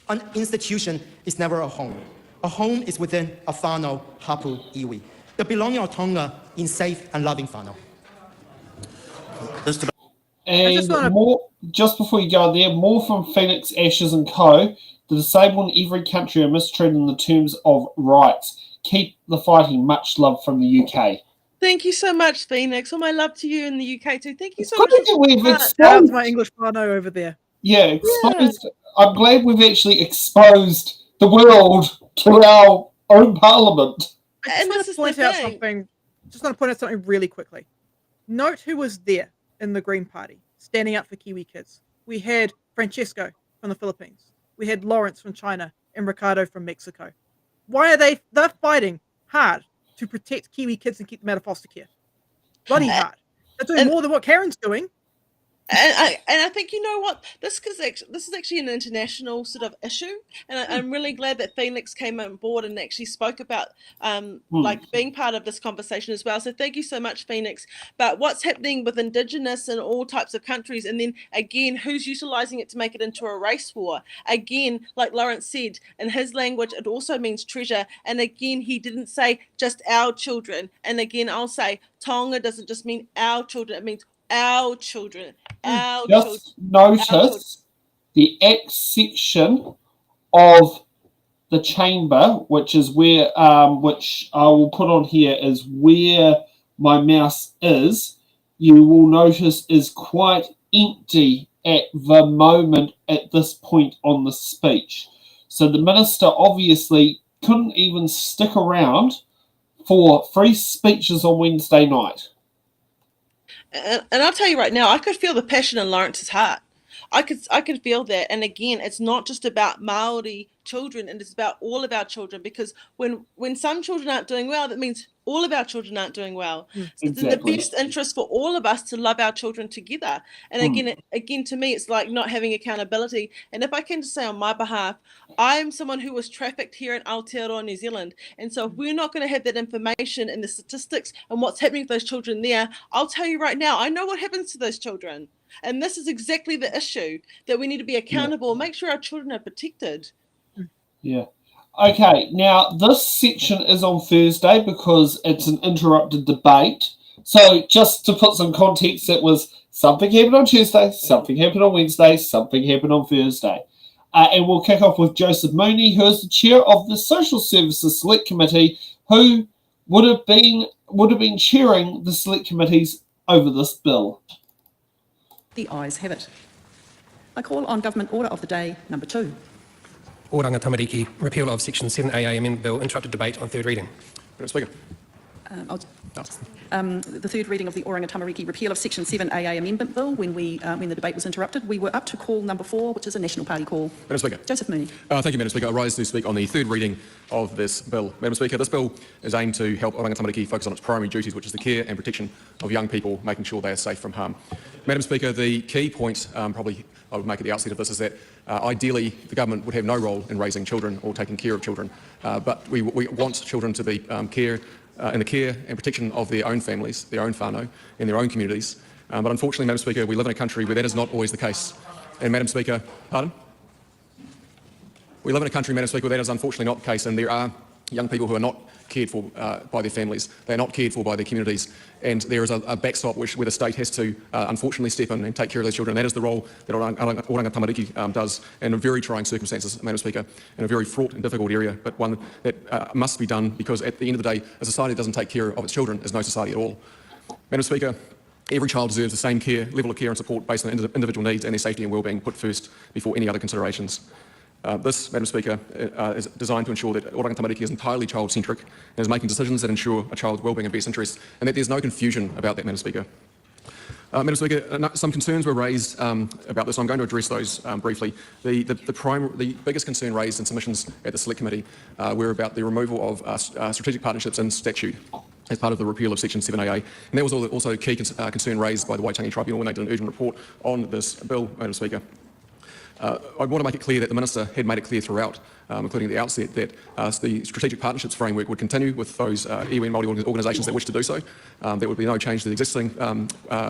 an institution is never a home. A home is within a whānau hapu iwi. The belonging of Tonga in safe and loving whānau. And just before you go there, more from Phoenix, Ashes and Co. The disabled in every country are mistreated in the terms of rights. Keep the fighting. Much love from the UK. Thank you so much, Phoenix. All my love to you in the UK too. Thank you so Good much. that we've Shout out exposed. to my English whānau over there. Yeah, exposed. I'm glad we've actually exposed the world to our own parliament. I just want to point out something really quickly. Note who was there in the Green Party, standing up for Kiwi kids. We had Francesco from the Philippines. We had Lawrence from China and Ricardo from Mexico. Why are they're fighting hard to protect Kiwi kids and keep them out of foster care? Bloody hard. They're doing more than what Karen's doing. And I think, you know what, this is actually an international sort of issue, and I'm really glad that Phoenix came on board and actually spoke about like being part of this conversation as well. So thank you so much, Phoenix. But what's happening with Indigenous and all types of countries, and then again, who's utilising it to make it into a race war? Again, like Lawrence said, in his language, it also means treasure. And again, he didn't say just our children. And again, I'll say Tonga doesn't just mean our children; it means our children. Just notice the X section of the chamber, which is where, which I will put on here, is where my mouse is. You will notice is quite empty at the moment at this point on the speech. So the minister obviously couldn't even stick around for 3 speeches on Wednesday night. And I'll tell you right now, I could feel the passion in Lawrence's heart. I could feel that. And again, it's not just about Maori children, and it's about all of our children, because when some children aren't doing well, that means all of our children aren't doing well. So it's in the best interest for all of us to love our children together. And again, to me, it's like not having accountability. And if I can just say on my behalf, I'm someone who was trafficked here in Aotearoa, New Zealand. And so if we're not going to have that information and the statistics and what's happening with those children there, I'll tell you right now, I know what happens to those children. And this is exactly the issue, that we need to be accountable, make sure our children are protected. Yeah. Okay, now this section is on Thursday because it's an interrupted debate. So just to put some context, it was something happened on Tuesday, something happened on Wednesday, something happened on Thursday. And we'll kick off with Joseph Mooney, who is the chair of the Social Services Select Committee, who would have been chairing the select committees over this bill. The ayes have it. I call on Government Order of the Day number 2. Oranga Tamariki, repeal of Section 7AA Amendment Bill, interrupted debate on third reading. Madam Speaker. The third reading of the Oranga Tamariki repeal of Section 7AA Amendment Bill, when the debate was interrupted, we were up to call number 4, which is a National Party call. Madam Speaker. Joseph Mooney. Thank you, Madam Speaker. I rise to speak on the third reading of this bill. Madam Speaker, this bill is aimed to help Oranga Tamariki focus on its primary duties, which is the care and protection of young people, making sure they are safe from harm. Madam Speaker, the key point probably I would make at the outset of this is that ideally the government would have no role in raising children or taking care of children, but we want children to be in the care and protection of their own families, their own whānau, and their own communities. But unfortunately, Madam Speaker, we live in a country where that is not always the case. And Madam Speaker, pardon? We live in a country, Madam Speaker, where that is unfortunately not the case, and there are young people who are not cared for by their families. They're not cared for by their communities. And there is a backstop where the state has to unfortunately step in and take care of those children. That is the role that Oranga Tamariki does in very trying circumstances, Madam Speaker, in a very fraught and difficult area, but one that must be done because at the end of the day, a society that doesn't take care of its children is no society at all. Madam Speaker, every child deserves the same level of care and support based on individual needs and their safety and well-being put first before any other considerations. This, Madam Speaker, is designed to ensure that Oranga Tamariki is entirely child-centric and is making decisions that ensure a child's wellbeing and best interests, and that there's no confusion about that, Madam Speaker. Madam Speaker, some concerns were raised about this. I'm going to address those briefly. The biggest concern raised in submissions at the Select Committee were about the removal of strategic partnerships in statute as part of the repeal of Section 7AA. And that was also a key concern raised by the Waitangi Tribunal when they did an urgent report on this bill, Madam Speaker. I want to make it clear that the Minister had made it clear throughout, including at the outset, that the strategic partnerships framework would continue with those iwi and Māori organisations that wish to do so. There would be no change to the existing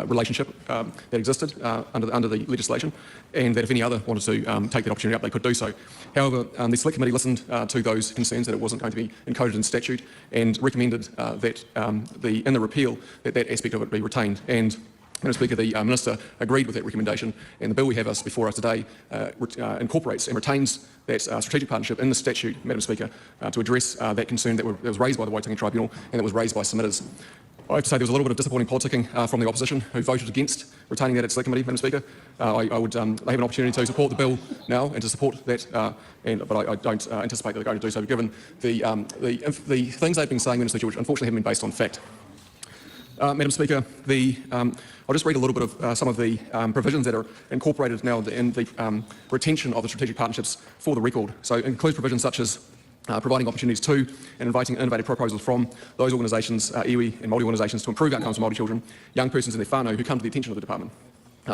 relationship that existed under the legislation, and that if any other wanted to take that opportunity up, they could do so. However, the Select Committee listened to those concerns that it wasn't going to be encoded in statute and recommended that in the repeal that aspect of it be retained. And Madam Speaker, the Minister agreed with that recommendation, and the bill we have before us today incorporates and retains that strategic partnership in the statute, Madam Speaker, to address that concern that was raised by the Waitangi Tribunal and that was raised by submitters. I have to say there was a little bit of disappointing politicking from the opposition who voted against retaining that at Select Committee, Madam Speaker. They have an opportunity to support the bill now and to support that, but I don't anticipate that they're going to do so, given the things they've been saying, Madam Speaker, which unfortunately haven't been based on fact. Madam Speaker, I'll just read a little bit of some of the provisions that are incorporated now in the retention of the strategic partnerships for the record. So it includes provisions such as providing opportunities to and inviting innovative proposals from those organisations, iwi and Māori organisations, to improve outcomes for Māori children, young persons and their whānau who come to the attention of the Department.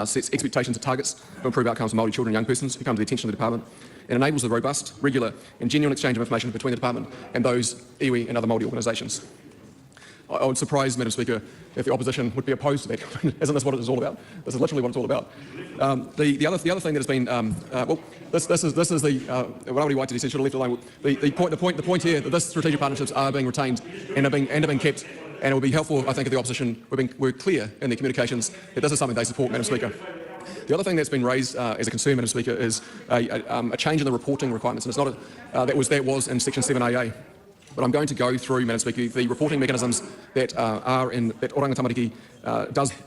Sets expectations and targets to improve outcomes for Māori children and young persons who come to the attention of the Department, and enables the robust, regular and genuine exchange of information between the Department and those iwi and other Māori organisations. I would surprise, Madam Speaker, if the opposition would be opposed to that. Isn't this what it is all about? This is literally what it's all about. The other thing that has been this is the Rawari Waititi said should have left alone. The point here that this strategic partnerships are being retained and are being kept, and it would be helpful, I think, if the opposition were clear in their communications that this is something they support, Madam Speaker. The other thing that's been raised as a concern, Madam Speaker, is a change in the reporting requirements, and it's not that was in Section 7AA. But I'm going to go through, Madam Speaker, the reporting mechanisms that that Oranga Tamariki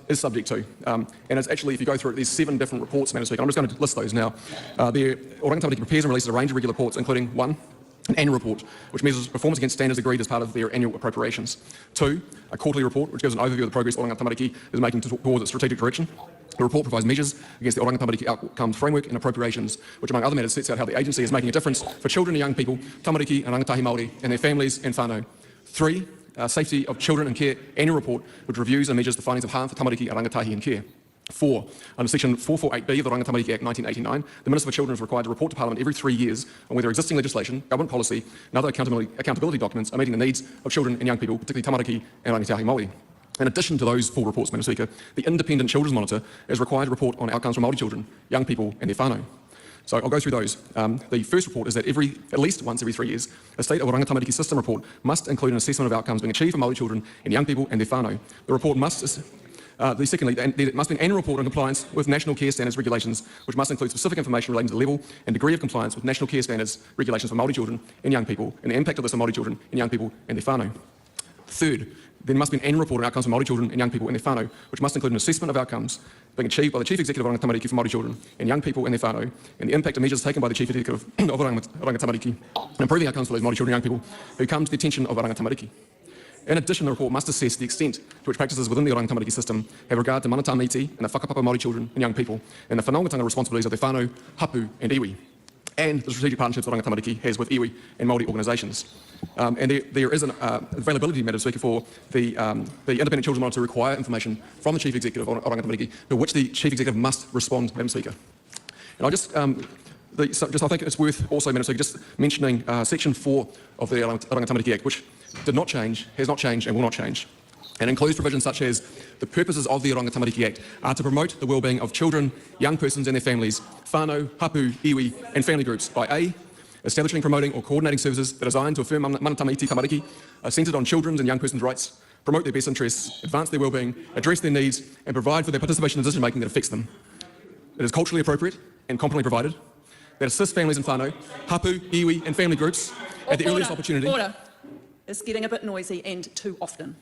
is subject to. And it's actually, if you go through it, there's 7 different reports, Madam Speaker. I'm just going to list those now. Oranga Tamariki prepares and releases a range of regular reports, including 1, an annual report, which measures performance against standards agreed as part of their annual appropriations. 2, a quarterly report, which gives an overview of the progress Oranga Tamariki is making towards its strategic direction. The report provides measures against the Oranga Tamariki outcomes framework and appropriations, which among other matters sets out how the agency is making a difference for children and young people, Tamariki and Rangatahi Māori, and their families and whānau. 3, safety of children and care annual report, which reviews and measures the findings of harm for Tamariki and Rangatahi and care. 4, under Section 448B of the Oranga Tamariki Act 1989, the Minister for Children is required to report to Parliament every 3 years on whether existing legislation, government policy and other accountability documents are meeting the needs of children and young people, particularly Tamariki and Rangatahi Māori. In addition to those 4 reports, Madam Speaker, the Independent Children's Monitor is required to report on outcomes for Māori children, young people and their whānau. So I'll go through those. The first report is that at least once every 3 years, a State of Oranga Tamariki system report must include an assessment of outcomes being achieved for Māori children and young people and their whānau. The report must... Secondly, there must be an annual report on compliance with national care standards regulations, which must include specific information relating to the level and degree of compliance with national care standards regulations for Māori children and young people, and the impact of this on Māori children and young people and their whānau. Third, there must be an annual report on outcomes for Māori children and young people and their whānau, which must include an assessment of outcomes being achieved by the Chief Executive of Oranga Tamariki for Māori children and young people and their whānau, and the impact of measures taken by the Chief Executive of Oranga Tamariki in improving outcomes for those Māori children and young people who come to the attention of Oranga Tamariki. In addition, the report must assess the extent to which practices within the Oranga Tamariki system have regard to mana tāmiti and the whakapapa Māori children and young people, and the whanaungatanga responsibilities of their whānau, hapu and iwi, and the strategic partnerships Oranga Tamariki has with iwi and Māori organisations. And there is an availability, Madam Speaker, for the Independent Children's Monitor to require information from the Chief Executive of Oranga Tamariki, to which the Chief Executive must respond, Madam Speaker. And I think it's worth also, Madam Speaker, just mentioning Section 4 of the Oranga Tamariki Act, which did not change, has not changed and will not change, and includes provisions such as the purposes of the Oranga Tamariki Act are to promote the wellbeing of children, young persons and their families, whānau, hapu, iwi and family groups by A, establishing, promoting or coordinating services that are designed to affirm mana tāmiti tamariki, are centred on children's and young persons' rights, promote their best interests, advance their wellbeing, address their needs and provide for their participation in decision-making that affects them. It is culturally appropriate and competently provided, that assists families and whānau, hapu, iwi and family groups at the earliest opportunity. Order. It's getting a bit noisy and too often.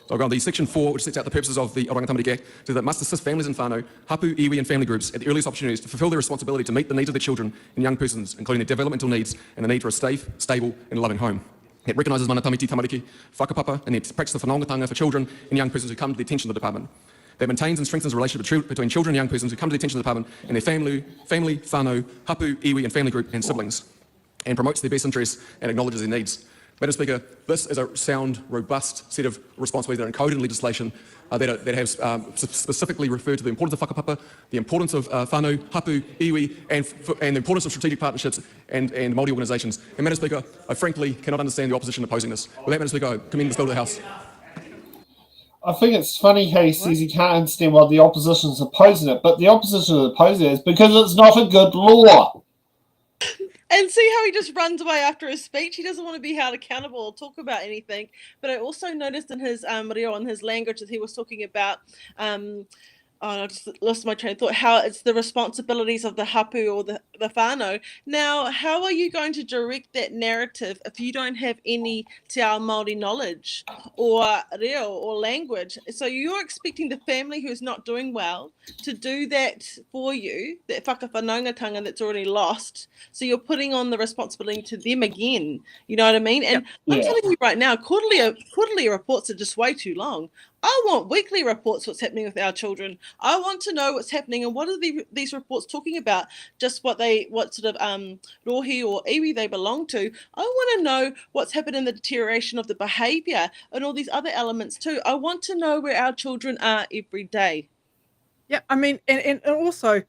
So I'll go on the Section 4, which sets out the purposes of the Oranga Tamariki Act, so that it must assist families in whānau, hapu, iwi and family groups at the earliest opportunities to fulfil their responsibility to meet the needs of their children and young persons, including their developmental needs and the need for a safe, stable and loving home. It recognises mana tamiti tamariki, whakapapa and the practice of whanaongatanga for children and young persons who come to the attention of the department. That maintains and strengthens the relationship between children and young persons who come to the attention of the department and their family, whānau, hapu, iwi and family group and siblings, and promotes their best interests and acknowledges their needs. Madam Speaker, this is a sound, robust set of responsibilities that are encoded in legislation that have specifically referred to the importance of whakapapa, the importance of whānau, hapu, iwi, and the importance of strategic partnerships and Māori organisations. And Madam Speaker, I frankly cannot understand the opposition opposing this. With that, Madam Speaker, I commend this bill to the House. I think it's funny how he says he can't understand why the opposition is opposing it, but the opposition is opposing it because it's not a good law. And see how he just runs away after his speech? He doesn't want to be held accountable or talk about anything. But I also noticed in his reo, in his language, that he was talking about I just lost my train of thought, how it's the responsibilities of the hapu or the whānau. Now, how are you going to direct that narrative if you don't have any te ao Māori knowledge or reo or language? So you're expecting the family who's not doing well to do that for you, that whakawhanaungatanga that's already lost. So you're putting on the responsibility to them again. You know what I mean? And I'm telling you right now, quarterly reports are just way too long. I want weekly reports what's happening with our children. I want to know what's happening and what are these reports talking about, just what sort of rohi or iwi they belong to. I want to know what's happened in the deterioration of the behaviour and all these other elements too. I want to know where our children are every day. Yeah, I mean, and also,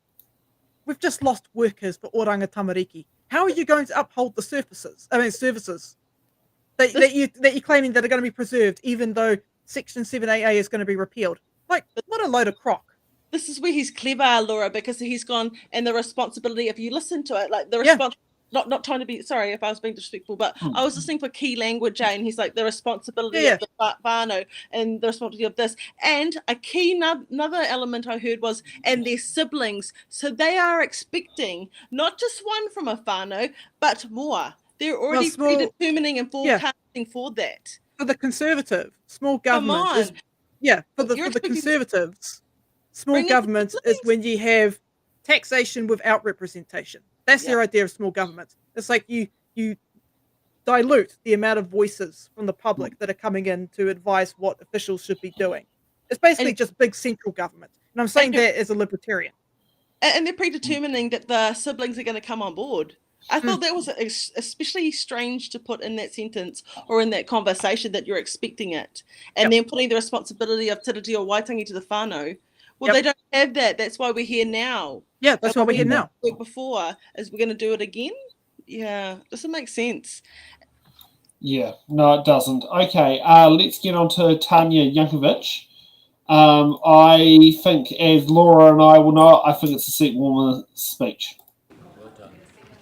we've just lost workers for Oranga Tamariki. How are you going to uphold the services that you're claiming that are going to be preserved, even though Section 7AA is going to be repealed? Like, what a load of crock. This is where he's clever, Laura, because he's gone, and the responsibility, if you listen to it, like the response, not trying to be, sorry if I was being disrespectful, but I was listening for key language, and he's like, the responsibility of the whānau and the responsibility of this. And a key, another element I heard was, and their siblings. So they are expecting not just one from a whānau, but more. They're already predetermining and forecasting for that. For the Conservative, small government is for the Conservatives, small government is when you have taxation without representation. That's their idea of small government. It's like you dilute the amount of voices from the public that are coming in to advise what officials should be doing. It's basically just big central government. And I'm saying that as a libertarian. And they're predetermining that the siblings are going to come on board. I thought that was especially strange to put in that sentence or in that conversation, that you're expecting it. And then putting the responsibility of tiriti or waitangi to the whānau. Well, they don't have that. That's why we're here now. Yeah, that's why we're here now. Before, is we're going to do it again? Yeah, doesn't make sense. Yeah, no, it doesn't. Okay, let's get on to Tanya Yankovic. I think, as Laura and I will know, I think it's a Sikh woman's speech.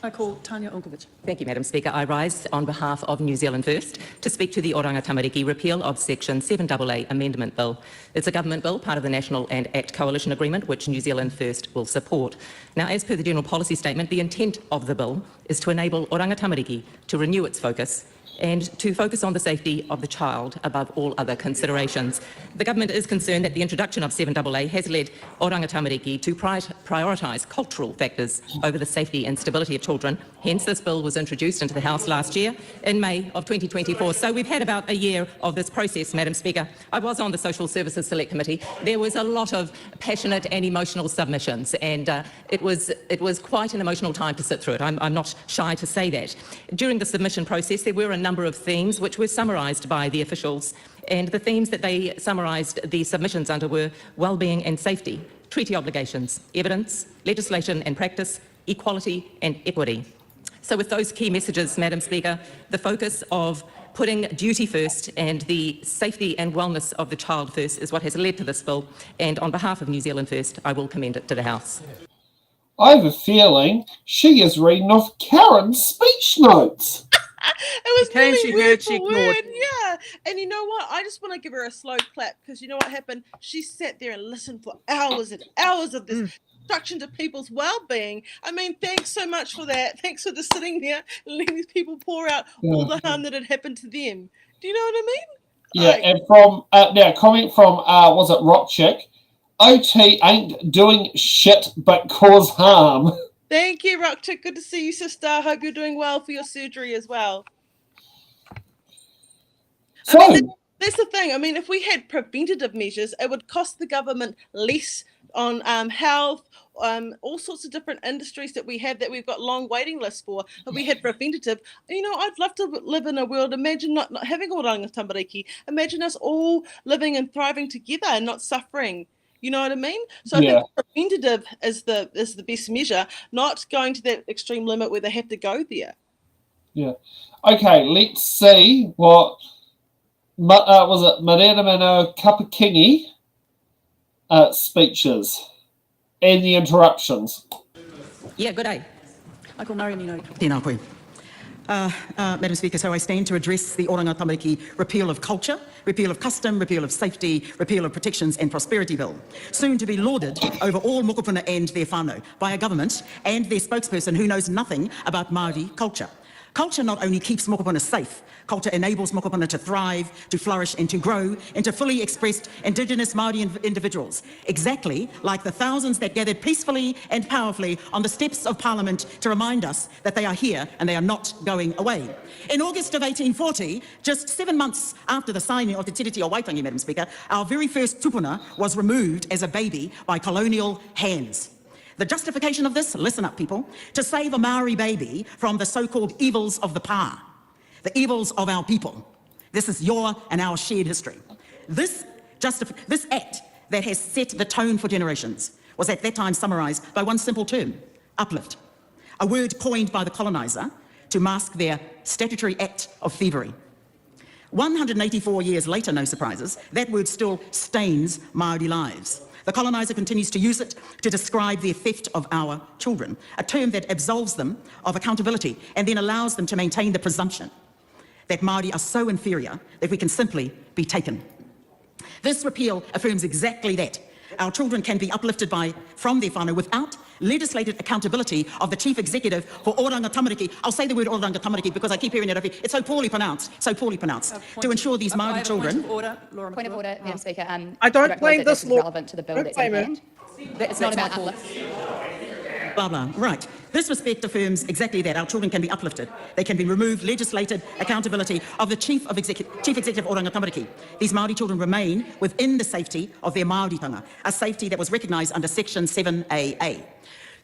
I call Tanya Yankovic. Thank you, Madam Speaker. I rise on behalf of New Zealand First to speak to the Oranga Tamariki repeal of Section 7AA Amendment Bill. It's a government bill, part of the National and Act Coalition Agreement, which New Zealand First will support. Now, as per the General Policy Statement, the intent of the bill is to enable Oranga Tamariki to renew its focus and to focus on the safety of the child above all other considerations. The government is concerned that the introduction of 7AA has led Oranga Tamariki to prioritise cultural factors over the safety and stability of children. Hence, this bill was introduced into the House last year in May of 2024. So we've had about a year of this process, Madam Speaker. I was on the Social Services Select Committee. There was a lot of passionate and emotional submissions, and it was quite an emotional time to sit through it. I'm not shy to say that. During the submission process, there were a number of themes which were summarised by the officials, and the themes that they summarised the submissions under were wellbeing and safety, treaty obligations, evidence, legislation and practice, equality and equity. So with those key messages, Madam Speaker, the focus of putting duty first and the safety and wellness of the child first is what has led to this bill, and on behalf of New Zealand First, I will commend it to the House. I have a feeling she is reading off Karen's speech notes. It was really word for word, yeah. And you know what? I just want to give her a slow clap, because you know what happened? She sat there and listened for hours and hours of this destruction to people's well-being. I mean, thanks so much for that. Thanks for just sitting there and letting these people pour out all the harm that had happened to them. Do you know what I mean? Yeah, and from now comment from was it Rock Chick? OT ain't doing shit but cause harm. Thank you, Rockchick. Good to see you, sister. Hope you're doing well for your surgery as well. So, I mean, that's the thing. I mean, if we had preventative measures, it would cost the government less on health, all sorts of different industries that we have that we've got long waiting lists for. If we had preventative, you know, I'd love to live in a world. Imagine not having Oranga Tamariki. Imagine us all living and thriving together and not suffering. You know what I mean? So I think preventative is the best measure, not going to that extreme limit where they have to go there. Yeah. Okay, let's see what was it Marina Mano Kapakingi speeches and the interruptions. Yeah, good day. I call Mary Nino. Tēnā koe. Madam Speaker, so I stand to address the Oranga Tamariki repeal of culture, repeal of custom, repeal of safety, repeal of protections and prosperity bill, soon to be lauded over all mokopuna and their whānau by a government and their spokesperson who knows nothing about Māori culture. Culture not only keeps mokopuna safe, culture enables mokopuna to thrive, to flourish and to grow into fully expressed Indigenous Māori individuals, exactly like the thousands that gathered peacefully and powerfully on the steps of Parliament to remind us that they are here and they are not going away. In August of 1840, just 7 months after the signing of Te Tiriti o Waitangi, Madam Speaker, our very first tupuna was removed as a baby by colonial hands. The justification of this, listen up people, to save a Maori baby from the so-called evils of the pa, the evils of our people. This is your and our shared history. This act that has set the tone for generations was at that time summarised by one simple term, uplift, a word coined by the coloniser to mask their statutory act of thievery. 184 years later, no surprises, that word still stains Māori lives. The coloniser continues to use it to describe the theft of our children, a term that absolves them of accountability and then allows them to maintain the presumption that Māori are so inferior that we can simply be taken. This repeal affirms exactly that. Our children can be uplifted from their whānau without legislated accountability of the Chief Executive for Oranga Tamariki. I'll say the word Oranga Tamariki because I keep hearing it over here. It's so poorly pronounced, to ensure these Māori children... Point of order, Madam Speaker. I don't blame this law. Relevant to the bill that's in hand. It's not about uplift. Blah, blah. Right. This respect affirms exactly that. Our children can be uplifted. They can be removed legislated accountability of the Chief Executive Oranga Tamariki. These Māori children remain within the safety of their Māoritanga, a safety that was recognised under Section 7AA.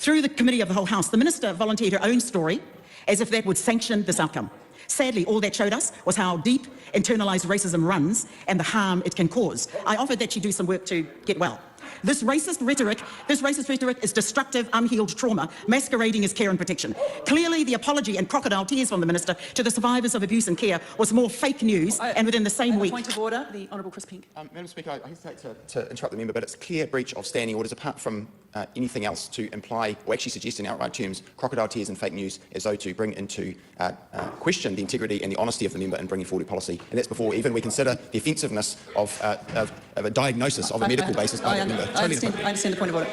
Through the Committee of the Whole House, the Minister volunteered her own story as if that would sanction this outcome. Sadly, all that showed us was how deep internalised racism runs and the harm it can cause. I offered that she do some work to get well. This racist rhetoric is destructive, unhealed trauma, masquerading as care and protection. Clearly, the apology and crocodile tears from the Minister to the survivors of abuse and care was more fake news, and within the same week... Point of order, the Honourable Chris Pink. Madam Speaker, I hesitate to interrupt the member, but it's a clear breach of standing orders, apart from anything else, to imply, or actually suggest in outright terms, crocodile tears and fake news, as though to bring into question the integrity and the honesty of the member in bringing forward a policy. And that's before even we consider the offensiveness of a diagnosis of a medical basis by the member. I understand the point of order.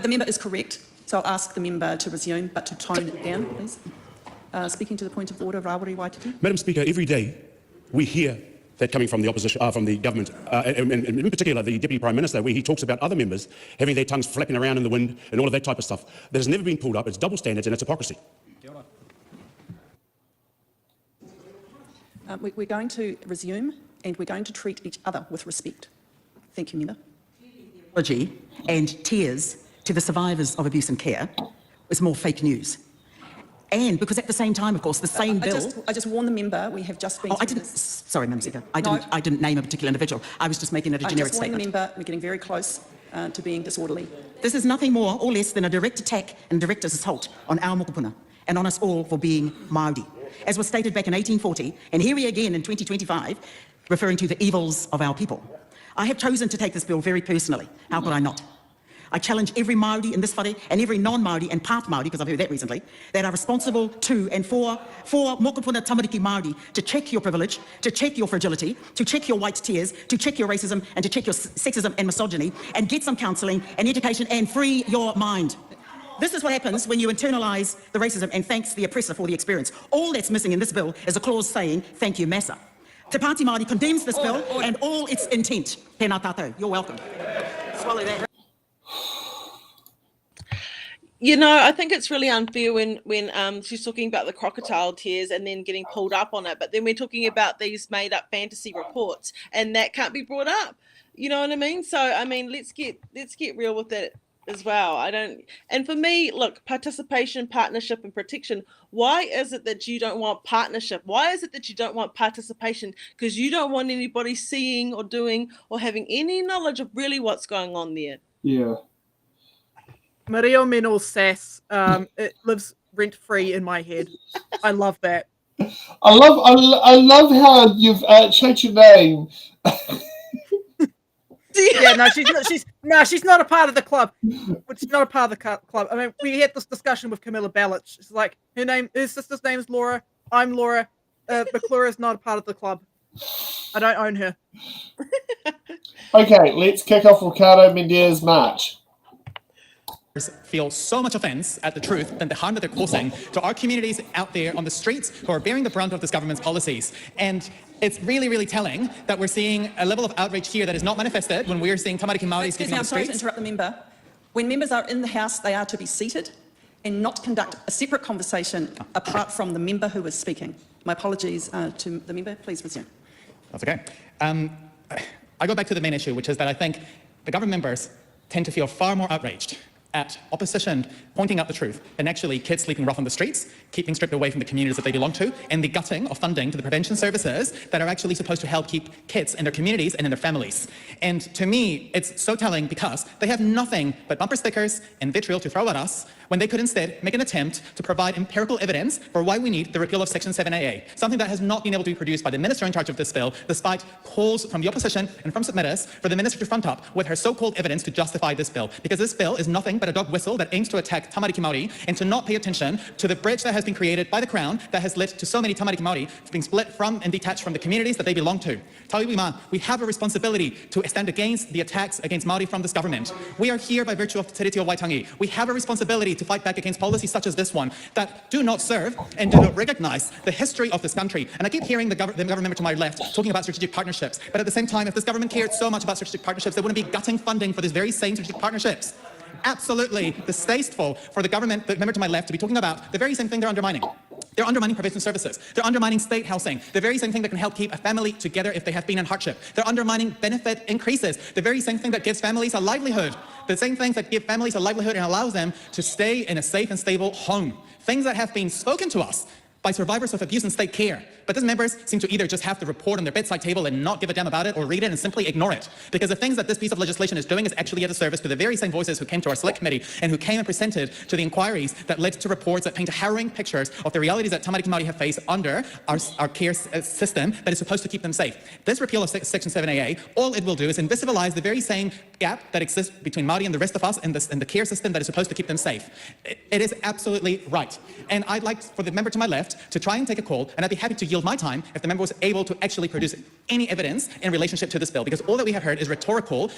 The member is correct, so I'll ask the member to resume, but to tone it down, please. Speaking to the point of order, Rawiri Waititi. Madam Speaker, every day we hear that coming from the opposition, from the government, and in particular the Deputy Prime Minister, where he talks about other members having their tongues flapping around in the wind and all of that type of stuff. That has never been pulled up. It's double standards and it's hypocrisy. We're going to resume and we're going to treat each other with respect. Thank you, member. Apology and tears to the survivors of abuse and care is more fake news. And because at the same time, of course, the same bill... I just warn the member, we have just been... Sorry, Madam Speaker. I didn't name a particular individual. I was just making it a generic statement. I just warn the member, we're getting very close to being disorderly. This is nothing more or less than a direct attack and direct assault on our mokopuna and on us all for being Māori. As was stated back in 1840, and here we are again in 2025, referring to the evils of our people. I have chosen to take this bill very personally. How could I not? I challenge every Māori in this whare and every non-Māori and part Māori, because I've heard that recently, that are responsible to and for mokopuna tamariki Māori to check your privilege, to check your fragility, to check your white tears, to check your racism and to check your sexism and misogyny and get some counselling and education and free your mind. This is what happens when you internalise the racism and thanks the oppressor for the experience. All that's missing in this bill is a clause saying, thank you, Massa. Te Pāti Māori condemns this bill and all its intent. Tēnā tātou. You're welcome. Swallow that. You know, I think it's really unfair when she's talking about the crocodile tears and then getting pulled up on it, but then we're talking about these made up fantasy reports and that can't be brought up. You know what I mean? So I mean, let's get real with it as well. And for me, look, participation, partnership, and protection. Why is it that you don't want partnership? Why is it that you don't want participation? Because you don't want anybody seeing or doing or having any knowledge of really what's going on there. Yeah. Mario Menor sass. It lives rent free in my head. I love that. I love how you've changed your name. Yeah, no, she's not a part of the club. She's not a part of the club. I mean, we had this discussion with Camilla Ballard. She's like, her sister's name is Laura. I'm Laura. McClure is not a part of the club. I don't own her. Okay, let's kick off Ricardo Mendes' march. Feel so much offence at the truth and the harm that they're causing to our communities out there on the streets who are bearing the brunt of this government's policies. And it's really, really telling that we're seeing a level of outrage here that is not manifested when we're seeing Tamariki Māoris getting on the I'm sorry to streets. interrupt the member. When members are in the House, they are to be seated and not conduct a separate conversation apart from the member who is speaking. My apologies to the member. Please resume. That's okay. I go back to the main issue, which is that I think the government members tend to feel far more outraged at opposition pointing out the truth and actually kids sleeping rough on the streets, keeping stripped away from the communities that they belong to, and the gutting of funding to the prevention services that are actually supposed to help keep kids in their communities and in their families. And to me, it's so telling because they have nothing but bumper stickers and vitriol to throw at us when they could instead make an attempt to provide empirical evidence for why we need the repeal of Section 7AA, something that has not been able to be produced by the minister in charge of this bill, despite calls from the opposition and from submitters for the minister to front up with her so-called evidence to justify this bill. Because this bill is nothing but a dog whistle that aims to attack Tamariki Māori and to not pay attention to the bridge that has been created by the Crown that has led to so many Tamariki Māori being split from and detached from the communities that they belong to. Tauiwima, we have a responsibility to stand against the attacks against Māori from this government. We are here by virtue of Te Reti o Waitangi. We have a responsibility to fight back against policies such as this one that do not serve and do not recognize the history of this country. And I keep hearing the government member to my left talking about strategic partnerships, but at the same time, if this government cared so much about strategic partnerships, they wouldn't be gutting funding for these very same strategic partnerships. Absolutely distasteful for the government, the member to my left, to be talking about the very same thing they're undermining. They're undermining prevention services. They're undermining state housing. The very same thing that can help keep a family together if they have been in hardship. They're undermining benefit increases. The very same thing that gives families a livelihood. The same things that give families a livelihood and allows them to stay in a safe and stable home. Things that have been spoken to us by survivors of abuse and state care. But these members seem to either just have the report on their bedside table and not give a damn about it, or read it and simply ignore it. Because the things that this piece of legislation is doing is actually a disservice to the very same voices who came to our select committee and who came and presented to the inquiries that led to reports that paint harrowing pictures of the realities that Tamariki Māori have faced under our care system that is supposed to keep them safe. This repeal of Section 7AA, all it will do is invisibilize the very same gap that exists between Māori and the rest of us and the care system that is supposed to keep them safe. It is absolutely right. And I'd like for the member to my left to try and take a call, and I'd be happy to yield my time if the member was able to actually produce any evidence in relationship to this bill, because all that we have heard is rhetorical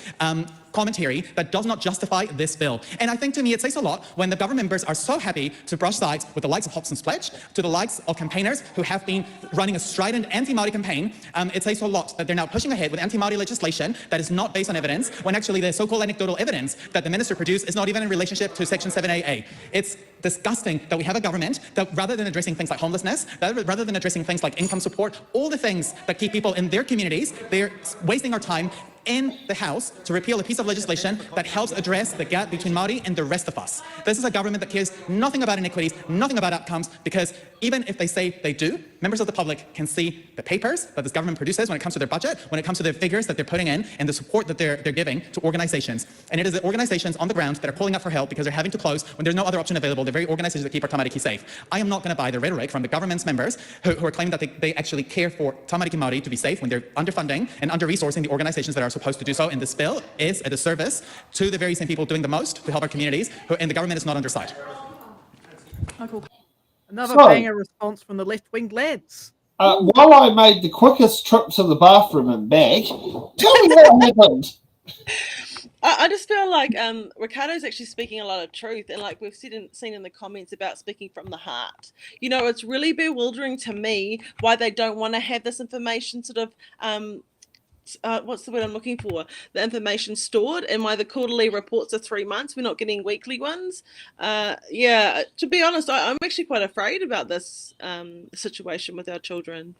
commentary that does not justify this bill. And I think to me it says a lot when the government members are so happy to brush sides with the likes of Hobson's Pledge, to the likes of campaigners who have been running a strident anti-Māori campaign. It says a lot that they're now pushing ahead with anti-Māori legislation that is not based on evidence, when actually the so-called anecdotal evidence that the minister produced is not even in relationship to Section 7AA. It's disgusting that we have a government that, rather than addressing things like homelessness, rather than addressing things like income support, all the things that keep people in their communities, they're wasting our time in the House to repeal a piece of legislation that helps address the gap between Māori and the rest of us. This is a government that cares nothing about inequities, nothing about outcomes, because even if they say they do, members of the public can see the papers that this government produces when it comes to their budget, when it comes to the figures that they're putting in, and the support that they're giving to organizations. And it is the organizations on the ground that are calling out for help because they're having to close when there's no other option available, the very organizations that keep our Tamariki safe. I am not going to buy the rhetoric from the government's members who are claiming that they actually care for Tamariki Māori to be safe when they're underfunding and under-resourcing the organizations that are supposed to do so. And this bill is a disservice to the very same people doing the most to help our communities, and the government is not on their side. Another banger response from the left-wing lads. While I made the quickest trip to the bathroom and back, tell me what happened. I just feel like Ricardo's actually speaking a lot of truth, and like we've seen in the comments about speaking from the heart. You know, it's really bewildering to me why they don't want to have this information sort of what's the word I'm looking for? The information stored, and why the quarterly reports are 3 months. We're not getting weekly ones. Yeah, to be honest, I'm actually quite afraid about this situation with our children.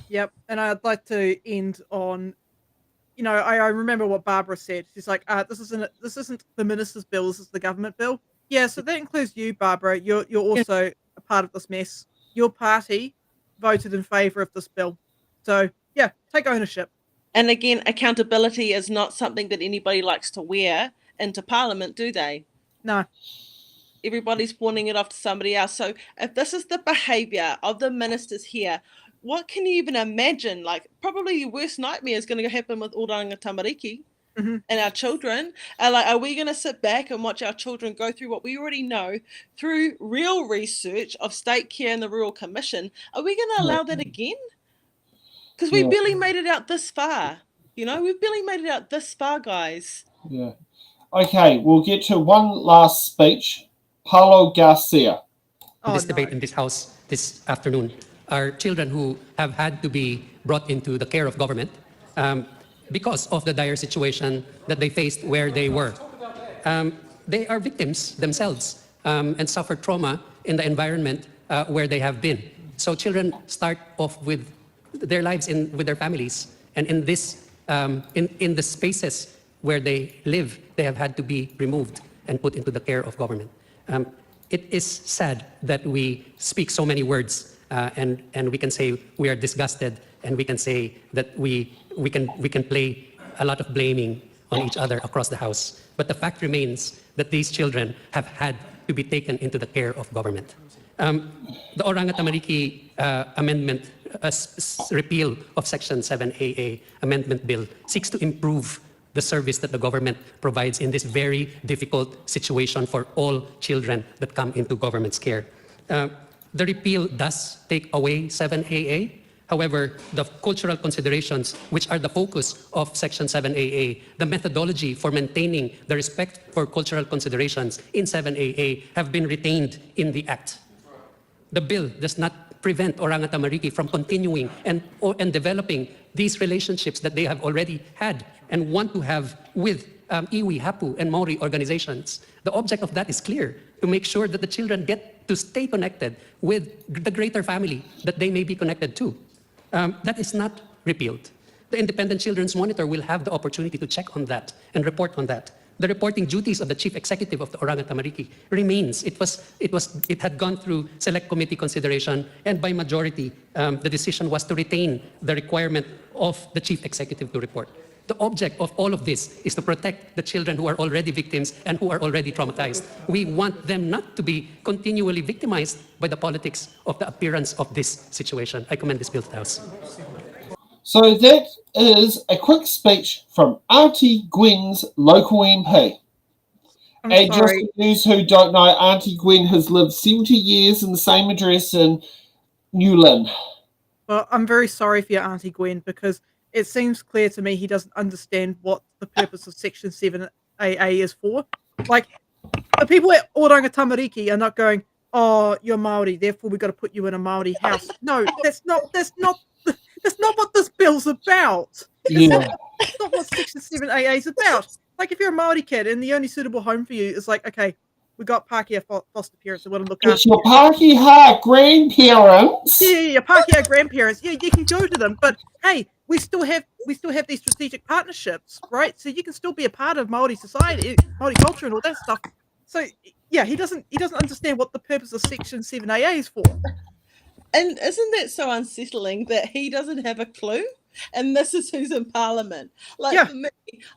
Yep, and I'd like to end on, I remember what Barbara said. She's like, this isn't the minister's bill, this is the government bill. Yeah, so that includes you, Barbara. You're also a part of this mess. Your party voted in favour of this bill. So yeah, take ownership. And again, accountability is not something that anybody likes to wear into Parliament, do they? No. Everybody's pointing it off to somebody else. So if this is the behaviour of the ministers here, what can you even imagine? Like, probably your worst nightmare is going to happen with Oranga Tamariki and our children. Like, are we going to sit back and watch our children go through what we already know through real research of state care and the Rural Commission? Are we going to allow that again? Because we barely made it out this far. You know, we've barely made it out this far, guys. Yeah. Okay, we'll get to one last speech. Paulo Garcia. This debate in this House this afternoon are children who have had to be brought into the care of government because of the dire situation that they faced where they were. They are victims themselves and suffer trauma in the environment where they have been. So children start off with their lives with their families, and in this in the spaces where they live, they have had to be removed and put into the care of government. It is sad that we speak so many words and we can say we are disgusted, and we can say that we can play a lot of blaming on each other across the House. But the fact remains that these children have had to be taken into the care of government. The Oranga Tamariki amendment, repeal of Section 7AA amendment bill, seeks to improve the service that the government provides in this very difficult situation for all children that come into government's care. The repeal does take away 7AA. However, the cultural considerations, which are the focus of Section 7AA, the methodology for maintaining the respect for cultural considerations in 7AA have been retained in the Act. The bill does not prevent Oranga Tamariki from continuing and developing these relationships that they have already had and want to have with iwi, hapu, and Maori organizations. The object of that is clear, to make sure that the children get to stay connected with the greater family that they may be connected to. That is not repealed. The Independent Children's Monitor will have the opportunity to check on that and report on that. The reporting duties of the Chief Executive of the Oranga Tamariki remains. It had gone through select committee consideration, and by majority, the decision was to retain the requirement of the Chief Executive to report. The object of all of this is to protect the children who are already victims and who are already traumatized. We want them not to be continually victimized by the politics of the appearance of this situation. I commend this bill to the House. So that is a quick speech from Auntie Gwen's local MP. And just for those who don't know, Auntie Gwen has lived 70 years in the same address in New Lynn. Well, I'm very sorry for your Auntie Gwen, because it seems clear to me he doesn't understand what the purpose of Section 7AA is for. Like, the people at Oranga Tamariki are not going, oh, you're Māori, therefore we've got to put you in a Māori house. No, that's not what this bill's about. That's not what Section 7AA is about. Like, if you're a Māori kid and the only suitable home for you is like, okay, we got Pākehā foster parents that want to look after you. It's your Pākehā grandparents. Yeah, your Pākehā grandparents. Yeah, you can go to them, but hey, we still have these strategic partnerships, right? So you can still be a part of Māori society, Māori culture, and all that stuff. So yeah, he doesn't understand what the purpose of Section 7AA is for. And isn't that so unsettling that he doesn't have a clue? And this is who's in Parliament. Like, for me,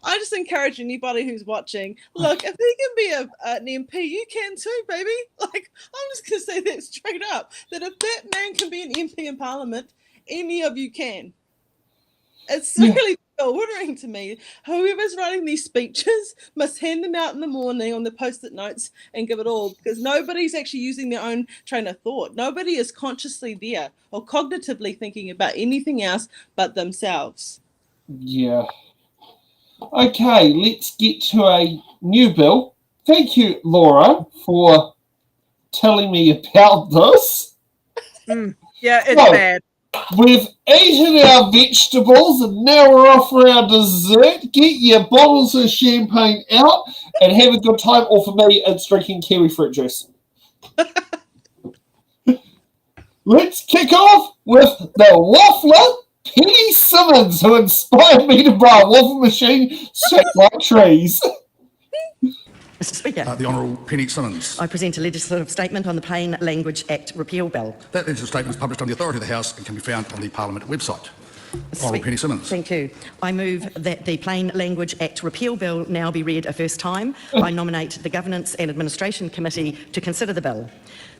I just encourage anybody who's watching, look, if he can be an MP, you can too, baby. Like, I'm just going to say that straight up, that if that man can be an MP in Parliament, any of you can. It's really bewildering to me. Whoever's writing these speeches must hand them out in the morning on the post-it notes and give it all, because nobody's actually using their own train of thought. Nobody is consciously there or cognitively thinking about anything else but themselves. Yeah. Okay, let's get to a new bill. Thank you, Laura, for telling me about this. Yeah, it's So, bad. we've eaten our vegetables and now we're off for our dessert. Get your bottles of champagne out and have a good time. Or for me, it's drinking kiwi fruit juice. Let's kick off with the waffler, Penny Simmons, who inspired me to buy a waffle machine shaped like trees. Mr Speaker. The Honourable Penny Simmons. I present a legislative statement on the Plain Language Act Repeal Bill. That legislative statement is published on the authority of the House and can be found on the Parliament website. Honourable Penny Simmons. Thank you. I move that the Plain Language Act Repeal Bill now be read a first time. I nominate the Governance and Administration Committee to consider the bill.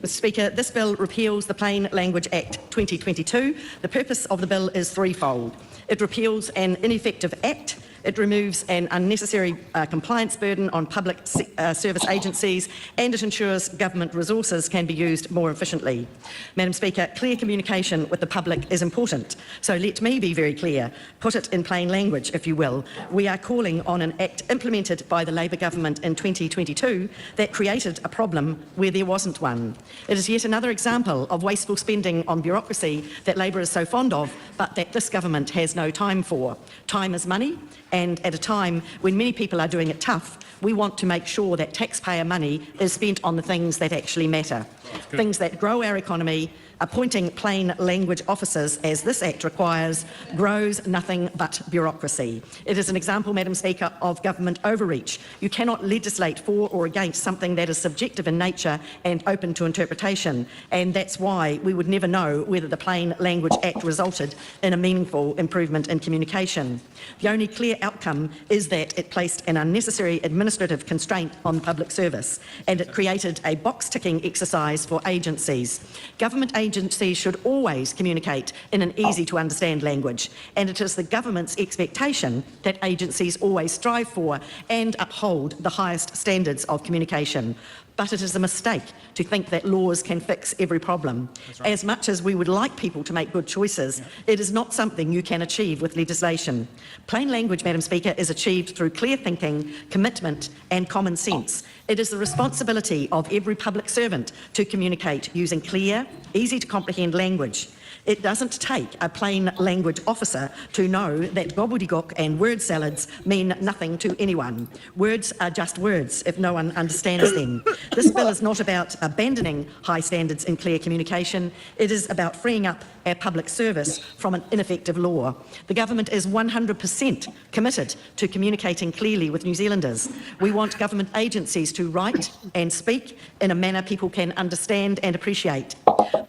Mr Speaker, this bill repeals the Plain Language Act 2022. The purpose of the bill is threefold. It repeals an ineffective act. It removes an unnecessary compliance burden on public service agencies, and it ensures government resources can be used more efficiently. Madam Speaker, clear communication with the public is important, so let me be very clear. Put it in plain language, if you will. We are calling on an act implemented by the Labor government in 2022 that created a problem where there wasn't one. It is yet another example of wasteful spending on bureaucracy that Labor is so fond of, but that this government has no time for. Time is money. And at a time when many people are doing it tough, we want to make sure that taxpayer money is spent on the things that actually matter, things that grow our economy. Appointing plain language officers, as this Act requires, grows nothing but bureaucracy. It is an example, Madam Speaker, of government overreach. You cannot legislate for or against something that is subjective in nature and open to interpretation, and that's why we would never know whether the Plain Language Act resulted in a meaningful improvement in communication. The only clear outcome is that it placed an unnecessary administrative constraint on public service, and it created a box-ticking exercise for agencies. Government agencies should always communicate in an easy-to-understand language, and it is the government's expectation that agencies always strive for and uphold the highest standards of communication. But it is a mistake to think that laws can fix every problem. Right. As much as we would like people to make good choices, it is not something you can achieve with legislation. Plain language, Madam Speaker, is achieved through clear thinking, commitment and common sense. It is the responsibility of every public servant to communicate using clear, easy-to-comprehend language. It doesn't take a plain language officer to know that gobbledygook and word salads mean nothing to anyone. Words are just words if no one understands them. This bill is not about abandoning high standards in clear communication. It is about freeing up our public service from an ineffective law. The government is 100% committed to communicating clearly with New Zealanders. We want government agencies to write and speak in a manner people can understand and appreciate.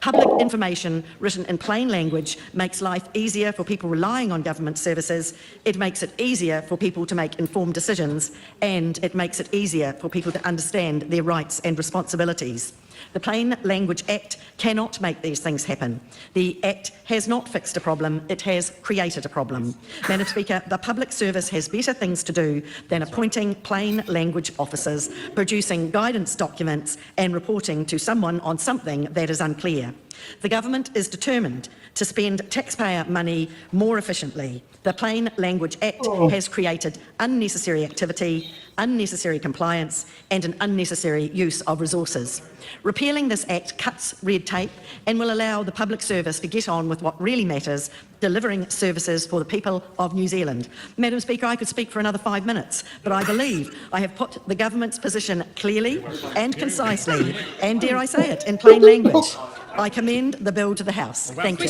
Public information written in plain language makes life easier for people relying on government services. It makes it easier for people to make informed decisions, and it makes it easier for people to understand their rights and responsibilities. The Plain Language Act cannot make these things happen. The Act has not fixed a problem, it has created a problem. Madam Speaker, the public service has better things to do than appointing plain language officers, producing guidance documents and reporting to someone on something that is unclear. The government is determined to spend taxpayer money more efficiently. The Plain Language Act has created unnecessary activity, unnecessary compliance and an unnecessary use of resources. Repealing this Act cuts red tape and will allow the public service to get on with what really matters, delivering services for the people of New Zealand. Madam Speaker, I could speak for another 5 minutes, but I believe I have put the government's position clearly and concisely, and dare I say it, in plain language. I commend the bill to the House. Thank you.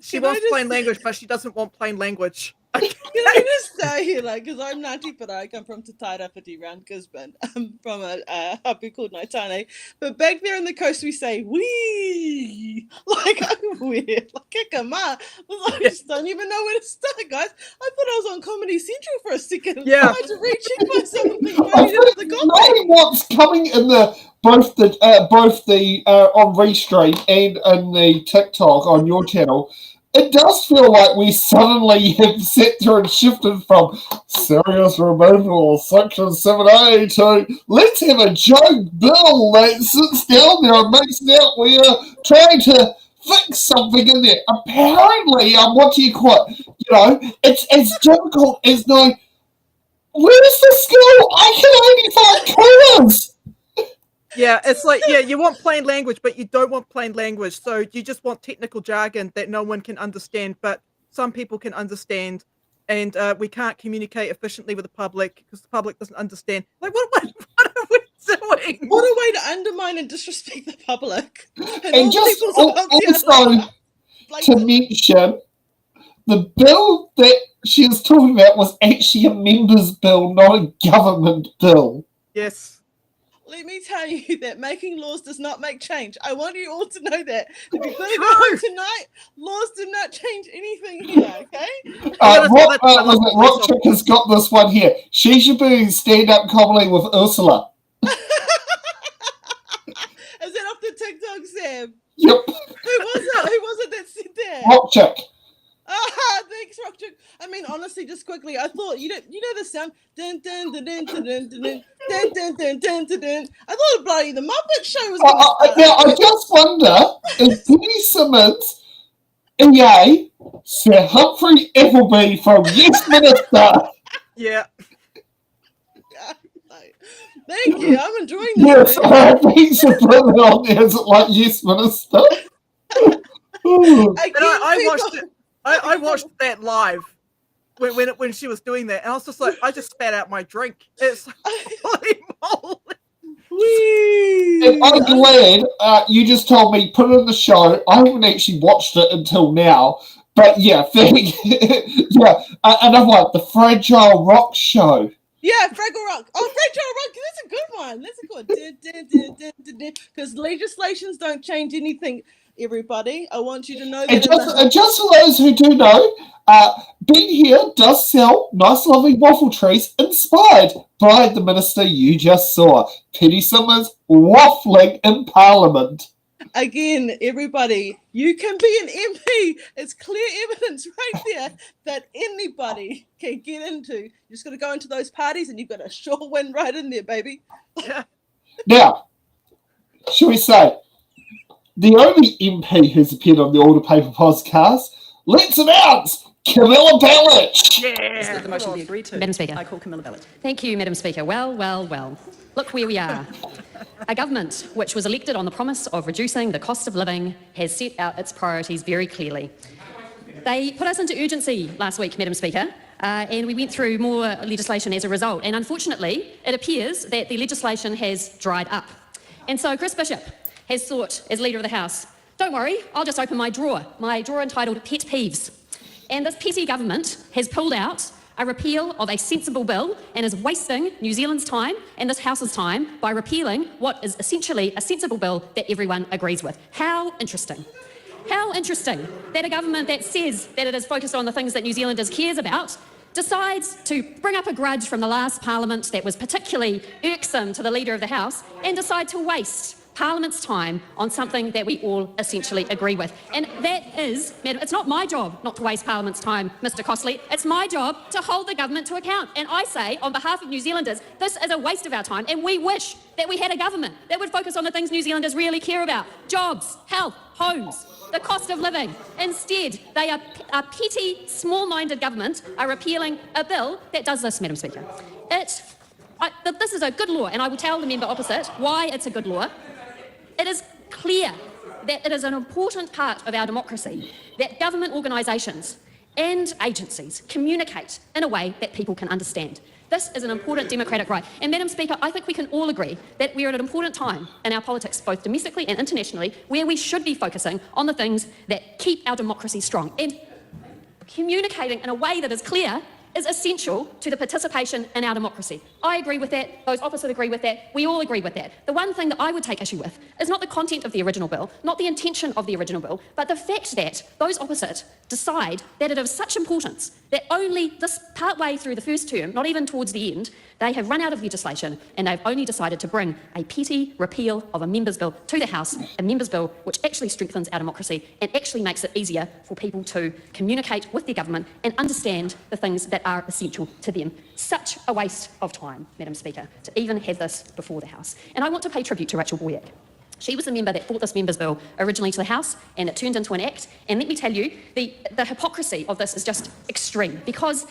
She wants plain language, but she doesn't want plain language. Can I just say here, like, because I'm Ngāti Para, I come from Te Tairapiti around Gisborne. I'm from a hapu called Naitane. But back there on the coast, we say, wee, like, I'm weird, like, kekama. I just don't even know where to start, guys. I thought I was on Comedy Central for a second. Yeah. I had to recheck myself and think, maybe that's the Knowing comedy. what's coming in the both the on Restream and in the TikTok on your channel, it does feel like we suddenly have sat through and shifted from serious removal, Section 7A, to let's have a joke bill that sits down there and makes it out we are trying to fix something in there. Apparently, what do you call it? It's as difficult as knowing where's the skill. I can only find colours. Yeah, it's like, yeah, you want plain language, but you don't want plain language. So you just want technical jargon that no one can understand, but some people can understand. And we can't communicate efficiently with the public because the public doesn't understand. Like, what are we doing? What a way to undermine and disrespect the public. And just also to mention, the bill that she was talking about was actually a member's bill, not a government bill. Yes. Let me tell you that making laws does not make change. I want you all to know that. If you put it on tonight, laws do not change anything here, okay? Rockchick has got this one here. She should be doing stand-up comedy with Ursula. Is that off the TikTok, Sam? Yep. Who was it that said that? Rockchick. Thanks, Rockchick. I mean, honestly, just quickly, I thought you know the sound dun dun dun dun dun dun dun dun dun dun dun dun dun. I thought bloody the Muppet Show was. Now I just wonder if Penny Simmons, EA, Sir Humphrey Appleby from Yes Minister. Yeah. Thank you. I'm enjoying this. Yes, thanks for putting it on there. Is it like Yes Minister? I watched that live when she was doing that, and I was just like, I just spat out my drink. It's holy moly. And I'm glad you just told me put it in the show. I haven't actually watched it until now, but yeah, another one, the Fragile Rock Show. Yeah, Fraggle Rock. Oh, Fragile Rock. That's a good one. That's a good one. Because legislations don't change anything. Everybody, I want you to know that. And just for those who do know, Ben here does sell nice, lovely waffle trees inspired by the minister you just saw, Penny Simmons, waffling in Parliament. Again, everybody, you can be an MP. It's clear evidence right there that anybody can get into. You just got to go into those parties and you've got a sure win right in there, baby. Now, shall we say, the only MP who's appeared on the Order Paper podcast, let's announce Camilla Bellich. Yeah. The motion be agreed to. Madam Speaker. I call Camilla Bellich. Thank you, Madam Speaker. Well. Look where we are. A government which was elected on the promise of reducing the cost of living has set out its priorities very clearly. They put us into urgency last week, Madam Speaker, and we went through more legislation as a result. And unfortunately, it appears that the legislation has dried up. And so Chris Bishop has thought, as Leader of the House, don't worry, I'll just open my drawer entitled Pet Peeves. And this petty government has pulled out a repeal of a sensible bill and is wasting New Zealand's time and this House's time by repealing what is essentially a sensible bill that everyone agrees with. How interesting. How interesting that a government that says that it is focused on the things that New Zealanders cares about decides to bring up a grudge from the last Parliament that was particularly irksome to the Leader of the House and decide to waste Parliament's time on something that we all essentially agree with. And that is, Madam, it's not my job not to waste Parliament's time, Mr Costley. It's my job to hold the government to account. And I say, on behalf of New Zealanders, this is a waste of our time, and we wish that we had a government that would focus on the things New Zealanders really care about: jobs, health, homes, the cost of living. Instead, they are a petty, small-minded government are repealing a bill that does this, Madam Speaker. This is a good law, and I will tell the member opposite why it's a good law. It is clear that it is an important part of our democracy that government organisations and agencies communicate in a way that people can understand. This is an important democratic right. And Madam Speaker, I think we can all agree that we're at an important time in our politics, both domestically and internationally, where we should be focusing on the things that keep our democracy strong. And communicating in a way that is clear is essential to the participation in our democracy. I agree with that, those opposite agree with that, we all agree with that. The one thing that I would take issue with is not the content of the original bill, not the intention of the original bill, but the fact that those opposite decide that it is of such importance that only this part way through the first term, not even towards the end, they have run out of legislation and they've only decided to bring a petty repeal of a member's bill to the House, a member's bill which actually strengthens our democracy and actually makes it easier for people to communicate with their government and understand the things that are essential to them. Such a waste of time, Madam Speaker, to even have this before the House. And I want to pay tribute to Rachel Boyack. She was the member that brought this members' bill originally to the House, and it turned into an act. And let me tell you, the hypocrisy of this is just extreme, because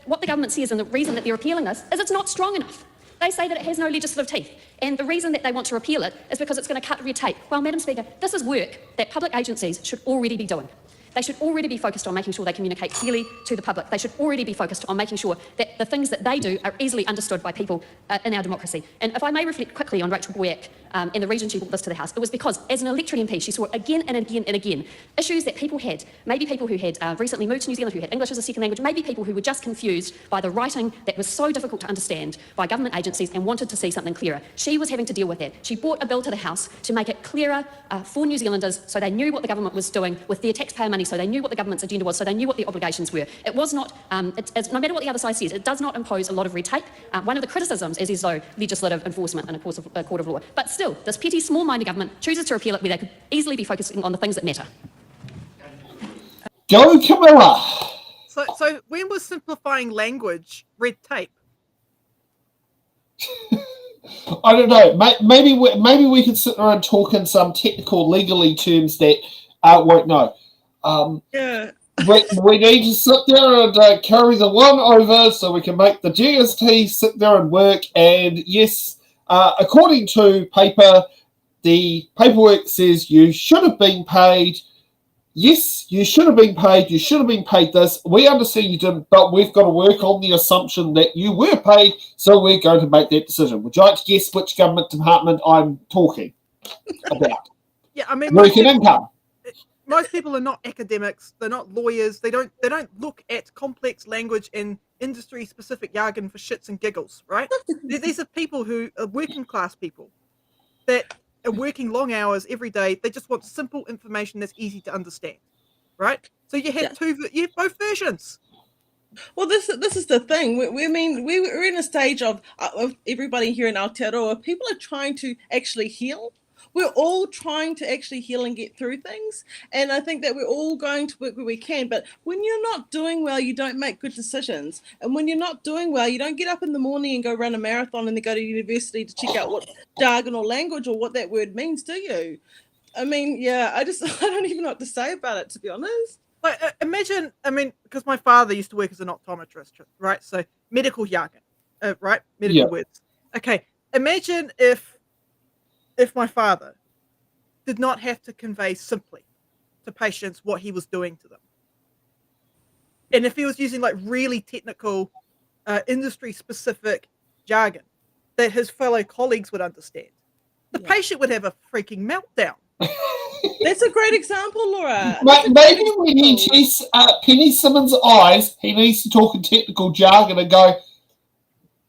what the government says, and the reason that they're appealing this, is it's not strong enough. They say that it has no legislative teeth, and the reason that they want to repeal it is because it's going to cut red tape. Well, Madam Speaker, this is work that public agencies should already be doing. They should already be focused on making sure they communicate clearly to the public. They should already be focused on making sure that the things that they do are easily understood by people in our democracy. And if I may reflect quickly on Rachel Boyack and the reason she brought this to the House, it was because as an electorate MP, she saw again and again and again issues that people had, maybe people who had recently moved to New Zealand, who had English as a second language, maybe people who were just confused by the writing that was so difficult to understand by government agencies and wanted to see something clearer. She was having to deal with that. She brought a bill to the House to make it clearer for New Zealanders so they knew what the government was doing with their taxpayer money, so they knew what the government's agenda was, so they knew what the obligations were. It was not, no matter what the other side says, it does not impose a lot of red tape. One of the criticisms is though legislative enforcement in a court of law. But still, this petty, small-minded government chooses to repeal it where they could easily be focusing on the things that matter. Go, Camilla! So when was simplifying language red tape? I don't know. Maybe we could sit there and talk in some technical legally terms that won't know. Yeah. we need to sit there and carry the one over so we can make the GST sit there and work. And yes, according to paper, the paperwork says you should have been paid. Yes, you should have been paid. You should have been paid this. We understand you didn't, but we've got to work on the assumption that you were paid, so we're going to make that decision. Would you like to guess which government department I'm talking about? Yeah, I mean, Working income. Most people are not academics. They're not lawyers. They don't look at complex language and industry-specific jargon for shits and giggles, right? These are people who are working class people that are working long hours every day. They just want simple information that's easy to understand, right? So you have you have both versions. Well, this is the thing. We're in a stage of everybody here in Aotearoa. People are trying to actually heal. We're all trying to actually heal and get through things. And I think that we're all going to work where we can. But when you're not doing well, you don't make good decisions. And when you're not doing well, you don't get up in the morning and go run a marathon and then go to university to check out what jargon or language or what that word means, do you? I mean, yeah, I don't even know what to say about it, to be honest. Like, imagine, I mean, because my father used to work as an optometrist, right? So medical jargon, right? Medical words. Okay, imagine if my father did not have to convey simply to patients what he was doing to them. And if he was using like really technical, industry-specific jargon that his fellow colleagues would understand, the patient would have a freaking meltdown. That's a great example, Laura. Maybe when he sees Penny Simmons' eyes, he needs to talk in technical jargon and go,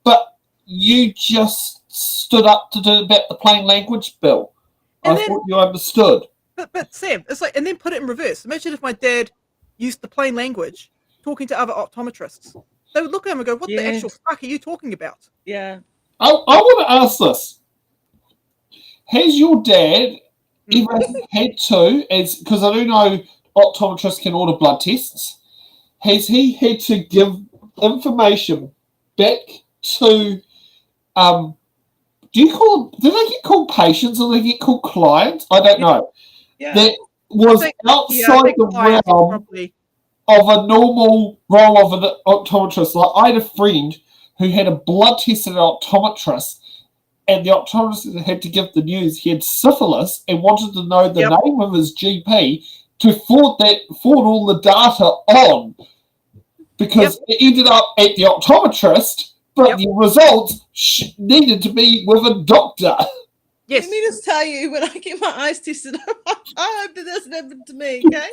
but you just stood up to do about the plain language bill. I thought you understood. But Sam, it's like, and then put it in reverse. Imagine if my dad used the plain language talking to other optometrists. They would look at him and go, what the actual fuck are you talking about? Yeah. I want to ask this. Has your dad ever had to, because I do know optometrists can order blood tests, has he had to give information back to, do they get called patients or they get called clients? I don't know. Yeah. That was outside the realm of a normal role of an optometrist. Like, I had a friend who had a blood test at an optometrist, and the optometrist had to give the news he had syphilis and wanted to know the name of his GP to forward all the data on, because it ended up at the optometrist, but the results needed to be with a doctor. Yes. Let me just tell you, when I get my eyes tested, I hope that doesn't happen to me, okay?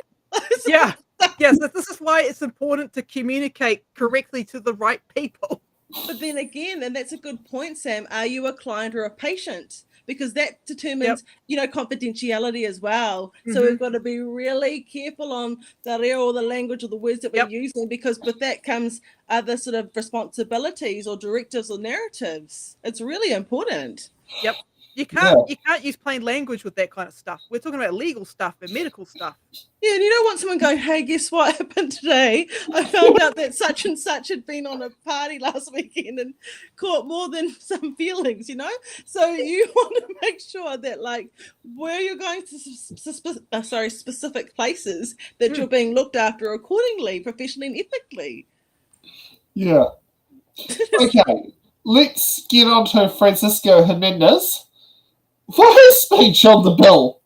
Yeah. Yes, this is why it's important to communicate correctly to the right people. But then again, and that's a good point, Sam, are you a client or a patient? Because that determines, confidentiality as well. So we've got to be really careful on the reo or the language or the words that we're using, because with that comes other sort of responsibilities or directives or narratives. It's really important. Yep. You can't use plain language with that kind of stuff. We're talking about legal stuff and medical stuff. Yeah, and you don't want someone going, hey, guess what happened today? I found out that such and such had been on a party last weekend and caught more than some feelings, you know? So you want to make sure that, like, where you're going to specific places, that you're being looked after accordingly, professionally and ethically. Yeah. Okay, let's get on to Francisco Hernandez for his speech on the bill.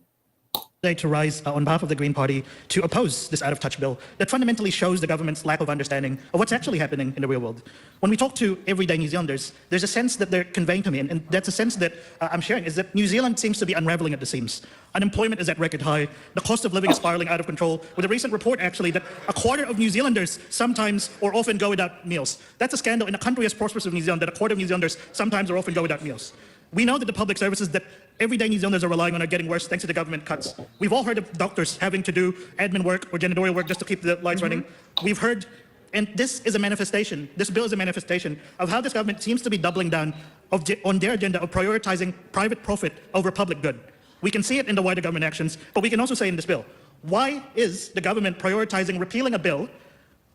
To rise on behalf of the Green Party to oppose this out-of-touch bill that fundamentally shows the government's lack of understanding of what's actually happening in the real world. When we talk to everyday New Zealanders, there's a sense that they're conveying to me, and that's a sense that I'm sharing, is that New Zealand seems to be unraveling at the seams. Unemployment is at record high. The cost of living is spiraling out of control. With a recent report, actually, that a quarter of New Zealanders sometimes or often go without meals. That's a scandal in a country as prosperous as New Zealand, that a quarter of New Zealanders sometimes or often go without meals. We know that the public services that everyday New Zealanders are relying on are getting worse thanks to the government cuts. We've all heard of doctors having to do admin work or janitorial work just to keep the lights running. We've heard, and this is a manifestation, this bill is a manifestation of how this government seems to be doubling down on their agenda of prioritizing private profit over public good. We can see it in the wider government actions, but we can also say in this bill, why is the government prioritizing repealing a bill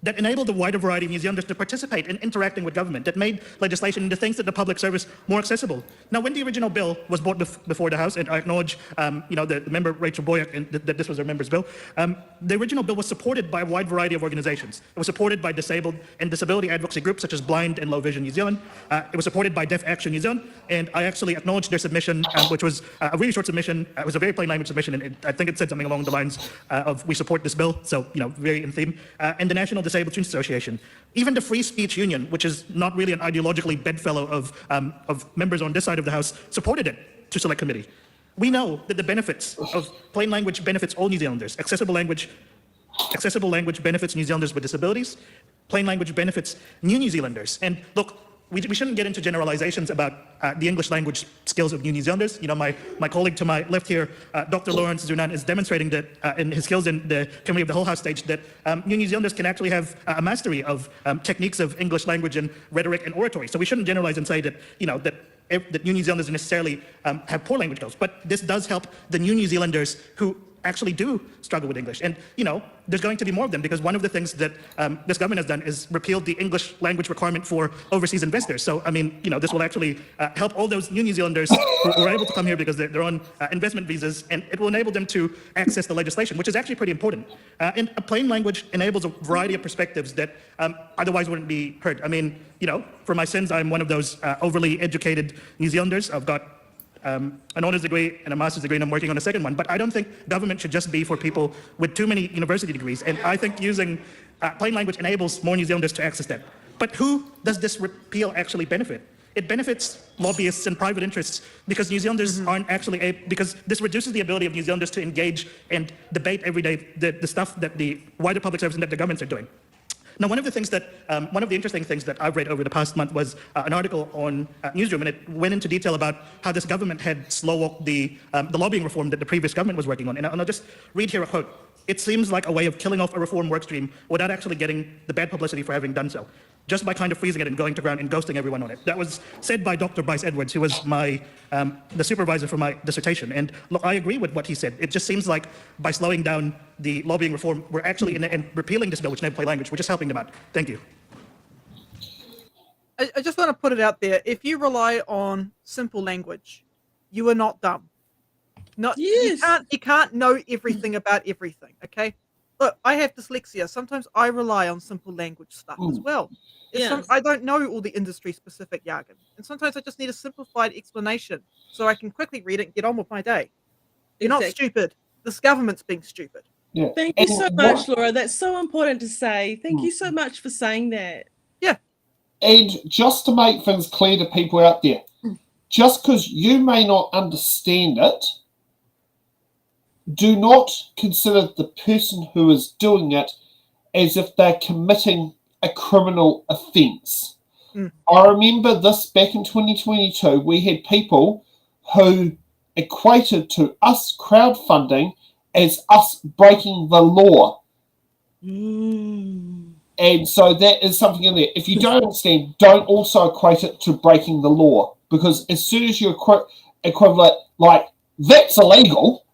that enabled a wider variety of New Zealanders to participate in interacting with government, that made legislation into things that the public service more accessible? Now, when the original bill was brought before the House, and I acknowledge, the member Rachel Boyack, and that this was her member's bill, the original bill was supported by a wide variety of organisations. It was supported by disabled and disability advocacy groups such as Blind and Low Vision New Zealand. It was supported by Deaf Action New Zealand, and I actually acknowledged their submission, which was a really short submission. It was a very plain language submission, and I think it said something along the lines of "we support this bill," so very in theme. And the National Disabled Students Association, even the Free Speech Union, which is not really an ideologically bedfellow of members on this side of the House, supported it to select committee. We know that the benefits of plain language benefits all New Zealanders. Accessible language benefits New Zealanders with disabilities. Plain language benefits New Zealanders. And look, we shouldn't get into generalizations about the English language skills of New Zealanders. My colleague to my left here, Dr. Lawrence Zunan, is demonstrating that in his skills in the Committee of the Whole House stage that New Zealanders can actually have a mastery of techniques of English language and rhetoric and oratory. So we shouldn't generalize and say that, that New Zealanders necessarily have poor language skills. But this does help the New Zealanders who actually do struggle with English. And, there's going to be more of them because one of the things that this government has done is repealed the English language requirement for overseas investors. So, this will actually help all those New Zealanders who are able to come here because they're on investment visas, and it will enable them to access the legislation, which is actually pretty important. And a plain language enables a variety of perspectives that otherwise wouldn't be heard. For my sins, I'm one of those overly educated New Zealanders. I've got an honours degree and a master's degree, and I'm working on a second one. But I don't think government should just be for people with too many university degrees. And I think using plain language enables more New Zealanders to access that. But who does this repeal actually benefit? It benefits lobbyists and private interests because New Zealanders aren't actually because this reduces the ability of New Zealanders to engage and debate every day the stuff that the wider public service and that the governments are doing. Now, one of the interesting things that I've read over the past month was an article on Newsroom, and it went into detail about how this government had slow-walked the lobbying reform that the previous government was working on. And I'll just read here a quote. "It seems like a way of killing off a reform workstream without actually getting the bad publicity for having done so, just by kind of freezing it and going to ground and ghosting everyone on it." That was said by Dr. Bryce Edwards, who was the supervisor for my dissertation. And look, I agree with what he said. It just seems like by slowing down the lobbying reform, we're actually, and repealing this bill, which never play language, we're just helping them out. Thank you. I just want to put it out there. If you rely on simple language, you are not dumb. You can't know everything about everything, okay? Look, I have dyslexia. Sometimes I rely on simple language stuff as well. I don't know all the industry-specific jargon. And sometimes I just need a simplified explanation so I can quickly read it and get on with my day. You're not stupid. This government's being stupid. Yeah. Thank you so much, Laura. That's so important to say. Thank you so much for saying that. Yeah. And just to make things clear to people out there, just because you may not understand it, do not consider the person who is doing it as if they're committing a criminal offence. I remember this back in 2022, we had people who equated to us crowdfunding as us breaking the law. And so that is something in there. If you don't understand, don't also equate it to breaking the law. Because as soon as you equivalent, like, that's illegal,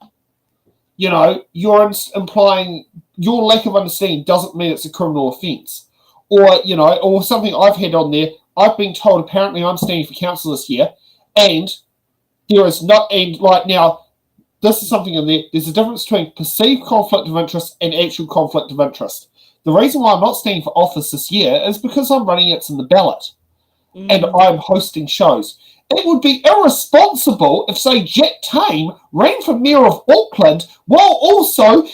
you know, you're implying your lack of understanding doesn't mean it's a criminal offence. Or, you know, or something I've had on there, I've been told apparently I'm standing for council this year, and there is not, and like now, this is something in there, there's a difference between perceived conflict of interest and actual conflict of interest. The reason why I'm not standing for office this year is because I'm running it in the ballot, and I'm hosting shows. It would be irresponsible if, say, Jack Tame ran for Mayor of Auckland while also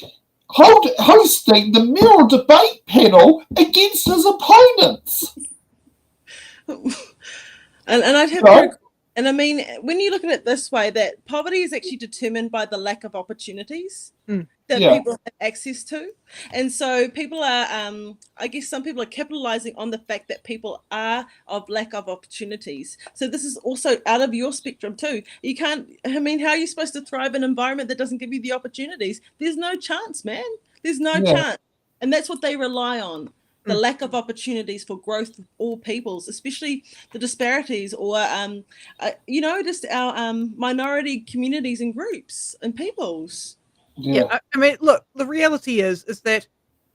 hosting the mayoral debate panel against his opponents. And I'd have to, and I mean, when you look at it this way, that poverty is actually determined by the lack of opportunities that people have access to. And so people are, I guess some people are capitalizing on the fact that people are of lack of opportunities. So this is also out of your spectrum too. You can't, I mean, how are you supposed to thrive in an environment that doesn't give you the opportunities? There's no chance, man. There's no chance. And that's what they rely on. The lack of opportunities for growth of all peoples, especially the disparities or, you know, just our minority communities and groups and peoples. Yeah, I mean, look, the reality is that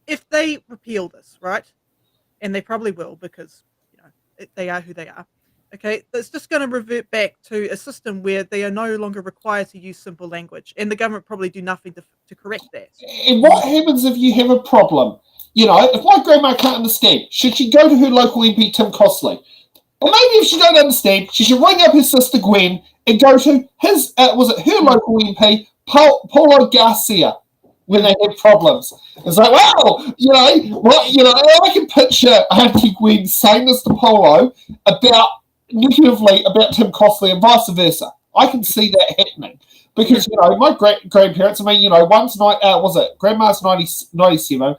if they repeal this, right, and they probably will because, you know, they are who they are, okay, it's just going to revert back to a system where they are no longer required to use simple language, and the government probably do nothing to correct that. And what happens if you have a problem? You know, if my grandma can't understand, should she go to her local MP, Tim Costley? Or maybe if she don't understand, she should ring up her sister Gwen and go to his, was it her local MP, Paulo Garcia, when they have problems. It's like, wow, you know, I can picture Auntie Gwen saying this to Paulo negatively about Tim Costley and vice versa. I can see that happening. Because, you know, my grandparents, I mean, you know, grandma's 97,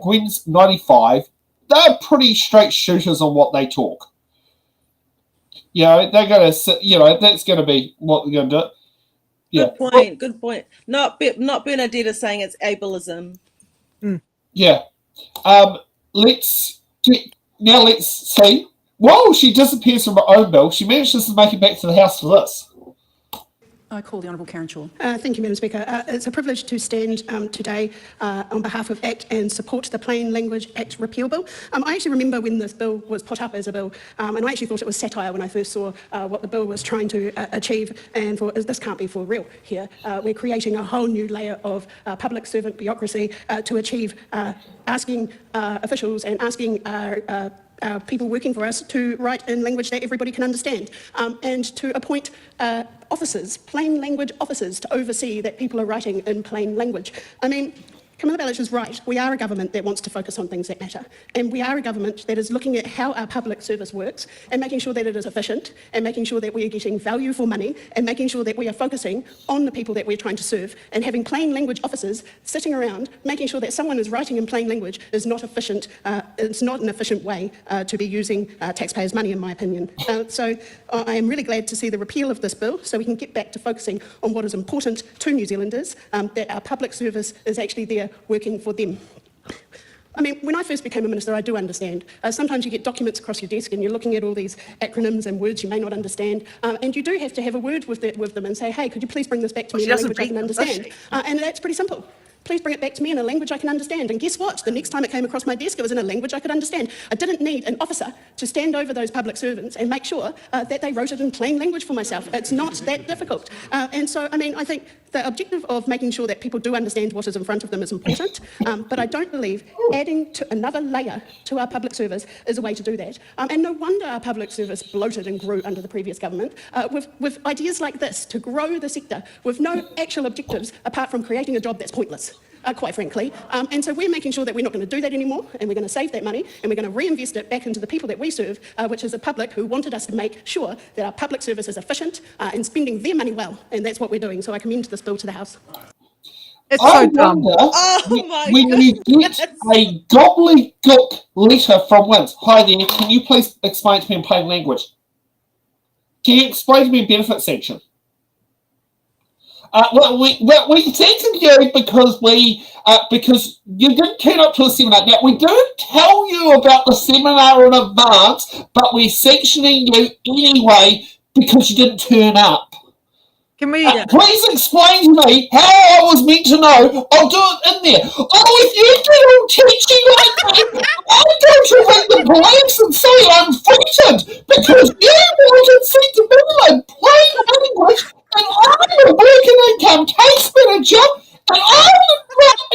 Gwen's 95. They're pretty straight shooters on what they talk. You know, they're going to, you know, that's going to be what they're going to do. Yeah. Good point. Not Bernadette saying it's ableism. Yeah. Let's see. Whoa, she disappears from her own bill. She manages to make it back to the House for this. I call the Honourable Karen Shaw. Thank you, Madam Speaker. It's a privilege to stand today on behalf of ACT and support the Plain Language Act repeal bill. I actually remember when this bill was put up as a bill, and I actually thought it was satire when I first saw what the bill was trying to achieve, and this can't be for real here. We're creating a whole new layer of public servant bureaucracy to achieve asking officials and asking people working for us to write in language that everybody can understand, and to appoint officers, plain language officers, to oversee that people are writing in plain language. I mean, Camilla Bellich is right. We are a government that wants to focus on things that matter. And we are a government that is looking at how our public service works and making sure that it is efficient and making sure that we are getting value for money and making sure that we are focusing on the people that we're trying to serve, and having plain language officers sitting around making sure that someone is writing in plain language is not efficient. It's not an efficient way to be using taxpayers' money, in my opinion. So I am really glad to see the repeal of this bill so we can get back to focusing on what is important to New Zealanders, that our public service is actually there working for them. I mean, when I first became a minister, I do understand. Sometimes you get documents across your desk and you're looking at all these acronyms and words you may not understand, and you do have to have a word with them and say, hey, could you please bring this back to me in a language I can understand? And that's pretty simple. Please bring it back to me in a language I can understand. And guess what? The next time it came across my desk, it was in a language I could understand. I didn't need an officer to stand over those public servants and make sure that they wrote it in plain language for myself. It's not that difficult. And so, I mean, I think the objective of making sure that people do understand what is in front of them is important, but I don't believe adding to another layer to our public service is a way to do that. And no wonder our public service bloated and grew under the previous government with ideas like this, to grow the sector with no actual objectives apart from creating a job that's pointless. Quite frankly. And so we're making sure that we're not going to do that anymore, and we're going to save that money, and we're going to reinvest it back into the people that we serve, which is the public who wanted us to make sure that our public service is efficient and spending their money well, and that's what we're doing. So I commend this bill to the House. It's so dumb. When you get a gobbledygook letter from Wins, hi there, can you please explain to me in plain language? Can you explain to me in benefit section? We sent to you because you didn't turn up to a seminar. Now, we don't tell you about the seminar in advance, but we're sectioning you anyway because you didn't turn up. Can we? Please explain to me how I was meant to know. I'll do it in there. Oh, if you get all teachy like me, I'm going to ring the police and say I'm frightened because you wanted sentiment in plain language, and I'm a working income case manager, and I'm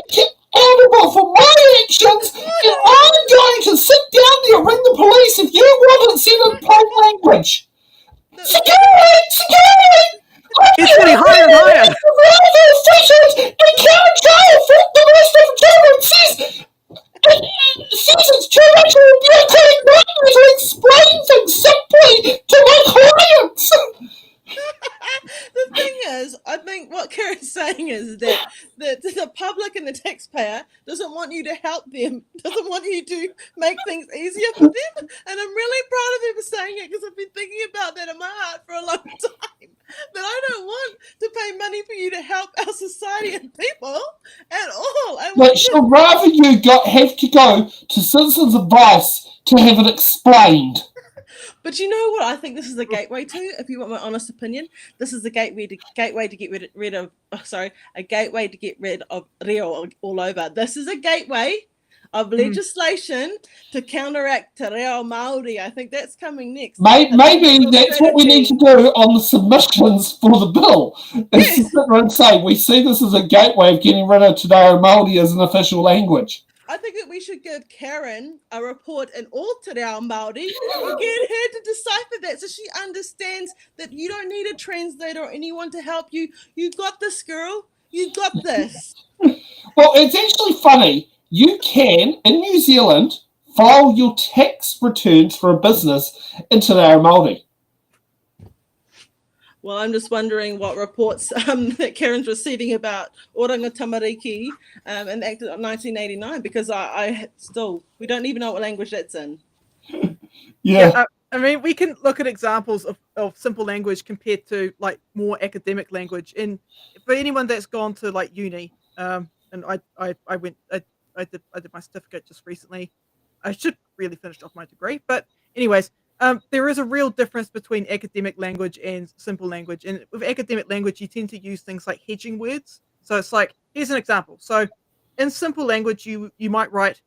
accountable for my actions, and I'm going to sit down there and ring the police if you want it said in plain language. Security! Security! It's getting higher and higher. And Karen Child, the rest of the children says it's too much of a bureaucratic nightmare to explain things simply to my clients. The thing is, I think what Karen's saying is that the public and the taxpayer doesn't want you to help them, doesn't want you to make things easier for them. And I'm really proud of her for saying it because I've been thinking about that in my heart for a long time. That I don't want to pay money for you to help our society and people at all. But she'd rather you have to go to Citizens Advice to have it explained. But you know what? I think this is a gateway to. If you want my honest opinion, this is a gateway to get rid of. A gateway to get rid of reo all over. This is a gateway of legislation to counteract te reo Māori. I think that's coming next. Maybe that's what we need to do on the submissions for the bill. Is to sit there and say, we see this as a gateway of getting rid of te reo Māori as an official language. I think that we should give Karen a report in all te reo Māori and get her to decipher that so she understands that you don't need a translator or anyone to help you. You got this, girl. You got this. Well, it's actually funny. You can, in New Zealand, file your tax returns for a business in te reo Māori. Well, I'm just wondering what reports that Karen's receiving about Oranga Tamariki enacted in 1989 because we don't even know what language that's in. Yeah. I mean, we can look at examples of simple language compared to like more academic language. And for anyone that's gone to like uni, and I did my certificate just recently. I should really finish off my degree, but anyways, there is a real difference between academic language and simple language. And with academic language, you tend to use things like hedging words. So it's like, here's an example. So in simple language, you might write,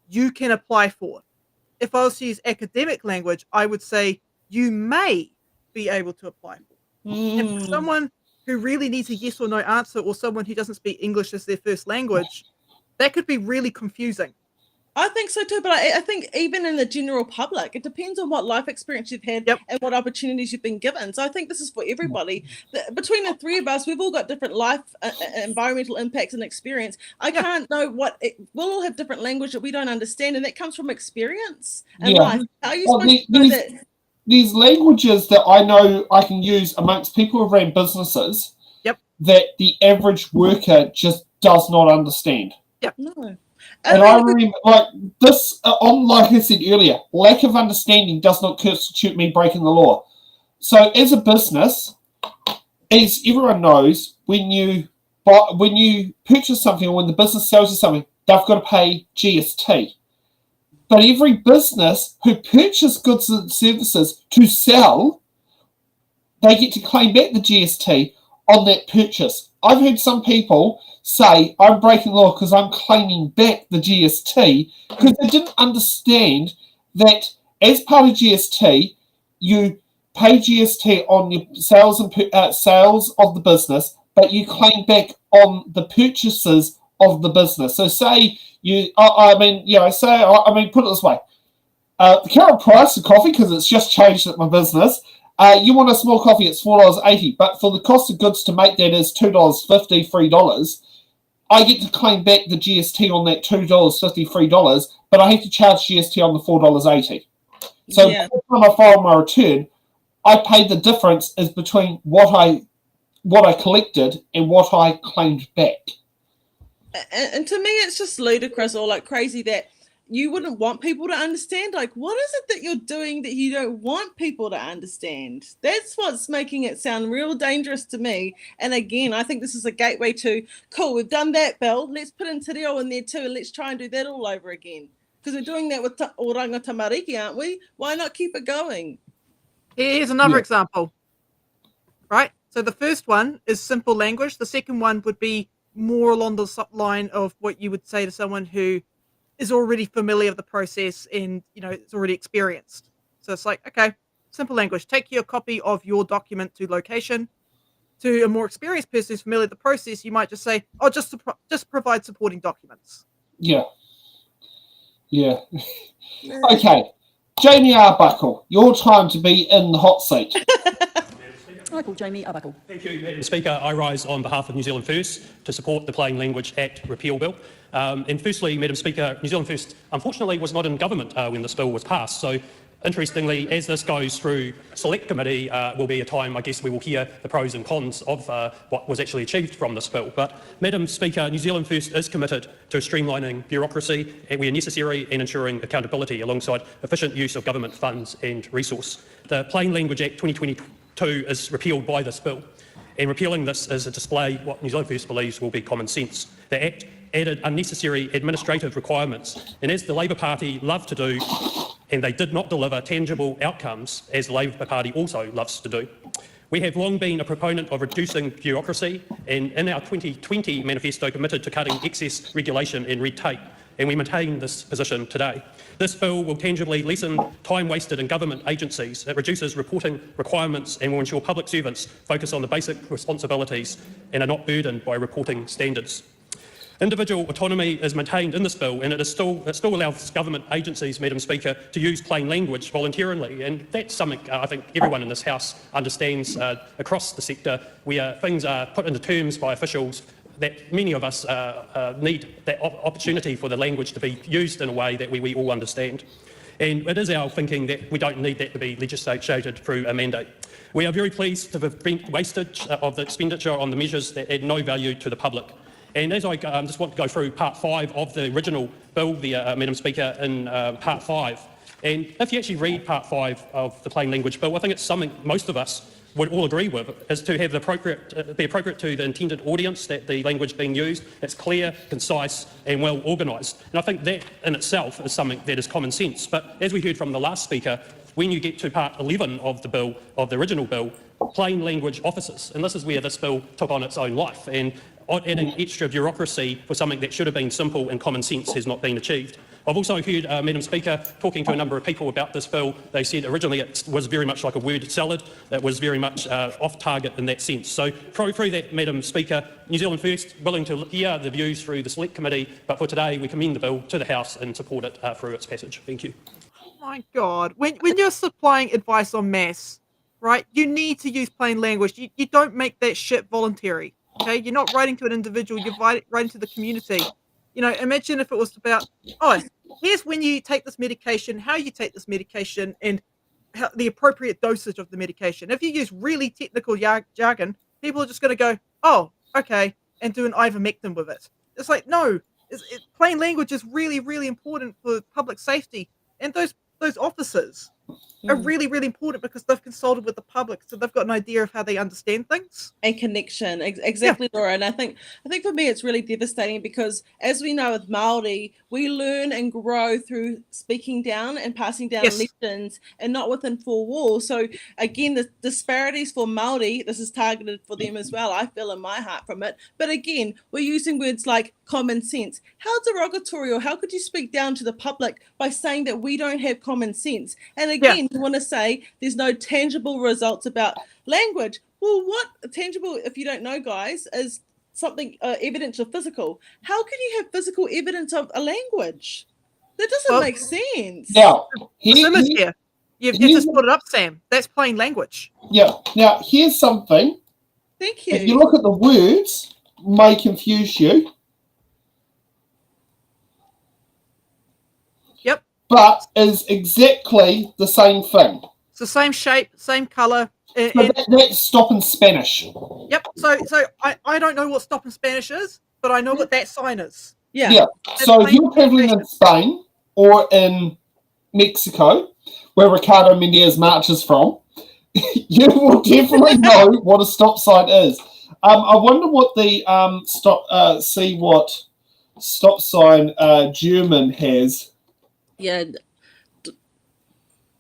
you can apply for. If I was to use academic language, I would say, you may be able to apply for. And for someone who really needs a yes or no answer, or someone who doesn't speak English as their first language, that could be really confusing. I think so too, but I think even in the general public, it depends on what life experience you've had and what opportunities you've been given. So I think this is for everybody. Between the three of us, we've all got different life, environmental impacts and experience. I can't know we'll all have different language that we don't understand, and that comes from experience and life. How are you supposed to know that? These languages that I know I can use amongst people who ran businesses that the average worker just does not understand. No. And I remember, like this, like I said earlier, lack of understanding does not constitute me breaking the law. So, as a business, as everyone knows, when you purchase something or when the business sells you something, they've got to pay GST. But every business who purchases goods and services to sell, they get to claim back the GST on that purchase. I've heard some people say, I'm breaking the law because I'm claiming back the GST because they didn't understand that as part of GST, you pay GST on your sales and sales of the business, but you claim back on the purchases of the business. So say put it this way. The current price of coffee, because it's just changed at my business, you want a small coffee, it's $4.80, but for the cost of goods to make that is $2.50, $3, I get to claim back the GST on that $2.50, $3, but I have to charge GST on the $4.80. So every time I file my return, I pay the difference is between what I collected and what I claimed back. And to me, it's just ludicrous or like crazy that you wouldn't want people to understand. Like, what is it that you're doing that you don't want people to understand? That's what's making it sound real dangerous to me. And again, I think this is a gateway to, cool, we've done that, Bill. Let's put in te reo in there too, and let's try and do that all over again. Because we're doing that with Oranga Tamariki, aren't we? Why not keep it going? Here's another example, right? So the first one is simple language. The second one would be more along the line of what you would say to someone who is already familiar with the process and, it's already experienced. So it's like, okay, simple language. Take your copy of your document to location. To a more experienced person who's familiar with the process, you might just say, "Oh, just provide supporting documents." Yeah. Okay, Jamie Arbuckle, your time to be in the hot seat. I call Jamie Arbuckle. Thank you, Madam Speaker. I rise on behalf of New Zealand First to support the Plain Language Act repeal bill. And firstly, Madam Speaker, New Zealand First unfortunately was not in government when this bill was passed. So interestingly, as this goes through Select Committee, will be a time, I guess, we will hear the pros and cons of what was actually achieved from this bill. But, Madam Speaker, New Zealand First is committed to streamlining bureaucracy where necessary and ensuring accountability alongside efficient use of government funds and resource. The Plain Language Act 2022 is repealed by this bill. And repealing this is a display what New Zealand First believes will be common sense. The Act added unnecessary administrative requirements, and as the Labour Party love to do, and they did not deliver tangible outcomes, as the Labour Party also loves to do. We have long been a proponent of reducing bureaucracy, and in our 2020 manifesto committed to cutting excess regulation and red tape, and we maintain this position today. This bill will tangibly lessen time wasted in government agencies. It reduces reporting requirements and will ensure public servants focus on the basic responsibilities and are not burdened by reporting standards. Individual autonomy is maintained in this bill, and it still allows government agencies, Madam Speaker, to use plain language voluntarily, and that's something I think everyone in this House understands across the sector, where things are put into terms by officials that many of us need that opportunity for the language to be used in a way that we all understand. And it is our thinking that we don't need that to be legislated through a mandate. We are very pleased to prevent wastage of the expenditure on the measures that add no value to the public. And as I just want to go through part 5 of the original bill there, Madam Speaker, in part 5. And if you actually read part 5 of the Plain Language Bill, I think it's something most of us would all agree with, is to have be appropriate to the intended audience that the language being used. It's clear, concise and well organised. And I think that in itself is something that is common sense. But as we heard from the last speaker, when you get to part 11 of the bill, of the original bill, plain language officers, and this is where this bill took on its own life, and adding extra bureaucracy for something that should have been simple and common sense has not been achieved. I've also heard, Madam Speaker, talking to a number of people about this bill, they said originally it was very much like a word salad. It was very much off target in that sense. So through that, Madam Speaker, New Zealand First, willing to hear the views through the Select Committee, but for today we commend the bill to the House and support it through its passage. Thank you. Oh my God, when you're supplying advice on mass, right, you need to use plain language. You don't make that shit voluntary. Okay, you're not writing to an individual, you're writing to the community. Imagine if it was about, oh, here's when you take this medication, how you take this medication, and the appropriate dosage of the medication. If you use really technical jargon, people are just going to go, oh, okay, and do an ivermectin with it. It's like, no, plain language is really, really important for public safety. And those officers are really, really important because they've consulted with the public, so they've got an idea of how they understand things. And connection, exactly, Laura. And I think for me it's really devastating because, as we know with Māori, we learn and grow through speaking down and passing down lessons, and not within four walls. So again, the disparities for Māori, this is targeted for them as well, I feel in my heart from it. But again, we're using words like common sense. How derogatory, or how could you speak down to the public by saying that we don't have common sense? And again, you want to say there's no tangible results about language. Well, what tangible, if you don't know, guys, is something evidence of physical. How can you have physical evidence of a language? That doesn't make sense. Now, You've just put it up, Sam. That's plain language. Yeah. Now, here's something. Thank you. If you look at the words, may confuse you. Yep. But is exactly the same thing. It's the same shape, same colour. So that's stop in Spanish. Yep. So I don't know what stop in Spanish is, but I know what that sign is. Yeah. So if you're traveling in Spain or in Mexico, where Ricardo Mendez marches from, you will definitely know what a stop sign is. I wonder what the stop sign German has. Yeah.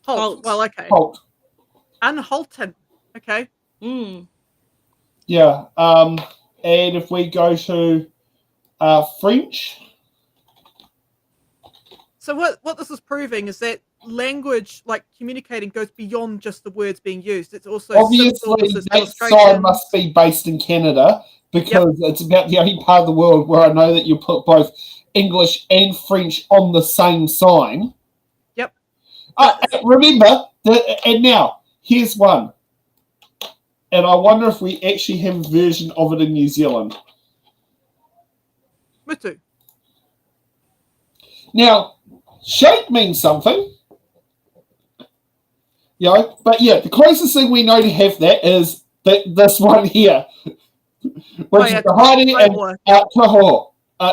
Halt. Well, okay. Halt. Anhalten. Okay. Yeah. And if we go to French. So what this is proving is that language, like communicating, goes beyond just the words being used. It's also Obviously, symbols, it's that sign illustrations. must be based in Canada because it's about the only part of the world where I know that you put both English and French on the same sign. Yep. Remember, and now, here's one. And I wonder if we actually have a version of it in New Zealand. Me too. Now, shape means something. You know, but yeah, the closest thing we know to have that is this one here. Which is the Haere and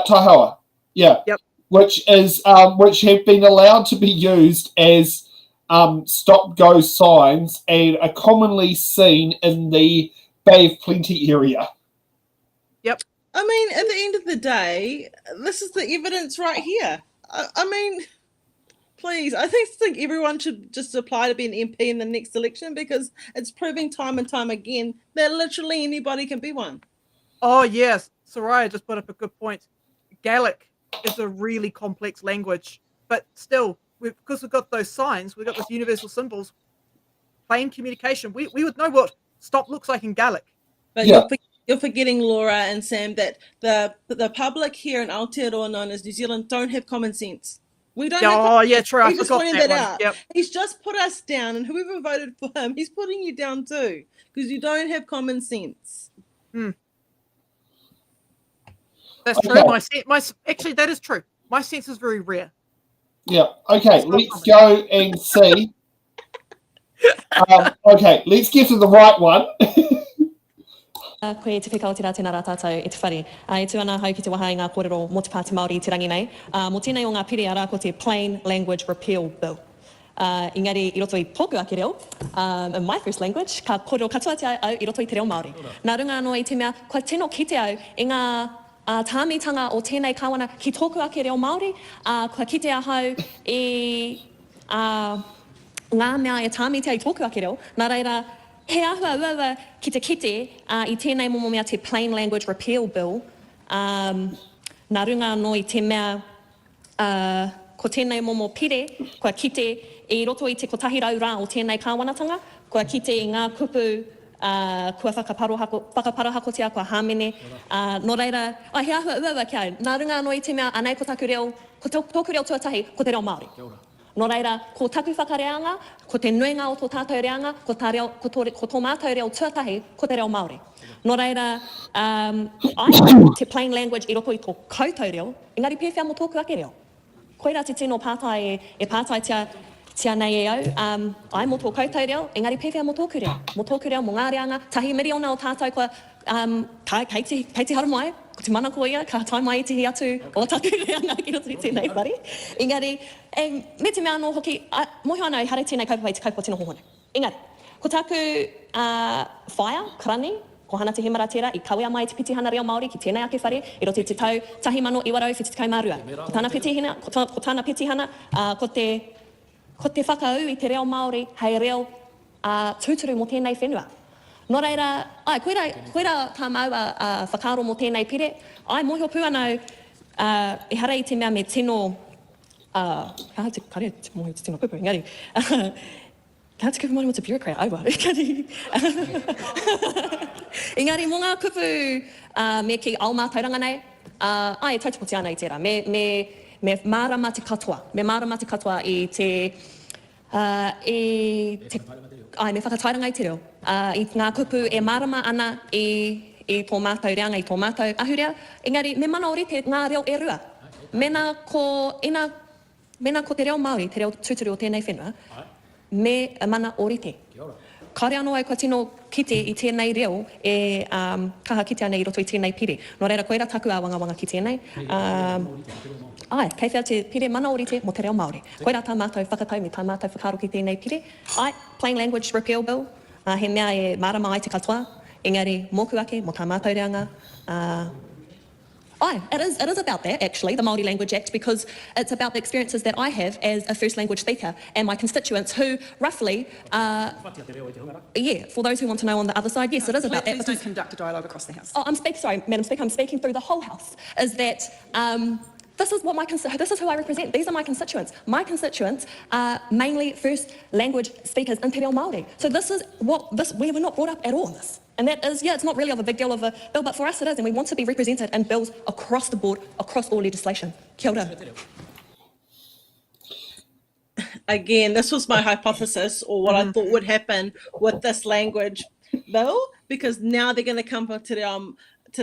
Tahoa. Yeah. Yep. Which have been allowed to be used as stop-go signs and are commonly seen in the Bay of Plenty area. Yep. I mean, at the end of the day, this is the evidence right here. I mean, please, I think everyone should just apply to be an MP in the next election because it's proving time and time again that literally anybody can be one. Oh, yes. Soraya just put up a good point. Gaelic is a really complex language, but still, because we've got those signs, we've got those universal symbols, plain communication, we would know what stop looks like in Gaelic. But you're forgetting, Laura and Sam, that the public here in Aotearoa, known as New Zealand, don't have common sense. We don't. True. He's just pointing that out. Yep. He's just put us down, and whoever voted for him, he's putting you down too, because you don't have common sense. That's true. Actually, that is true. My sense is very rare. Yeah. Okay. Let's go and see. Okay. Let's get to the right one. Koe te whikao te rā tēnā rā tātou e te whare. E tuana hau ki te waha i ngā kōrero mō te Pāti Māori i te rangi nei. Mō tēnei o ngā pire arā ko te Plain Language Repeal Bill. Engari, i roto i tōku ake reo, in my first language, ka kōrero katoa te au i roto i te reo Māori. Nā runga anō i te mea, kua tino kite au i ngā tāmitanga o tēnei kāwana ki tōku ake reo Māori, kua kite ahau i ngā mea e tāmite ai tōku ake reo, nā reira, he ahua ua ki te kite i tēnei momo mea te Plain Language Repeal Bill, nā runga anō i te mea ko tēnei momo pire, kua kite i roto i te kotahi rau rā o tēnei kāwanatanga, kua kite i ngā kupu kua whakaparohakotia, kua hāmene. Nō reira, he ahua ua ki au, nā runga anō i te mea anei ko taku reo, ko tōku reo tuatahi, ko te reo Māori. Nō reira, ko taku whakareanga, ko te nuenga o tō tātou reanga, ko tō mātou reo tuatahi, ko te reo Māori. Nō reira, te plain language i roto i tō koutou reo, engari pēwhia mō tōku ake reo. Koira te tino pātai e pātai tia nei e au, ai mō tō koutou reo, engari pēwhia mō tōku reo. Mō tōku reo, mō ngā reanga, tahi miriona o tātou kua, kei te haru mai, ko te mana ko ia, ka tai mai i te hi atu o taku reanga ki roto i tēnei whare. Engari, me te mea anō hoki, mohi ana i hare tēnei kaupapa i te kaupapa tino hohone. Engari, ko taku whaia, karani, ko hana te hemaratera i kawea mai te pitihana reo Māori ki tēnei ake whare, i roto i te tau tahi mano iwarau whiti te kaumārua. Ko tāna pitihana, ko te whakau i te reo Māori, hei reo tūturu mō tēnei whenua. Nō reira, koira tā maua whakaro mō tēnei pire, ai mohio pū anau i hara i te mea me tino, kare te mohi te tino kupu, engari, ka te kupu mani mo te bureaucrat, aua, engari, mō ngā kupu me ki Aoma tauranga nei, ai tautapoti ana i tērā, me mārama te katoa i te, me whakatairanga i te reo. I ngā kupu e marama ana i tō mātou reanga, i tō mātou ahurea. Engari, me mana ori te ngā reo e rua. Mena ko te reo Māori, te reo tūturu o tēnei whenua, me mana ori te. Kare anō ai kua tino kite i tēnei reo e kaha kite ana i roto i tēnei pire. Nō reira, koira taku a wanga ki tēnei. Kei whea te pire mana ori te mo te reo Māori. Koira tā mātou whakatau me tā mātou whakaro ki tēnei pire. Plain Language Repeal Bill, he mea e marama ai te katoa. Engari, mōku ake, mo tā mātou reanga, It is about that, actually, the Māori Language Act, because it's about the experiences that I have as a first language speaker and my constituents who roughly, for those who want to know on the other side, yes, it is about that. Please don't conduct a dialogue across the House. Oh, sorry, Madam Speaker, I'm speaking through the whole House, is that this is who I represent. These are my constituents. My constituents are mainly first language speakers in Te Reo Māori. So we were not brought up at all in this. And that is, it's not really of a big deal of a bill, but for us it is, and we want to be represented in bills across the board, across all legislation. Kia ora. Again, this was my hypothesis, or what I thought would happen with this language bill, because now they're going to come to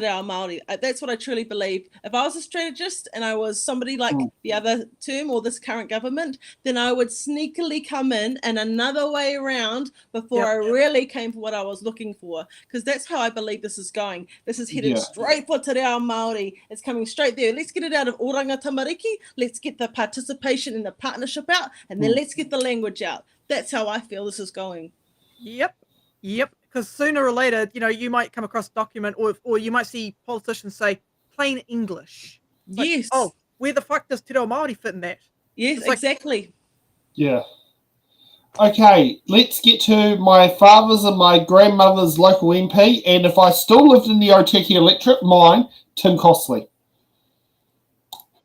Reo Māori. That's what I truly believe. If I was a strategist and I was somebody like the other term or this current government, then I would sneakily come in another way around before I really came for what I was looking for, because that's how I believe this is going. This is headed straight for Te Reo Māori. It's coming straight there. Let's get it out of Oranga Tamariki. Let's get the participation and the partnership out, and then let's get the language out. That's how I feel this is going. Yep. Because sooner or later, you might come across a document, or you might see politicians say plain English. Yes. Oh, where the fuck does Te Reo Māori fit in that? Yes, exactly. Yeah. Okay, let's get to my father's and my grandmother's local MP, and if I still lived in the Otiki electorate, mine, Tim Costley.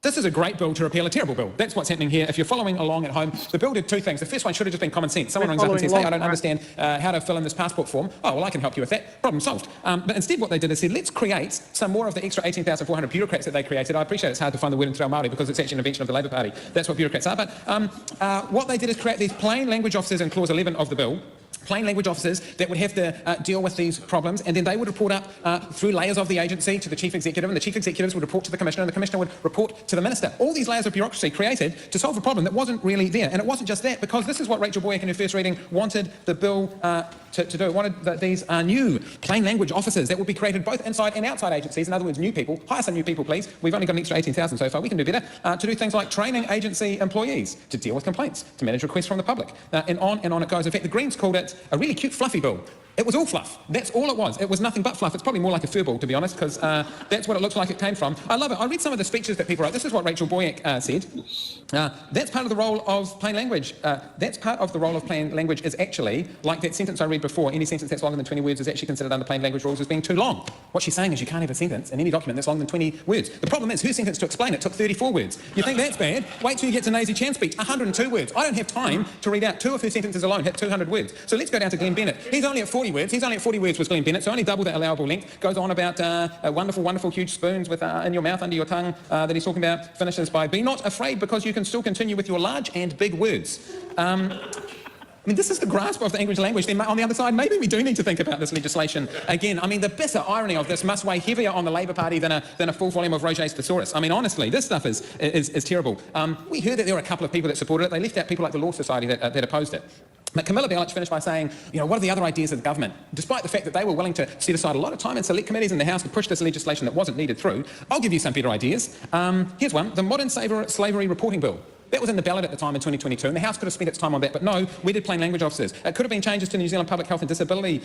This is a great bill to repeal a terrible bill. That's what's happening here. If you're following along at home, the bill did two things. The first one should have just been common sense. Someone rings up and says, hey, I don't understand how to fill in this passport form. Oh, well, I can help you with that. Problem solved. But instead what they did is said, let's create some more of the extra 18,400 bureaucrats that they created. I appreciate it's hard to find the word in Te Reo Māori because it's actually an invention of the Labour Party. That's what bureaucrats are. But what they did is create these plain language officers in Clause 11 of the bill, plain language officers that would have to deal with these problems, and then they would report up through layers of the agency to the chief executive, and the chief executives would report to the commissioner, and the commissioner would report to the minister. All these layers of bureaucracy created to solve a problem that wasn't really there. And it wasn't just that, because this is what Rachel Boyack in her first reading wanted the bill to do. It wanted these new plain language officers that would be created both inside and outside agencies. In other words, new people. Hire some new people, please. We've only got an extra 18,000 so far. We can do better. To do things like training agency employees to deal with complaints, to manage requests from the public, and on it goes. In fact, the Greens called it a really cute, fluffy bill. It was all fluff. That's all it was. It was nothing but fluff. It's probably more like a fur ball, to be honest, because that's what it looks like it came from. I love it. I read some of the speeches that people wrote. This is what Rachel Boyack said. That's part of the role of plain language. That's part of the role of plain language is actually, like that sentence I read before, any sentence that's longer than 20 words is actually considered under plain language rules as being too long. What she's saying is you can't have a sentence in any document that's longer than 20 words. The problem is her sentence to explain it took 34 words. You think that's bad? Wait till you get to Nazi Chan's speech, 102 words. I don't have time to read out two of her sentences alone, hit 200 words. So let's go down to Glenn Bennett. He's only at 40 words. He's only at 40 words was Glenn Bennett, so only double the allowable length. Goes on about wonderful, wonderful huge spoons with in your mouth, under your tongue, that he's talking about. Finishes by, be not afraid because you can still continue with your large and big words. I mean, this is the grasp of the English language. Then on the other side, maybe we do need to think about this legislation again. I mean, the bitter irony of this must weigh heavier on the Labour Party than a full volume of Roger's Thesaurus. I mean, honestly, this stuff is terrible. We heard that there were a couple of people that supported it. They left out people like the Law Society that opposed it. But Camilla Bielich finished by saying, what are the other ideas of the government? Despite the fact that they were willing to set aside a lot of time in select committees in the House to push this legislation that wasn't needed through, I'll give you some better ideas. Here's one, the Modern Slavery Reporting Bill. That was in the ballot at the time in 2022, and the House could have spent its time on that, but no, we did plain language officers. It could have been changes to the New Zealand Public Health and Disability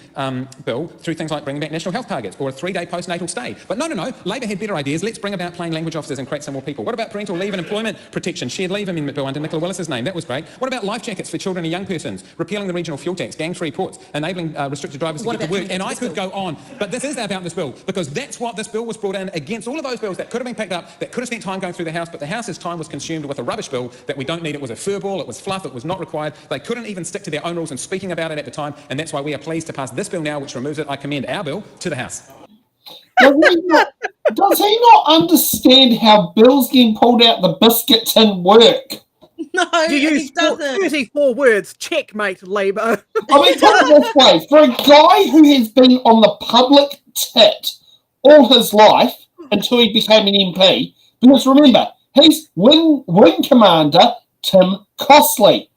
Bill through things like bringing back national health targets or a 3-day postnatal stay. But no, Labor had better ideas. Let's bring about plain language officers and create some more people. What about parental leave and employment protection, shared leave amendment bill under Nicola Willis's name? That was great. What about life jackets for children and young persons, repealing the regional fuel tax, gang-free ports, enabling restricted drivers to get to work? And I could go on, but this is about this bill, because that's what this bill was brought in against all of those bills that could have been picked up, that could have spent time going through the House, but the House's time was consumed with a rubbish bill that we don't need. It was a furball, it was fluff, it was not required. They couldn't even stick to their own rules in speaking about it at the time, and that's why we are pleased to pass this bill now, which removes it. I commend our bill to the House. Does he not understand how bills getting pulled out the biscuit tin work? No, he doesn't. Using 4 words, checkmate, Labour. I mean, put it this way, for a guy who has been on the public tit all his life until he became an MP, because remember, he's Wing Commander Tim Costley.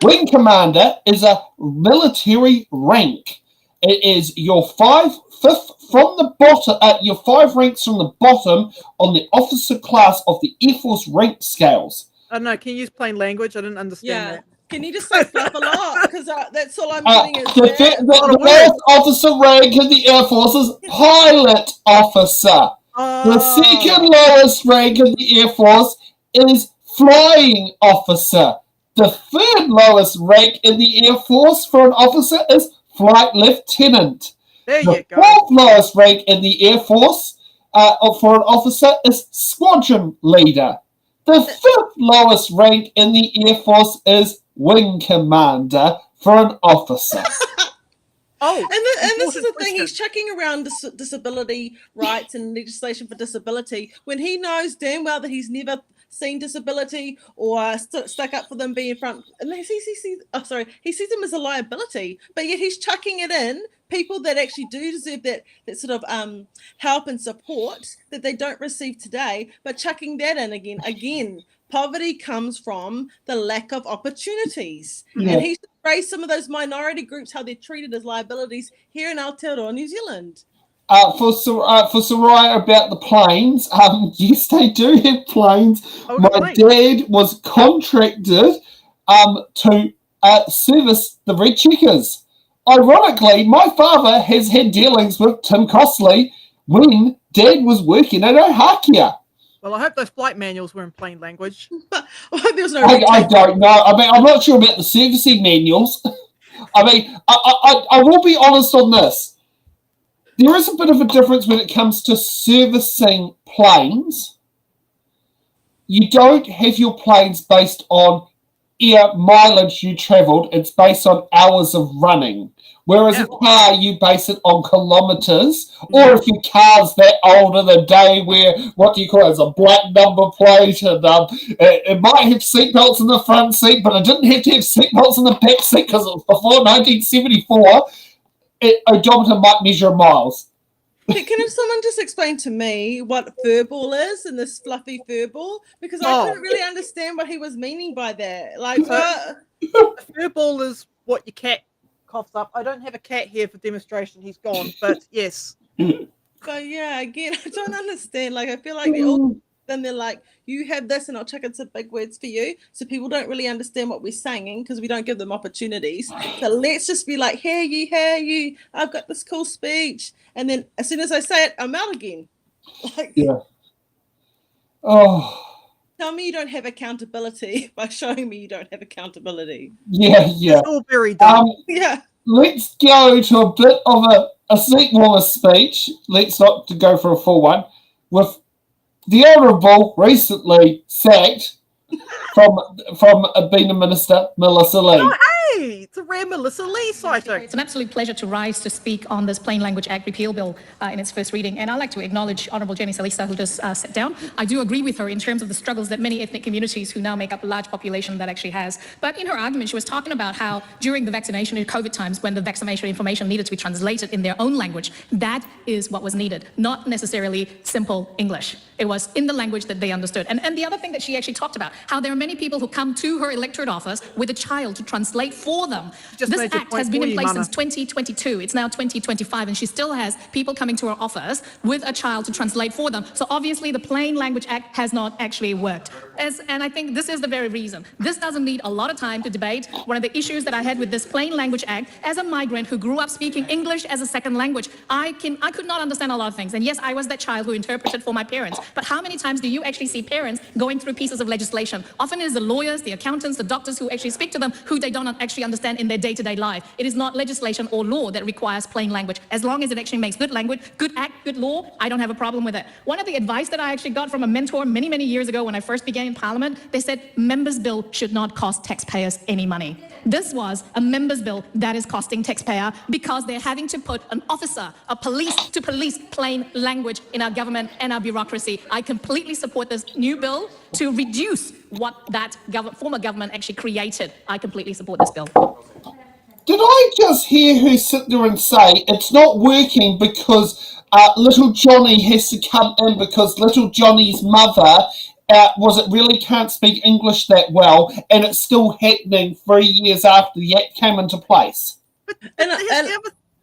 Wing Commander is a military rank. It is your 5 from the bottom, your 5 ranks from the bottom on the officer class of the Air Force rank scales. I don't know, can you use plain language? I didn't understand that. Can you just say fluff a lot? Because that's all I'm getting is the first officer rank in the Air Force is pilot officer. The second lowest rank in the Air Force is flying officer. The third lowest rank in the Air Force for an officer is flight lieutenant. The fourth lowest rank in the Air Force for an officer is squadron leader. The fifth lowest rank in the Air Force is wing commander for an officer. And this is the thing, he's chucking around disability rights and legislation for disability when he knows damn well that he's never seen disability or stuck up for them being front. And he sees them as a liability, but yet he's chucking it in people that actually do deserve that sort of help and support that they don't receive today, but chucking that in again. Poverty comes from the lack of opportunities. Yeah. And he should raise some of those minority groups, how they're treated as liabilities here in Aotearoa, New Zealand. For Soraya about the planes, yes, they do have planes. My dad was contracted to service the Red Checkers. Ironically, my father has had dealings with Tim Costley when Dad was working at Ohakia. Well, I hope those flight manuals were in plain language. There's no I don't know. I mean, I'm not sure about the servicing manuals. I mean, I will be honest on this. There is a bit of a difference when it comes to servicing planes. You don't have your planes based on air mileage you travelled. It's based on hours of running. Whereas a car, you base it on kilometres. Or if your car's that old in the day where, what do you call it, it's a black number plate and it might have seatbelts in the front seat, but it didn't have to have seatbelts in the back seat because it was before 1974. Odometer might measure miles. Can someone just explain to me what furball is and this fluffy furball? Because I couldn't really understand what he was meaning by that. Like, furball is what your cat coughs up. I don't have a cat here for demonstration. He's gone, but yes. So yeah, again, I don't understand. Like, I feel like they're like, you have this and I'll chuck in some big words for you. So people don't really understand what we're saying because we don't give them opportunities. So let's just be like, hey you, I've got this cool speech. And then as soon as I say it, I'm out again. Like, yeah. Oh. Tell me you don't have accountability by showing me you don't have accountability. Yeah. It's all very dumb. Yeah. Let's go to a bit of a seat warmer speech. Let's not to go for a full one. With the Honourable recently sacked from being a minister, Melissa Lee. Oh, hey, it's a rare Melissa Lee sighting. It's an absolute pleasure to rise to speak on this Plain Language Act repeal bill in its first reading. And I'd like to acknowledge Honourable Jenny Salisa, who just sat down. I do agree with her in terms of the struggles that many ethnic communities who now make up a large population that actually has. But in her argument, she was talking about how during the vaccination in COVID times, when the vaccination information needed to be translated in their own language, that is what was needed, not necessarily simple English. It was in the language that they understood. And the other thing that she actually talked about, how there are many people who come to her electorate office with a child to translate for them. This act has been in place since 2022. It's now 2025, and she still has people coming to her office with a child to translate for them. So obviously the Plain Language Act has not actually worked. And I think this is the very reason. This doesn't need a lot of time to debate. One of the issues that I had with this Plain Language Act, as a migrant who grew up speaking English as a second language, I could not understand a lot of things. And yes, I was that child who interpreted for my parents. But how many times do you actually see parents going through pieces of legislation? Often it is the lawyers, the accountants, the doctors who actually speak to them who they don't actually understand in their day-to-day life. It is not legislation or law that requires plain language. As long as it actually makes good language, good act, good law, I don't have a problem with it. One of the advice that I actually got from a mentor many, many years ago when I first began in Parliament, they said members' bill should not cost taxpayers any money. This was a members' bill that is costing taxpayer because they're having to put an officer, a police to police plain language in our government and our bureaucracy. I completely support this new bill to reduce what that former government actually created. I completely support this bill. Did I just hear her sit there and say it's not working because little Johnny has to come in because little Johnny's mother really can't speak English that well, and it's still happening 3 years after the Act came into place? But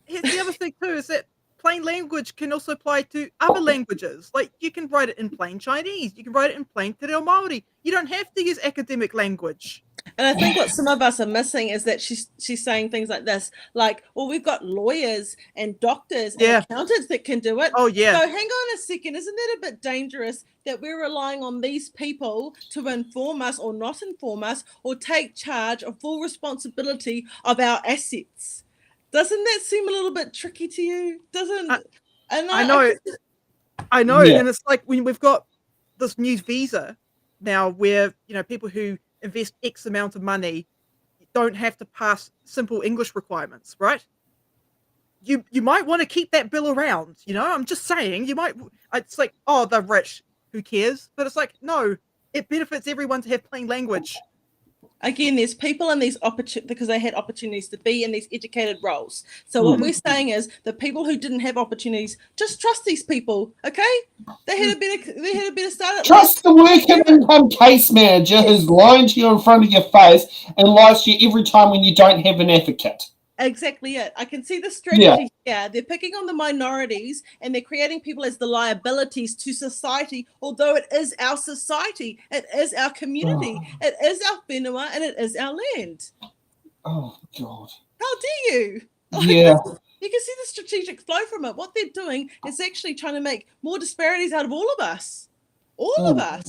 here's the other thing too, is that plain language can also apply to other languages. Like, you can write it in plain Chinese, you can write it in plain Te Reo Māori. You don't have to use academic language. And I think what some of us are missing is that she's saying things like this, like, well, we've got lawyers and doctors and accountants that can do it. Oh, yeah. So hang on a second. Isn't that a bit dangerous that we're relying on these people to inform us or not inform us or take charge of full responsibility of our assets? Doesn't that seem a little bit tricky to you? I know. Yeah. And it's like when we've got this new visa now where, people who invest X amount of money don't have to pass simple English requirements, right? You might want to keep that bill around, I'm just saying, it's like, oh, they're rich, who cares? But it's like, no, it benefits everyone to have plain language. Again, there's people in these opportunities because they had opportunities to be in these educated roles. So what we're saying is the people who didn't have opportunities, just trust these people, okay? They had a better start at Trust the working income case manager who's lying to you in front of your face and lies to you every time when you don't have an advocate. Exactly it. I can see the strategy here. They're picking on the minorities and they're creating people as the liabilities to society, although it is our society, it is our community, it is our whenua, and it is our land. Oh, God. How dare you? Yeah. You can see the strategic flow from it. What they're doing is actually trying to make more disparities out of all of us. All of us.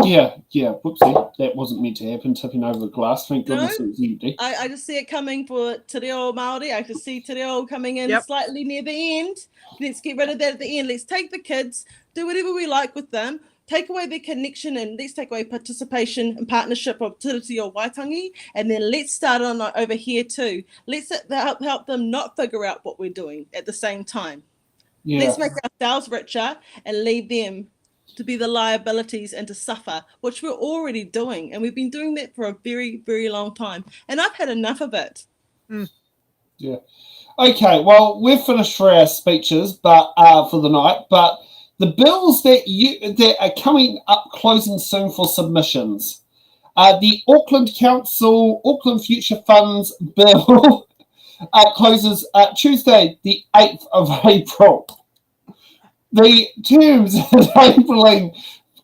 Yeah. Whoopsie. That wasn't meant to happen. Tipping over the glass. Thank goodness it was empty. I just see it coming for Te Reo Māori. I can see Te Reo coming in slightly near the end. Let's get rid of that at the end. Let's take the kids, do whatever we like with them, take away their connection, and let's take away participation and partnership of Tiriti or Waitangi, and then let's start on over here too. Let's help them not figure out what we're doing at the same time. Yeah. Let's make ourselves richer and leave them to be the liabilities and to suffer, which we're already doing. And we've been doing that for a very, very long time. And I've had enough of it. Yeah. Okay, well, we've finished for our speeches but for the night, but the bills that are coming up closing soon for submissions. The Auckland Council, Auckland Future Funds bill closes Tuesday, the 8th of April. The terms enabling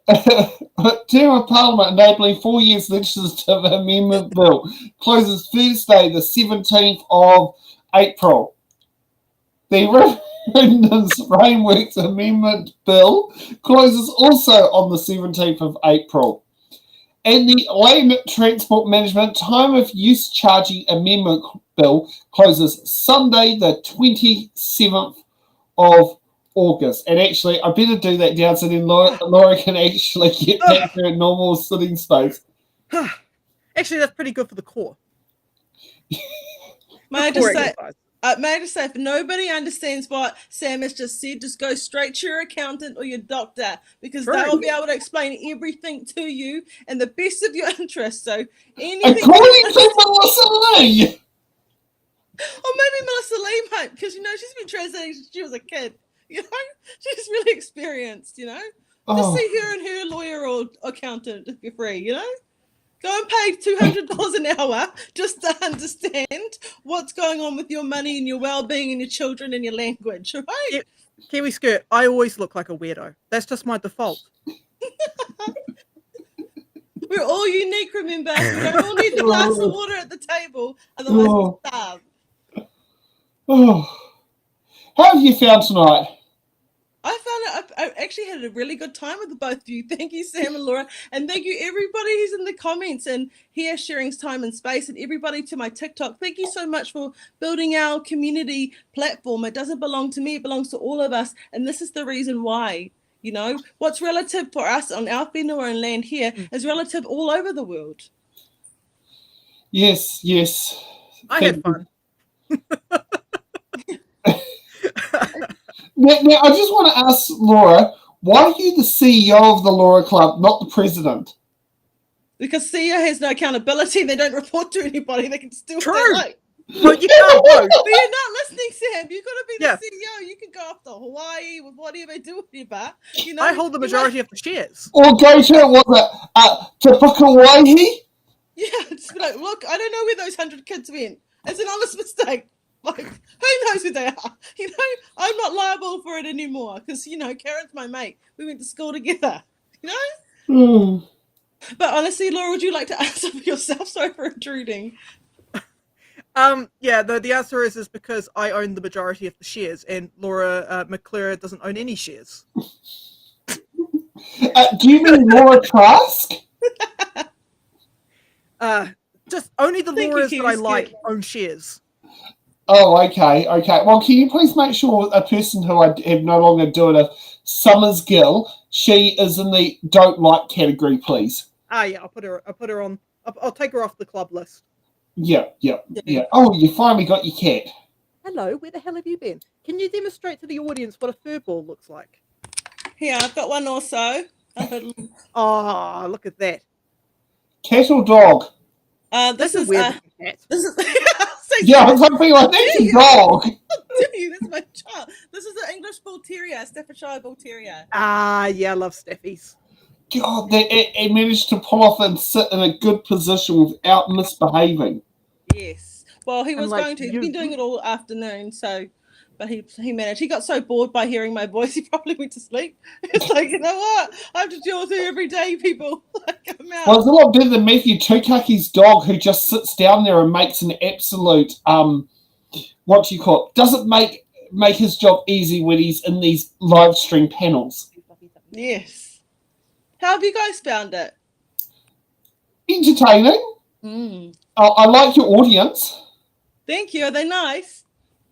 term of Parliament enabling 4 years legislative amendment bill closes Thursday, the 17th of April. The Referendums Frameworks Amendment Bill closes also on the 17th of April. And the Land Transport Management Time of Use Charging Amendment Bill closes Sunday, the 27th of August. And actually, I better do that down so then Laura can actually get back to her normal sitting space. Actually, that's pretty good for the core. May I just say, if nobody understands what Sam has just said, just go straight to your accountant or your doctor, because they'll be able to explain everything to you in the best of your interest. So anything. According to Melissa Lee! Or maybe Melissa Lee might, because she's been translating since she was a kid. She's really experienced. Just see her and her lawyer or accountant if you're free. Go and pay $200 an hour just to understand what's going on with your money and your well-being and your children and your language, right? Kiwi Skirt, I always look like a weirdo. That's just my default. We're all unique, remember? We don't all need the glass of water at the table, otherwise we'll starve. How have you found tonight? I actually had a really good time with the both of you. Thank you, Sam and Laura. And thank you, everybody who's in the comments and here sharing time and space, and everybody to my TikTok. Thank you so much for building our community platform. It doesn't belong to me. It belongs to all of us. And this is the reason why. What's relative for us on our whenua and land here is relative all over the world. Yes. I had fun. Now, I just want to ask Laura, why are you the CEO of the Laura Club, not the president? Because CEO has no accountability. They don't report to anybody. They can still True. But you can't vote. But you're not listening, Sam. You've got to be the CEO. You can go off to Hawaii with whatever, do whatever. I hold the majority of the shares. Or go to, Te Pukewahi? Yeah, just be like, look, I don't know where those 100 kids went. It's an honest mistake. Like, who knows who they are? You know, I'm not liable for it anymore because, you know, Karen's my mate. We went to school together, you know? But honestly, Laura, would you like to answer for yourself? Sorry for intruding. Yeah, the answer is because I own the majority of the shares, and Laura McClure doesn't own any shares. Do you mean Laura Trask? Just only the Thank you, Lauras that I Kiwi like Skip. own shares. Oh, okay. Well, can you please make sure a person who I have no longer doing a Summers Gill, she is in the don't like category, please. Yeah, I'll put her on. I'll take her off the club list. Yeah. Oh, you finally got your cat. Hello, where the hell have you been? Can you demonstrate to the audience what a fur ball looks like? Here, I've got one also. Oh, look at that. Cat or dog? This is weird cat. This is Yeah, I was hoping like that's a dog. That's my child. This is an English Bull Terrier, Staffordshire Bull Terrier. Yeah, I love Steffies. God, it managed to pull off and sit in a good position without misbehaving. Yes. Well, he was like, going to. He's been doing it all afternoon, so. But he managed. He got so bored by hearing my voice, he probably went to sleep. It's like, you know what? I have to deal with you every day, people. Like, I'm out. Well, it's a lot better than Matthew Tukaki's dog, who just sits down there and makes an absolute what do you call it? Doesn't make his job easy when he's in these live stream panels. Yes. How have you guys found it? Entertaining. I like your audience. Thank you. Are they nice?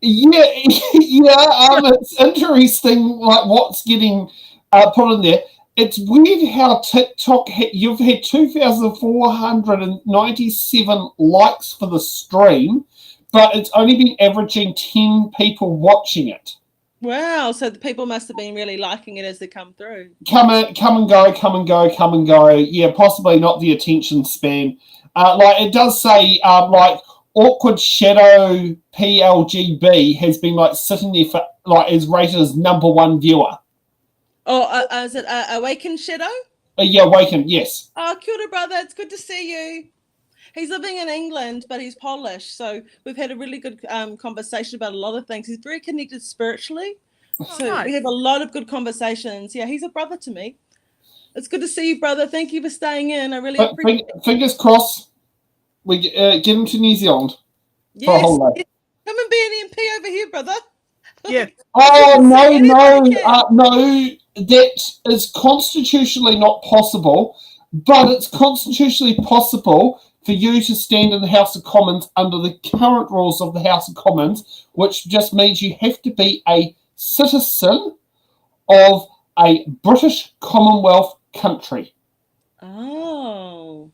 Yeah. It's interesting, like what's getting put in there. It's weird how TikTok you've had 2,497 likes for the stream, but it's only been averaging 10 people watching it. Wow. So the people must have been really liking it as they come through. Come and go. Yeah, possibly not the attention span. Like it does say, like Awkward Shadow PLGB has been like sitting there for like is rated as #1 viewer. Oh, is it Awaken Shadow? Yeah, Awaken. Yes. Oh, kia ora, brother. It's good to see you. He's living in England, but he's Polish. So we've had a really good conversation about a lot of things. He's very connected spiritually. So nice. We have a lot of good conversations. Yeah, he's a brother to me. It's good to see you, brother. Thank you for staying in. I really appreciate it. Fingers crossed we get him to New Zealand for a whole day. Come and be an MP over here, brother. Yeah. Oh, no. That is constitutionally not possible, but it's constitutionally possible for you to stand in the House of Commons under the current rules of the House of Commons, which just means you have to be a citizen of a British Commonwealth country. Oh.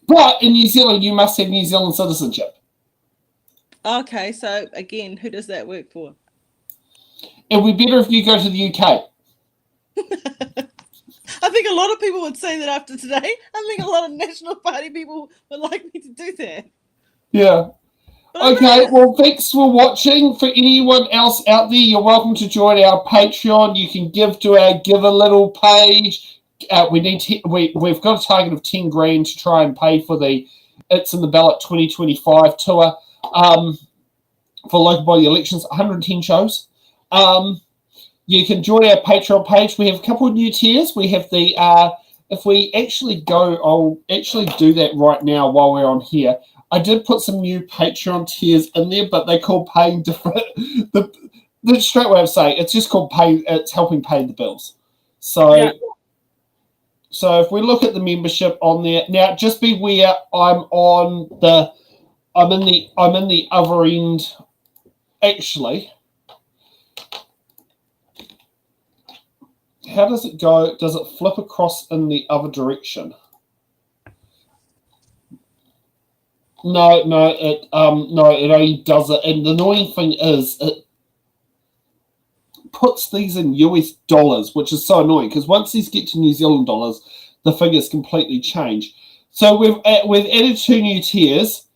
But in New Zealand, you must have New Zealand citizenship. Okay, so again, who does that work for? It would be better if you go to the UK. I think a lot of people would say that after today. I think a lot of National Party people would like me to do that. Yeah. Okay, well, thanks for watching. For anyone else out there, you're welcome to join our Patreon. You can give to our Give a Little page. We've got a target of 10 grand to try and pay for the It's in the Ballot 2025 tour for local body elections, 110 shows. You can join our Patreon page. We have a couple of new tiers. We have the, if we actually go, I'll actually do that right now while we're on here. I did put some new Patreon tiers in there, but they're called paying different. The straight way of saying it's just called pay. It's helping pay the bills. So, So if we look at the membership on there now, just beware. I'm in the other end. Actually, how does it go? Does it flip across in the other direction? No, it only does it. And the annoying thing is, it puts these in US dollars, which is so annoying because once these get to New Zealand dollars, the figures completely change. So we've added 2 new tiers.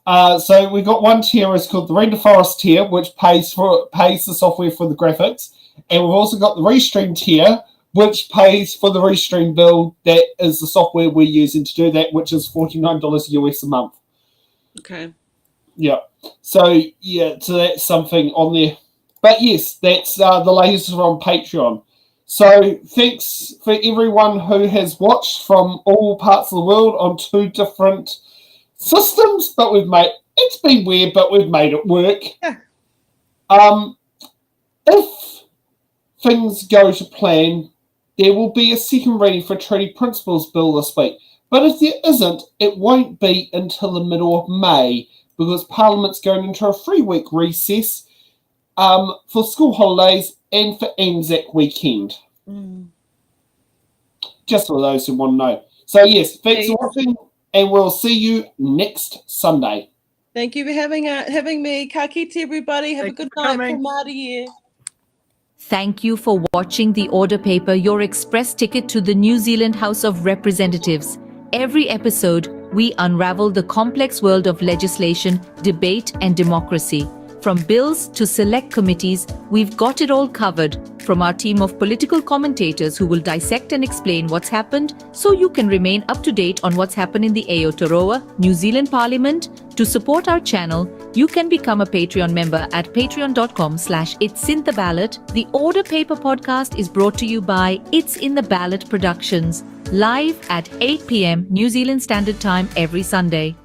So we've got one tier is called the Render Forest tier, which pays the software for the graphics, and we've also got the Restream tier, which pays for the Restream build. That is the software we're using to do that, which is $49 US a month. Okay. Yeah. So that's something on there. But yes, that's the latest on Patreon. So thanks for everyone who has watched from all parts of the world on 2 different systems, but it's been weird, but we've made it work. Yeah. If things go to plan, there will be a second reading for Treaty Principles Bill this week. But if there isn't, it won't be until the middle of May, because Parliament's going into a 3-week recess for school holidays and for Anzac weekend. Just for those who want to know. So yes, thanks for watching, and we'll see you next Sunday. Thank you for having me. Ka kite, everybody. Have a good night. Kumari. Thank you for watching The Order Paper, your express ticket to the New Zealand House of Representatives. Every episode, we unravel the complex world of legislation, debate, and democracy. From bills to select committees, we've got it all covered. From our team of political commentators who will dissect and explain what's happened so you can remain up to date on what's happened in the Aotearoa, New Zealand Parliament. To support our channel, you can become a Patreon member at patreon.com/it'sintheballot. The Order Paper podcast is brought to you by It's in the Ballot Productions, live at 8 p.m. New Zealand Standard Time every Sunday.